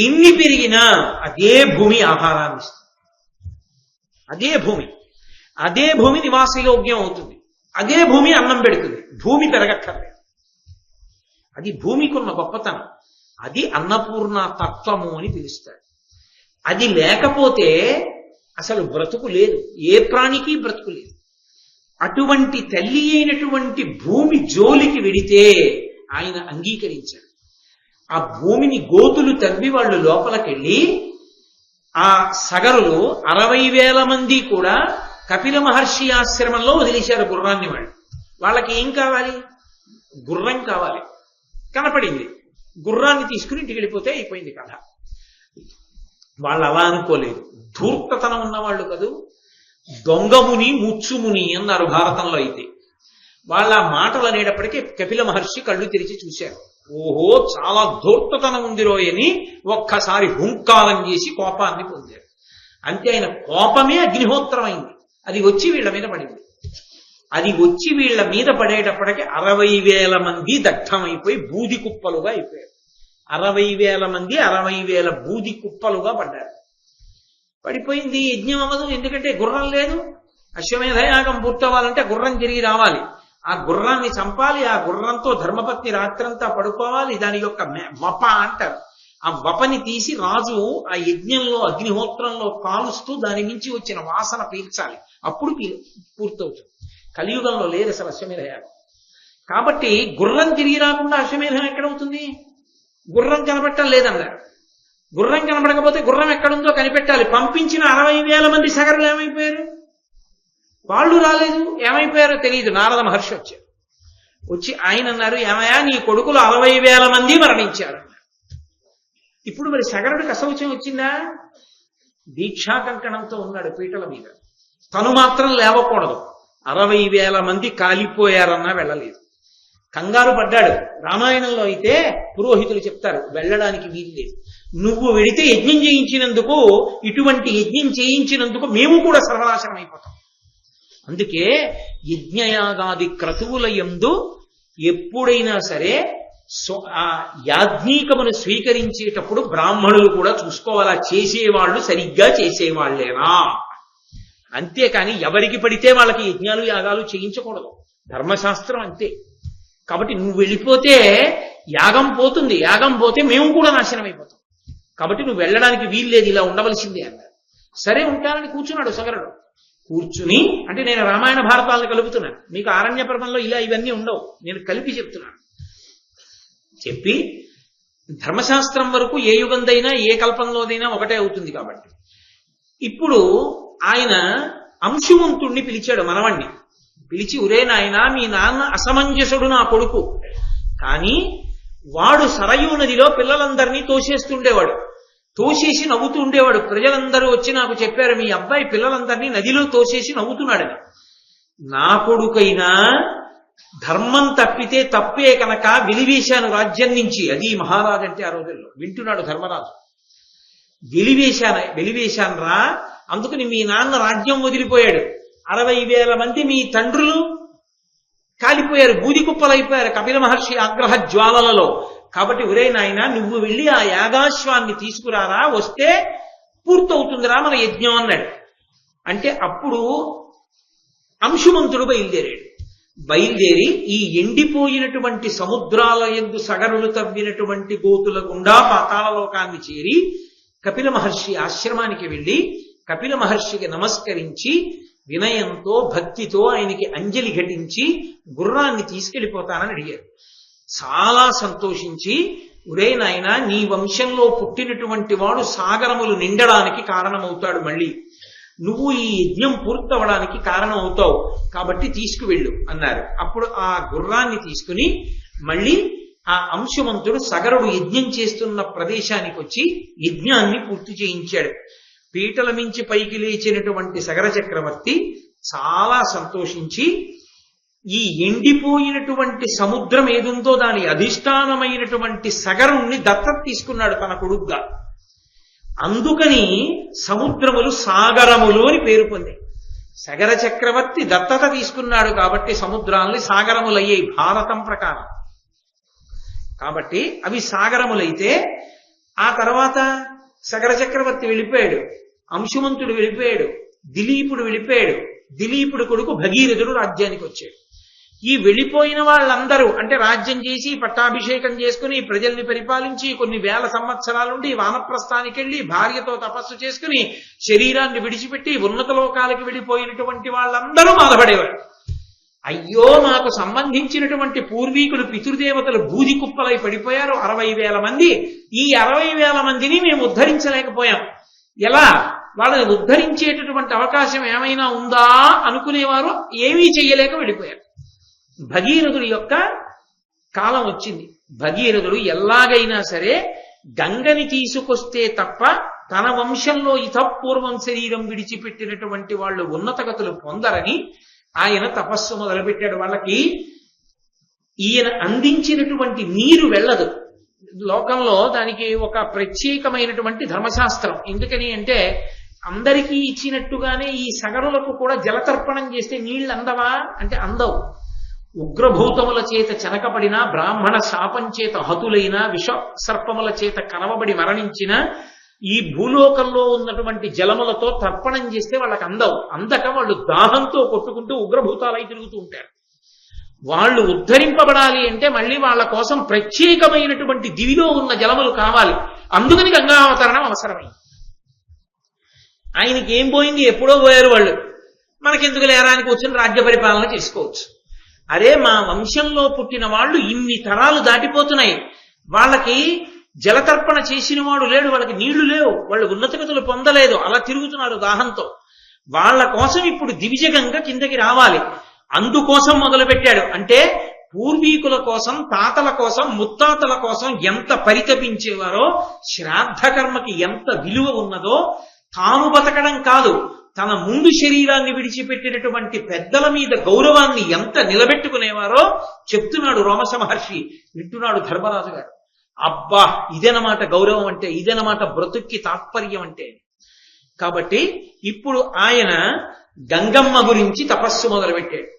ఎన్ని పెరిగినా అదే భూమి ఆహారాన్ని ఇస్తుంది. అదే భూమి నివాసయోగ్యం అవుతుంది. అదే భూమి అన్నం పెడుతుంది. భూమి పెరగక్కర్లేదు. అది భూమికి ఉన్న గొప్పతనం. అది అన్నపూర్ణ తత్వము అని పిలుస్తారు. అది లేకపోతే అసలు బ్రతుకు లేదు, ఏ ప్రాణికి బ్రతుకు లేదు. అటువంటి తల్లి అయినటువంటి భూమి జోలికి వెడితే ఆయన అంగీకరించాడు. ఆ భూమిని గోతులు తవ్వి వాళ్ళు లోపలికెళ్ళి ఆ సగరులు 60,000 మంది కూడా కపిల మహర్షి ఆశ్రమంలో వదిలేశారు గుర్రాన్ని. వాళ్ళకి ఏం కావాలి? గుర్రం కావాలి. కనపడింది, గుర్రాన్ని తీసుకుని ఇంటికి వెళ్ళిపోతే అయిపోయింది కథ. వాళ్ళు అలా అనుకోలేదు. ధూర్తతనం ఉన్నవాళ్ళు కదూ. దొంగముని ముచ్చుముని అన్నారు భారతంలో. అయితే వాళ్ళ మాటలు అనేటప్పటికీ కపిల మహర్షి కళ్ళు తెరిచి చూశారు. ఓహో, చాలా ధూర్తతనం ఉంది రోయని ఒక్కసారి హుంకారం చేసి కోపాన్ని పొందారు. అంతే, ఆయన కోపమే అగ్నిహోత్రం అయింది. అది వచ్చి వీళ్ళ మీద పడింది. అది వచ్చి వీళ్ళ మీద పడేటప్పటికి 60,000 మంది దగ్ధమైపోయి బూది కుప్పలుగా అయిపోయారు. 60,000 మంది 60,000 బూది కుప్పలుగా పడ్డారు. పడిపోయింది. యజ్ఞం అవ్వదు, ఎందుకంటే గుర్రం లేదు. అశ్వమేధయాగం పూర్తవ్వాలంటే గుర్రం తిరిగి రావాలి. ఆ గుర్రాన్ని చంపాలి. ఆ గుర్రంతో ధర్మపత్ని రాత్రంతా పడుకోవాలి. దాని యొక్క వప అంటారు. ఆ వపని తీసి రాజు ఆ యజ్ఞంలో అగ్నిహోత్రంలో కాలుస్తూ దాని నుంచి వచ్చిన వాసన పీల్చాలి. అప్పుడు పూర్తవుతుంది. కలియుగంలో లేదు అసలు అశ్వమేధయాగం. కాబట్టి గుర్రం తిరిగి రాకుండా అశ్వమేధం ఎక్కడవుతుంది? గుర్రం కనబట్టం లేదన్నారు. గుర్రం కనబడకపోతే గుర్రం ఎక్కడుందో కనిపెట్టాలి. పంపించిన 60,000 మంది సగరులు ఏమైపోయారు? వాళ్ళు రాలేదు, ఏమైపోయారో తెలియదు. నారద మహర్షి వచ్చారు. వచ్చి ఆయన అన్నారు, ఏమయ్యా నీ కొడుకులు 60,000 మంది మరణించారు. ఇప్పుడు మరి సగరుడికి అసౌచ్యం వచ్చిందా? దీక్షా కంకణంతో ఉన్నాడు పీటల మీద. తను మాత్రం లేవకూడదు. 60,000 మంది కాలిపోయారన్నా వెళ్ళలేదు. కంగారు పడ్డాడు. రామాయణంలో అయితే పురోహితులు చెప్తారు, వెళ్ళడానికి వీలు లేదు. నువ్వు వెడితే యజ్ఞం చేయించినందుకు, ఇటువంటి యజ్ఞం చేయించినందుకు మేము కూడా సర్వనాశనం అయిపోతాం. అందుకే యజ్ఞయాగాది క్రతువుల యందు ఎప్పుడైనా సరే ఆ యాజ్ఞికమును స్వీకరించేటప్పుడు బ్రాహ్మణులు కూడా చూసుకోవాలా, చేసేవాళ్ళు సరిగ్గా చేసేవాళ్లేనా. అంతేకాని ఎవరికి పడితే వాళ్ళకి యజ్ఞాలు యాగాలు చేయించకూడదు. ధర్మశాస్త్రం అంతే. కాబట్టి నువ్వు వెళ్ళిపోతే యాగం పోతుంది, యాగం పోతే మేము కూడా నాశనం అయిపోతాం. కాబట్టి నువ్వు వెళ్ళడానికి వీల్లేదు, ఇలా ఉండవలసిందే అన్నారు. సరే ఉంటానని కూర్చున్నాడు సగరుడు. కూర్చుని, అంటే నేను రామాయణ భారతాలను కలుపుతున్నాను, మీకు ఆరణ్య పర్వంలో ఇలా ఇవన్నీ ఉండవు, నేను కలిపి చెప్తున్నాను. చెప్పి ధర్మశాస్త్రం వరకు ఏ యుగందైనా ఏ కల్పంలోదైనా ఒకటే అవుతుంది. కాబట్టి ఇప్పుడు ఆయన అంశుమంతుణ్ణి పిలిచాడు మనవణ్ణి. పిలిచి, ఒరే నాయనా, మీ నాన్న అసమంజసుడు నా కొడుకు, కానీ వాడు సరయూ నదిలో పిల్లలందరినీ తోసేస్తుండేవాడు, తోసేసి నవ్వుతూ ఉండేవాడు. ప్రజలందరూ వచ్చి నాకు చెప్పారు, మీ అబ్బాయి పిల్లలందరినీ నదిలో తోసేసి నవ్వుతున్నాడని. నా కొడుకైనా ధర్మం తప్పితే తప్పే కనుక వెలివేశాను రాజ్యం నుంచి. అది మహారాజు అంటే ఆ రోజుల్లో. వింటున్నాడు ధర్మరాజు. వెలివేశాను రా, అందుకని మీ నాన్న రాజ్యం వదిలిపోయాడు. 60,000 మంది మీ తండ్రులు కాలిపోయారు, బూది కుప్పలైపోయారు కపిల మహర్షి ఆగ్రహ జ్వాలలలో. కాబట్టి ఒరే నాయన, నువ్వు వెళ్ళి ఆ యాగాశ్వాన్ని తీసుకురారా, వస్తే పూర్తవుతుందిరా మన యజ్ఞం అన్నాడు. అంటే అప్పుడు అంశుమంతుడు బయలుదేరి ఈ ఎండిపోయినటువంటి సముద్రాల యందు సగరులు తవ్వినటువంటి గోతుల గుండా పాతాళలోకాన్ని చేరి కపిల మహర్షి ఆశ్రమానికి వెళ్ళి కపిల మహర్షికి నమస్కరించి వినయంతో భక్తితో ఆయనకి అంజలి ఘటించి గుర్రాన్ని తీసుకెళ్లిపోతానని అడిగారు. చాలా సంతోషించి, ఒరే నాయనా, నీ వంశంలో పుట్టినటువంటి వాడు సాగరములు నిండడానికి కారణమవుతాడు, మళ్ళీ నువ్వు ఈ యజ్ఞం పూర్తవడానికి కారణం అవుతావు, కాబట్టి తీసుకువెళ్ళు అన్నారు. అప్పుడు ఆ గుర్రాన్ని తీసుకుని మళ్ళీ ఆ అంశుమంతుడు సగరుడు యజ్ఞం చేస్తున్న ప్రదేశానికి వచ్చి యజ్ఞాన్ని పూర్తి చేయించాడు. పీటల మించి పైకి లేచినటువంటి సగర చక్రవర్తి చాలా సంతోషించి ఈ ఎండిపోయినటువంటి సముద్రం ఏదుందో దాని అధిష్టానమైనటువంటి సగరుణ్ణి దత్తత తీసుకున్నాడు తన కొడుగ్గా. అందుకని సముద్రములు సాగరములు అని పేరు పొందాయి. సగర చక్రవర్తి దత్తత తీసుకున్నాడు కాబట్టి సముద్రాల్ని సాగరములయ్యాయి భారతం ప్రకారం. కాబట్టి అవి సాగరములైతే ఆ తర్వాత సగర చక్రవర్తి వెళ్ళిపోయాడు, అంశుమంతుడు వెళ్ళిపోయాడు, దిలీపుడు వెళ్ళిపోయాడు. దిలీపుడు కొడుకు భగీరథుడు రాజ్యానికి వచ్చాడు. ఈ వెళ్ళిపోయిన వాళ్ళందరూ అంటే రాజ్యం చేసి పట్టాభిషేకం చేసుకుని ప్రజల్ని పరిపాలించి కొన్ని వేల సంవత్సరాలుండి వానప్రస్థానికి వెళ్ళి భార్యతో తపస్సు చేసుకుని శరీరాన్ని విడిచిపెట్టి ఉన్నత లోకాలకి వెళ్ళిపోయినటువంటి వాళ్ళందరూ బాధపడేవారు. అయ్యో, మాకు సంబంధించినటువంటి పూర్వీకులు పితృదేవతలు బూది కుప్పలై పడిపోయారు 60,000 మంది. ఈ 60,000 మందిని మేము ఉద్ధరించలేకపోయాం. ఎలా? వాళ్ళని ఉద్ధరించేటటువంటి అవకాశం ఏమైనా ఉందా అనుకునేవారు, ఏమీ చెయ్యలేక వెళ్ళిపోయారు. భగీరథుడి యొక్క కాలం వచ్చింది. భగీరథుడు ఎలాగైనా సరే గంగని తీసుకొస్తే తప్ప తన వంశంలో ఇతపూర్వం శరీరం విడిచిపెట్టినటువంటి వాళ్ళు ఉన్నతగతులు పొందరని ఆయన తపస్సు మొదలుపెట్టాడు. వాళ్ళకి ఈయన అందించినటువంటి నీరు వెళ్ళదు. లోకంలో దానికి ఒక ప్రత్యేకమైనటువంటి ధర్మశాస్త్రం. ఎందుకని అంటే అందరికీ ఇచ్చినట్టుగానే ఈ సగరులకు కూడా జలతర్పణం చేస్తే నీళ్లు అందవా అంటే అందవు. ఉగ్రభూతముల చేత చెనకబడిన, బ్రాహ్మణ శాపం చేత హతులైన, విష సర్పముల చేత కరవబడి మరణించిన ఈ భూలోకంలో ఉన్నటువంటి జలములతో తర్పణం చేస్తే వాళ్ళకి అందవు. అందక వాళ్ళు దాహంతో కొట్టుకుంటూ ఉగ్రభూతాలై తిరుగుతూ ఉంటారు. వాళ్ళు ఉద్ధరింపబడాలి అంటే మళ్ళీ వాళ్ళ కోసం ప్రత్యేకమైనటువంటి దివిలో ఉన్న జలములు కావాలి. అందుకని గంగావతరణం అవసరమైంది. ఆయనకి ఏం పోయింది? ఎప్పుడో పోయారు వాళ్ళు. మనకెందుకు లేరానికి వచ్చిన రాజ్య పరిపాలన చేసుకోవచ్చు. అరే, మా వంశంలో పుట్టిన వాళ్ళు ఇన్ని తరాలు దాటిపోతున్నాయి, వాళ్ళకి జలతర్పణ చేసిన వాడు లేడు, వాళ్ళకి నీళ్లు లేవు, వాళ్ళు ఉన్నతగతులు పొందలేదు, అలా తిరుగుతున్నారు దాహంతో. వాళ్ళ కోసం ఇప్పుడు దివిజగంగా కిందకి రావాలి. అందుకోసం మొదలుపెట్టాడు. అంటే పూర్వీకుల కోసం, తాతల కోసం, ముత్తాతల కోసం ఎంత పరితపించేవారో, శ్రాద్ధ కర్మకి ఎంత విలువ ఉన్నదో, తాను బతకడం కాదు, తన ముందు శరీరాన్ని విడిచిపెట్టినటువంటి పెద్దల మీద గౌరవాన్ని ఎంత నిలబెట్టుకునేవారో చెప్తున్నాడు రోమశ మహర్షి. వింటున్నాడు ధర్మరాజు గారు. అబ్బా, ఇదేనమాట గౌరవం అంటే, ఇదేనమాట బ్రతుక్కి తాత్పర్యం అంటే. కాబట్టి ఇప్పుడు ఆయన గంగమ్మ గురించి తపస్సు మొదలుపెట్టాడు.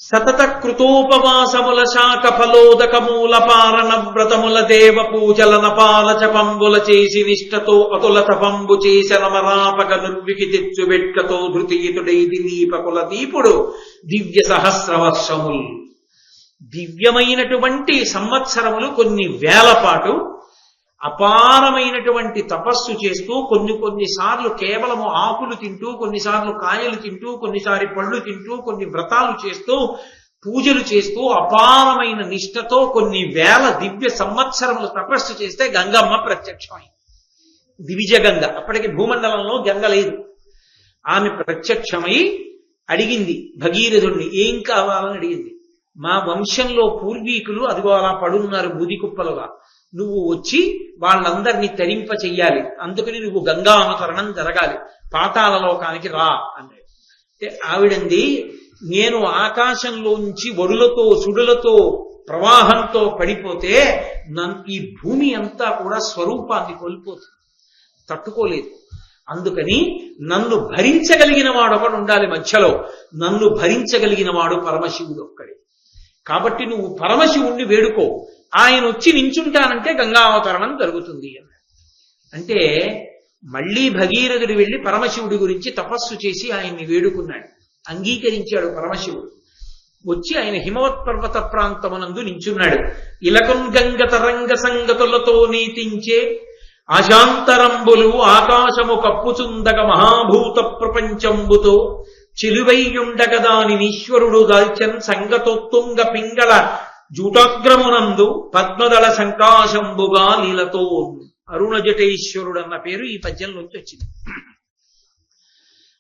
సతత కృతోపవాసముల శాఖ ఫలోదకమూల పారణ వ్రతముల దేవ పూజల నపాల చపంబుల చేసి నిష్టతో అతుల తపంబు చేస నమరాపక దుర్వికి తెచ్చు వెట్కతో ధృతియుతుడై దిలీపకుల దీపుడు దివ్య సహస్రవర్షములు. దివ్యమైనటువంటి సంవత్సరములు కొన్ని వేల పాటు అపారమైనటువంటి తపస్సు చేస్తూ కొన్నిసార్లు కేవలము ఆకులు తింటూ, కొన్నిసార్లు కాయలు తింటూ, కొన్నిసారి పళ్ళు తింటూ, కొన్ని వ్రతాలు చేస్తూ, పూజలు చేస్తూ అపారమైన నిష్ఠతో కొన్ని వేల దివ్య సంవత్సరములు తపస్సు చేస్తే గంగమ్మ ప్రత్యక్షమైంది. దివిజ గంగ. అప్పటికి భూమండలంలో గంగ లేదు. ఆమె ప్రత్యక్షమై అడిగింది భగీరథుణ్ణి, ఏం కావాలని అడిగింది. మా వంశంలో పూర్వీకులు అదిగో అలా పడున్నారు బూది కుప్పలుగా, నువ్వు వచ్చి వాళ్ళందరినీ తరింప చెయ్యాలి, అందుకని నువ్వు గంగా అవతరణం జరగాలి, పాతాళ లోకానికి రా అన్నాడు. అంటే ఆవిడంది, నేను ఆకాశంలోంచి వరులతో సుడులతో ప్రవాహంతో పడిపోతే ఈ భూమి అంతా కూడా స్వరూపాన్ని కోల్పోతుంది, తట్టుకోలేదు. అందుకని నన్ను భరించగలిగిన వాడు ఒకడు ఉండాలి మధ్యలో, నన్ను భరించగలిగిన వాడు పరమశివుడు ఒక్కడే. కాబట్టి నువ్వు పరమశివుణ్ణి వేడుకో, ఆయన వచ్చి నించుంటానంటే గంగావతరణం జరుగుతుంది అన్నాడు. అంటే మళ్ళీ భగీరథుడు వెళ్లి పరమశివుడి గురించి తపస్సు చేసి ఆయన్ని వేడుకున్నాడు. అంగీకరించాడు పరమశివుడు. వచ్చి ఆయన హిమవత్ పర్వత ప్రాంతమునందు నించున్నాడు. ఇలకుంగంగ తరంగ సంగతులతో నీతించే ఆశాంతరంబులు ఆకాశము కప్పుచుందగ మహాభూత ప్రపంచంబుతో చిలువైయుండగదానినీశ్వరుడు దాల్చన్ సంగతోత్తుంగ పింగళ జూటాగ్రమునందు పద్మదళ సంకాశంబుగా లీలతో. అరుణ జటేశ్వరుడు అన్న పేరు ఈ పద్యంలోంచి వచ్చింది.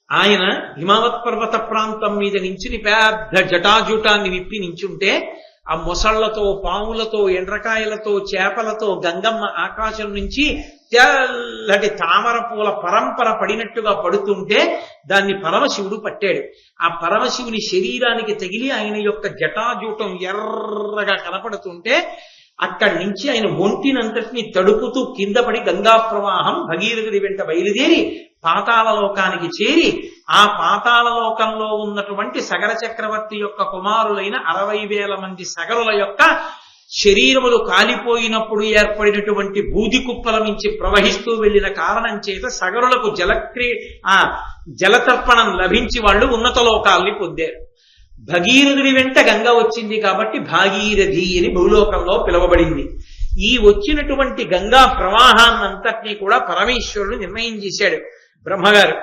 ఆయన హిమావత్ పర్వత ప్రాంతం మీద నించుని పెద్ద జటాజూటాన్ని విప్పి నించుంటే ఆ మొసళ్లతో పాములతో ఎండ్రకాయలతో చేపలతో గంగమ్మ ఆకాశం నుంచి తెల్లటి తామర పూల పరంపర పడినట్టుగా పడుతుంటే దాన్ని పరమశివుడు పట్టాడు. ఆ పరమశివుని శరీరానికి తగిలి ఆయన యొక్క జటాజూటం ఎర్రగా కనపడుతుంటే అక్కడి నుంచి ఆయన ఒంటినంతటిని తడుపుతూ కింద పడి గంగా ప్రవాహం భగీరథుడి వెంట బయలుదేరి పాతాళ లోకానికి చేరి ఆ పాతాళ లోకంలో ఉన్నటువంటి సగర చక్రవర్తి యొక్క కుమారులైన 60,000 మంది సగరుల యొక్క శరీరములు కాలిపోయినప్పుడు ఏర్పడినటువంటి బూది కుప్పల నుంచి ప్రవహిస్తూ వెళ్లిన కారణం చేత సగరులకు జలతర్పణం లభించి వాళ్ళు ఉన్నత లోకాల్ని పొందారు. భగీరథుడి వెంట గంగ వచ్చింది కాబట్టి భాగీరథి అని భూలోకంలో పిలువబడింది. ఈ వచ్చినటువంటి గంగా ప్రవాహాన్నంతటినీ కూడా పరమేశ్వరుడు నిర్ణయం చేశాడు బ్రహ్మగారు.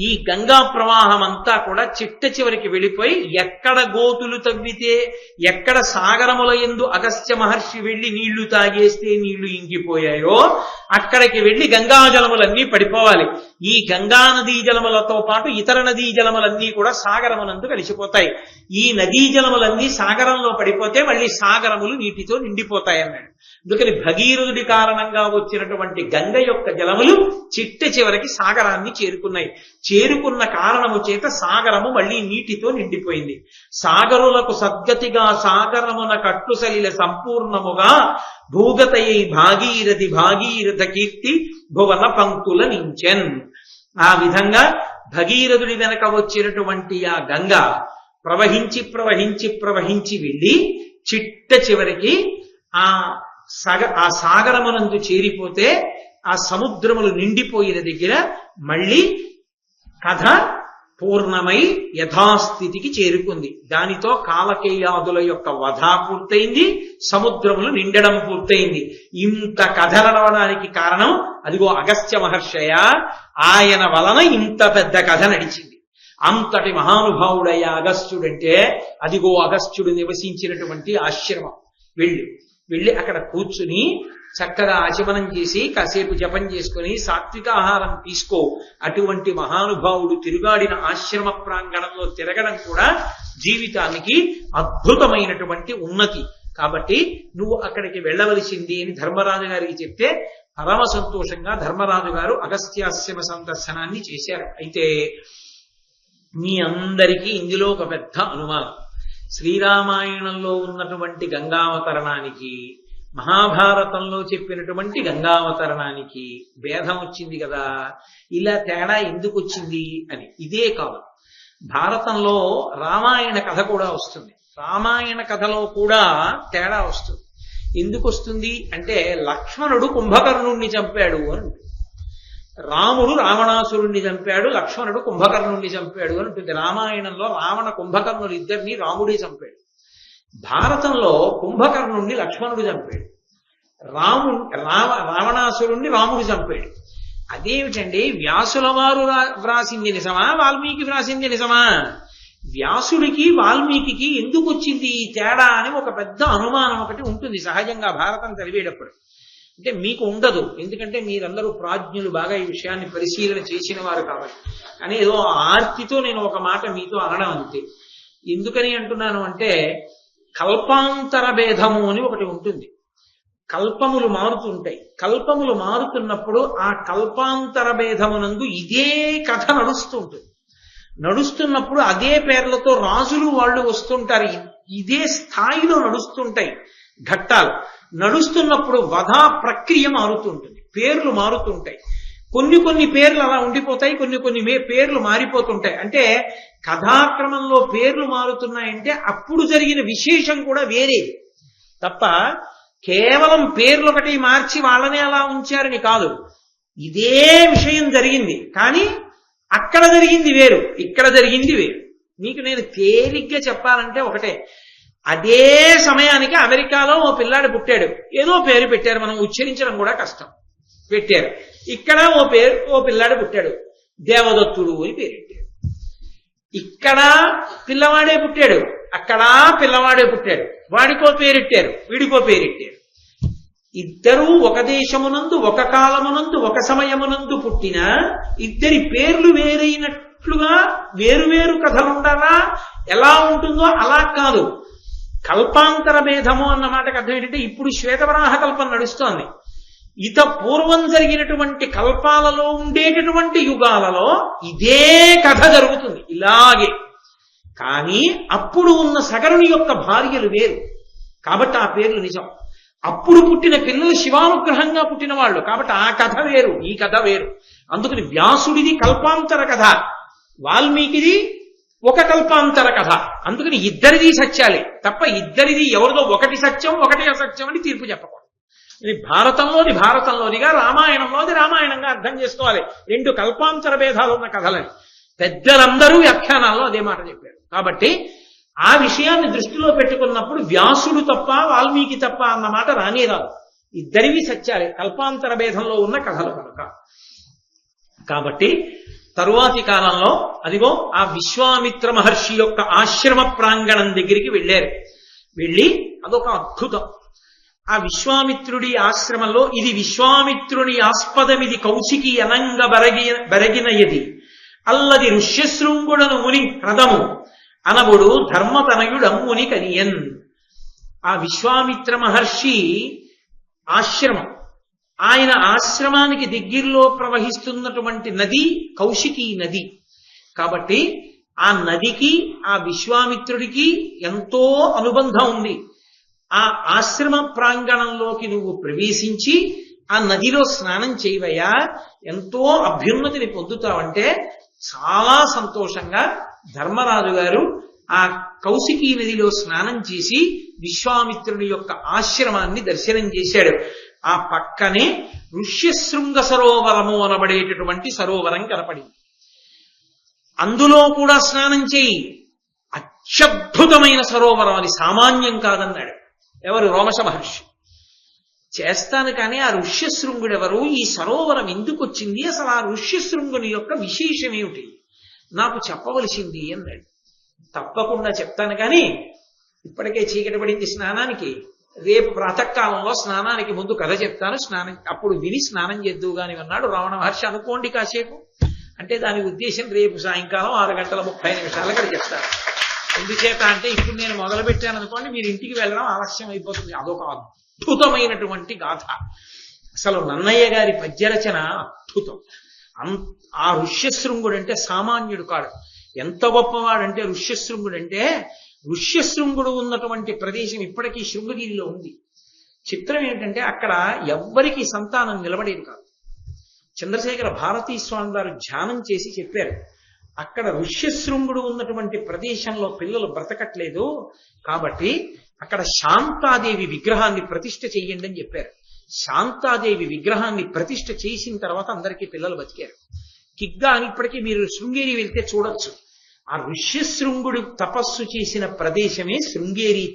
ఈ గంగా ప్రవాహం అంతా కూడా చిట్ట చివరికి వెళ్ళిపోయి ఎక్కడ గోతులు తవ్వితే ఎక్కడ సాగరముల యందు అగస్త్య మహర్షి వెళ్లి నీళ్లు తాగేస్తే నీళ్లు ఇంకిపోయాయో అక్కడికి వెళ్లి గంగాజలములన్నీ పడిపోవాలి. ఈ గంగా నదీ జలములతో పాటు ఇతర నదీ జలములన్నీ కూడా సాగరమునందు కలిసిపోతాయి. ఈ నదీ జలములన్నీ సాగరంలో పడిపోతే మళ్ళీ సాగరములు నీటితో నిండిపోతాయి అన్నాడు. అందుకని భగీరథుడి కారణంగా వచ్చినటువంటి గంగ యొక్క జలములు చిట్ట చివరికి సాగరాన్ని చేరుకున్నాయి. చేరుకున్న కారణము చేత సాగరము మళ్ళీ నీటితో నిండిపోయింది. సాగరులకు సద్గతిగా సాగరమున కట్టుసలిల సంపూర్ణముగా భూగతయై భాగీరథి భాగీరథ కీర్తి భువన పంక్తుల నించెన్. ఆ విధంగా భగీరథుడి వెనక వచ్చినటువంటి ఆ గంగ ప్రవహించి ప్రవహించి ప్రవహించి వెళ్ళి చిట్ట చివరికి ఆ సాగరమునందు చేరిపోతే ఆ సముద్రములు నిండిపోయిన దగ్గర మళ్ళీ కథ పూర్ణమై యథాస్థితికి చేరుకుంది. దానితో కాలకేయాదుల యొక్క వధ పూర్తయింది, సముద్రములు నిండడం పూర్తయింది. ఇంత కథ నడవడానికి కారణం అదిగో అగస్త్య మహర్షయ, ఆయన వలన ఇంత పెద్ద కథ నడిచింది. అంతటి మహానుభావుడయ్యా అగస్త్యుడంటే అదిగో అగస్త్యుడు నివసించినటువంటి ఆశ్రమం. వెళ్ళి అక్కడ కూర్చుని చక్కగా ఆచమనం చేసి కాసేపు జపం చేసుకుని సాత్వికాహారం తీసుకో. అటువంటి మహానుభావుడు తిరుగాడిన ఆశ్రమ ప్రాంగణంలో తిరగడం కూడా జీవితానికి అద్భుతమైనటువంటి ఉన్నతి. కాబట్టి నువ్వు అక్కడికి వెళ్ళవలసింది అని ధర్మరాజు గారికి చెప్తే పరమ సంతోషంగా ధర్మరాజు గారు అగస్త్యాశ్రమ సందర్శనాన్ని చేశారు. అయితే మీ అందరికీ ఇందులో ఒక పెద్ద అనుమానం. శ్రీరామాయణంలో ఉన్నటువంటి గంగావతరణానికి మహాభారతంలో చెప్పినటువంటి గంగావతరణానికి భేదం వచ్చింది కదా, ఇలా తేడా ఎందుకు వచ్చింది అని. ఇదే కాదు, భారతంలో రామాయణ కథ కూడా వస్తుంది. రామాయణ కథలో కూడా తేడా వస్తుంది. ఎందుకు వస్తుంది అంటే లక్ష్మణుడు కుంభకర్ణుణ్ణి చంపాడు అని ఉంటుంది, రాముడు రావణాసురుణ్ణి చంపాడు, లక్ష్మణుడు కుంభకర్ణుణ్ణి చంపాడు అని ఉంటుంది. రామాయణంలో రావణ కుంభకర్ణులు ఇద్దరిని రాముడే చంపాడు. భారతంలో కుంభకర్ణుణ్ణి లక్ష్మణుడు చంపాడు, రావణాసురుణ్ణి రాముడు చంపాడు. అదేమిటండి, వ్యాసుల వారు వ్రాసింది నిజమా, వాల్మీకి వ్రాసింది నిజమా? వ్యాసుడికి వాల్మీకి ఎందుకు వచ్చింది ఈ తేడా అని ఒక పెద్ద అనుమానం ఒకటి ఉంటుంది సహజంగా భారతం చదివేటప్పుడు. అంటే మీకు ఉండదు, ఎందుకంటే మీరందరూ ప్రాజ్ఞులు, బాగా ఈ విషయాన్ని పరిశీలన చేసిన వారు కాబట్టి. కానీ ఏదో ఆర్తితో నేను ఒక మాట మీతో అనడం అంతే. ఎందుకని అంటున్నాను అంటే, కల్పాంతర భేదము అని ఒకటి ఉంటుంది. కల్పములు మారుతుంటాయి. కల్పములు మారుతున్నప్పుడు ఆ కల్పాంతర భేదమునందు ఇదే కథ నడుస్తుంటుంది. నడుస్తున్నప్పుడు అదే పేర్లతో రాజులు వాళ్ళు వస్తుంటారు. ఇదే స్థాయిలో నడుస్తుంటాయి ఘట్టాలు. నడుస్తున్నప్పుడు వధా ప్రక్రియ మారుతుంటుంది, పేర్లు మారుతుంటాయి. కొన్ని పేర్లు అలా ఉండిపోతాయి, కొన్ని పేర్లు మారిపోతుంటాయి. అంటే కథాక్రమంలో పేర్లు మారుతున్నాయంటే అప్పుడు జరిగిన విశేషం కూడా వేరే తప్ప కేవలం పేర్లు ఒకటి మార్చి వాళ్ళనే అలా ఉంచారని కాదు. ఇదే విషయం జరిగింది, కానీ అక్కడ జరిగింది వేరు, ఇక్కడ జరిగింది వేరు. మీకు నేను తేలిగ్గా చెప్పాలంటే ఒకటే, అదే సమయానికి అమెరికాలో ఓ పిల్లాడు పుట్టాడు, ఏదో పేరు పెట్టారు, మనం ఉచ్చరించడం కూడా కష్టం, పెట్టారు. ఇక్కడ ఓ పిల్లాడు పుట్టాడు, దేవదత్తుడు అని పేరు పెట్టాడు. ఇక్కడ పిల్లవాడే పుట్టాడు, అక్కడ పిల్లవాడే పుట్టాడు, వాడికో పేరెట్టారు, వీడికో పేరెట్టారు. ఇద్దరూ ఒక దేశమునందు, ఒక కాలమునందు, ఒక సమయమునందు పుట్టిన ఇద్దరి పేర్లు వేరైనట్లుగా వేరువేరు కథలుండగా ఎలా ఉంటుందో అలా కాదు. కల్పాంతర భేదము అన్న మాటకు అర్థం ఏంటంటే, ఇప్పుడు శ్వేతవరాహ కల్పం నడుస్తోంది. ఇత పూర్వం జరిగినటువంటి కల్పాలలో ఉండేటటువంటి యుగాలలో ఇదే కథ జరుగుతుంది ఇలాగే. కానీ అప్పుడు ఉన్న సగరుని యొక్క భార్యలు వేరు కాబట్టి ఆ పేర్లు నిజం. అప్పుడు పుట్టిన పిల్లలు శివానుగ్రహంగా పుట్టిన వాళ్ళు కాబట్టి ఆ కథ వేరు, ఈ కథ వేరు. అందుకని వ్యాసుడిది కల్పాంతర కథ, వాల్మీకిది ఒక కల్పాంతర కథ. అందుకని ఇద్దరిది సత్యాలే తప్ప ఇద్దరిది ఎవరిదో ఒకటి సత్యం ఒకటి అసత్యం అని తీర్పు చెప్పకూడదు. ఇది భారతంలోనిగా, రామాయణంలోది రామాయణంగా అర్థం చేసుకోవాలి. రెండు కల్పాంతర భేదాలు ఉన్న కథలని పెద్దలందరూ వ్యాఖ్యానాల్లో అదే మాట చెప్పారు. కాబట్టి ఆ విషయాన్ని దృష్టిలో పెట్టుకున్నప్పుడు వ్యాసుడు తప్ప వాల్మీకి తప్ప అన్న మాట రానే రాదు. ఇద్దరివి సత్యాలే, కల్పాంతర భేదంలో ఉన్న కథలు కనుక. కాబట్టి తరువాతి కాలంలో అదిగో ఆ విశ్వామిత్ర మహర్షి యొక్క ఆశ్రమ ప్రాంగణం దగ్గరికి వెళ్ళారు. వెళ్ళి అదొక అద్భుతం. ఆ విశ్వామిత్రుడి ఆశ్రమంలో ఇది విశ్వామిత్రుని ఆస్పదమిది కౌశికి అనంగ బరగినయది అల్లది ఋష్యశృంగుడను ముని హ్రదము అనవుడు ధర్మతనయుడమ్ముని కనియన్. ఆ విశ్వామిత్ర మహర్షి ఆశ్రమం, ఆయన ఆశ్రమానికి దగ్గరలో ప్రవహిస్తున్నటువంటి నది కౌశికీ నది. కాబట్టి ఆ నదికి ఆ విశ్వామిత్రుడికి ఎంతో అనుబంధం ఉంది. ఆ ఆశ్రమ ప్రాంగణంలోకి నువ్వు ప్రవేశించి ఆ నదిలో స్నానం చేయవయ్యా, ఎంతో అభ్యున్నతిని పొందుతావంటే చాలా సంతోషంగా ధర్మరాజు గారు ఆ కౌశికీ నదిలో స్నానం చేసి విశ్వామిత్రుని యొక్క ఆశ్రమాన్ని దర్శనం చేశాడు. ఆ పక్కనే ఋష్యశృంగ సరోవరము అనబడేటటువంటి సరోవరం కనపడింది. అందులో కూడా స్నానం చేయి, అత్యద్భుతమైన సరోవరం, అది సామాన్యం కాదన్నాడు. ఎవరు? రోమశ మహర్షి. చేస్తాను, కానీ ఆ ఋష్యశృంగుడు ఎవరు, ఈ సరోవరం ఎందుకు వచ్చింది, అసలు ఆ ఋష్యశృంగుని యొక్క విశేషం ఏమిటి నాకు చెప్పవలసింది అన్నాడు. తప్పకుండా చెప్తాను, కానీ ఇప్పటికే చీకటి పడింది స్నానానికి, రేపు ప్రాతకాలంలో స్నానానికి ముందు కథ చెప్తాను, అప్పుడు విని స్నానం చేద్దువు గాని అన్నాడు రావణ మహర్షి. అనుకోండి కాసేపు అంటే దాని ఉద్దేశం రేపు సాయంకాలం 6:30 చెప్తాను. ఎందుచేత అంటే ఇప్పుడు నేను మొదలు పెట్టాను అనుకోండి, మీరు ఇంటికి వెళ్ళడం ఆలస్యం అయిపోతుంది. అదొక అద్భుతమైనటువంటి గాథ. అసలు నన్నయ్య గారి పద్యరచన అద్భుతం. ఆ ఋష్యశృంగుడు అంటే సామాన్యుడు కాడు. ఎంత గొప్పవాడంటే ఋష్యశృంగుడు అంటే, ఋష్యశృంగుడు ఉన్నటువంటి ప్రదేశం ఇప్పటికీ శృంగగిరిలో ఉంది. చిత్రం ఏంటంటే అక్కడ ఎవ్వరికి సంతానం నిలబడేది కాదు. చంద్రశేఖర భారతీ స్వామి వారు ధ్యానం చేసి చెప్పారు, అక్కడ ఋష్యశృంగుడు ఉన్నటువంటి ప్రదేశంలో పిల్లలు బ్రతకట్లేదు, కాబట్టి అక్కడ శాంతాదేవి విగ్రహాన్ని ప్రతిష్ఠ చెయ్యండి అని చెప్పారు. శాంతాదేవి విగ్రహాన్ని ప్రతిష్ఠ చేసిన తర్వాత అందరికీ పిల్లలు బతికారు. కిగ్గా అని ఇప్పటికీ మీరు శృంగేరి వెళ్తే చూడొచ్చు. ఆ ఋష్యశృంగుడు తపస్సు చేసిన ప్రదేశమే శృంగేరి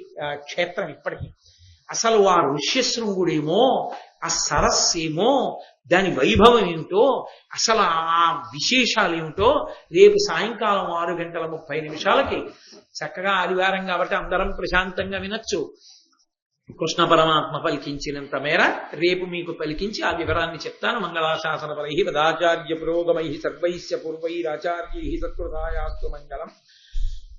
క్షేత్రం ఇప్పటికీ. అసలు ఆ ఋష్యశృంగుడేమో, ఆ సరస్సేమో, దాని వైభవం ఏమిటో, అసలు ఆ విశేషాలు ఏమిటో రేపు సాయంకాలం 6:30 చక్కగా ఆదివారం కాబట్టి అందరం ప్రశాంతంగా వినొచ్చు. కృష్ణ పరమాత్మ పలికించినంత మేర రేపు మీకు పలికించి ఆ వివరాన్ని చెప్తాను. మంగళాశాసనపరై పదాచార్య పురోగమై సర్వైశ్య పూర్వైరాచార్యై సత్కృతాయాస్తు మంగళం.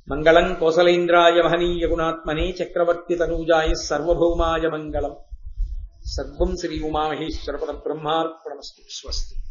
మంగళం కోసలేంద్రాయ మహనీయ గుణాత్మనే చక్రవర్తి తనూజాయ సర్వభౌమాయ మంగళం. సర్వం శ్రీ ఉమామహేశ్వర పరబ్రహ్మార్పణమస్తు. స్వస్తి.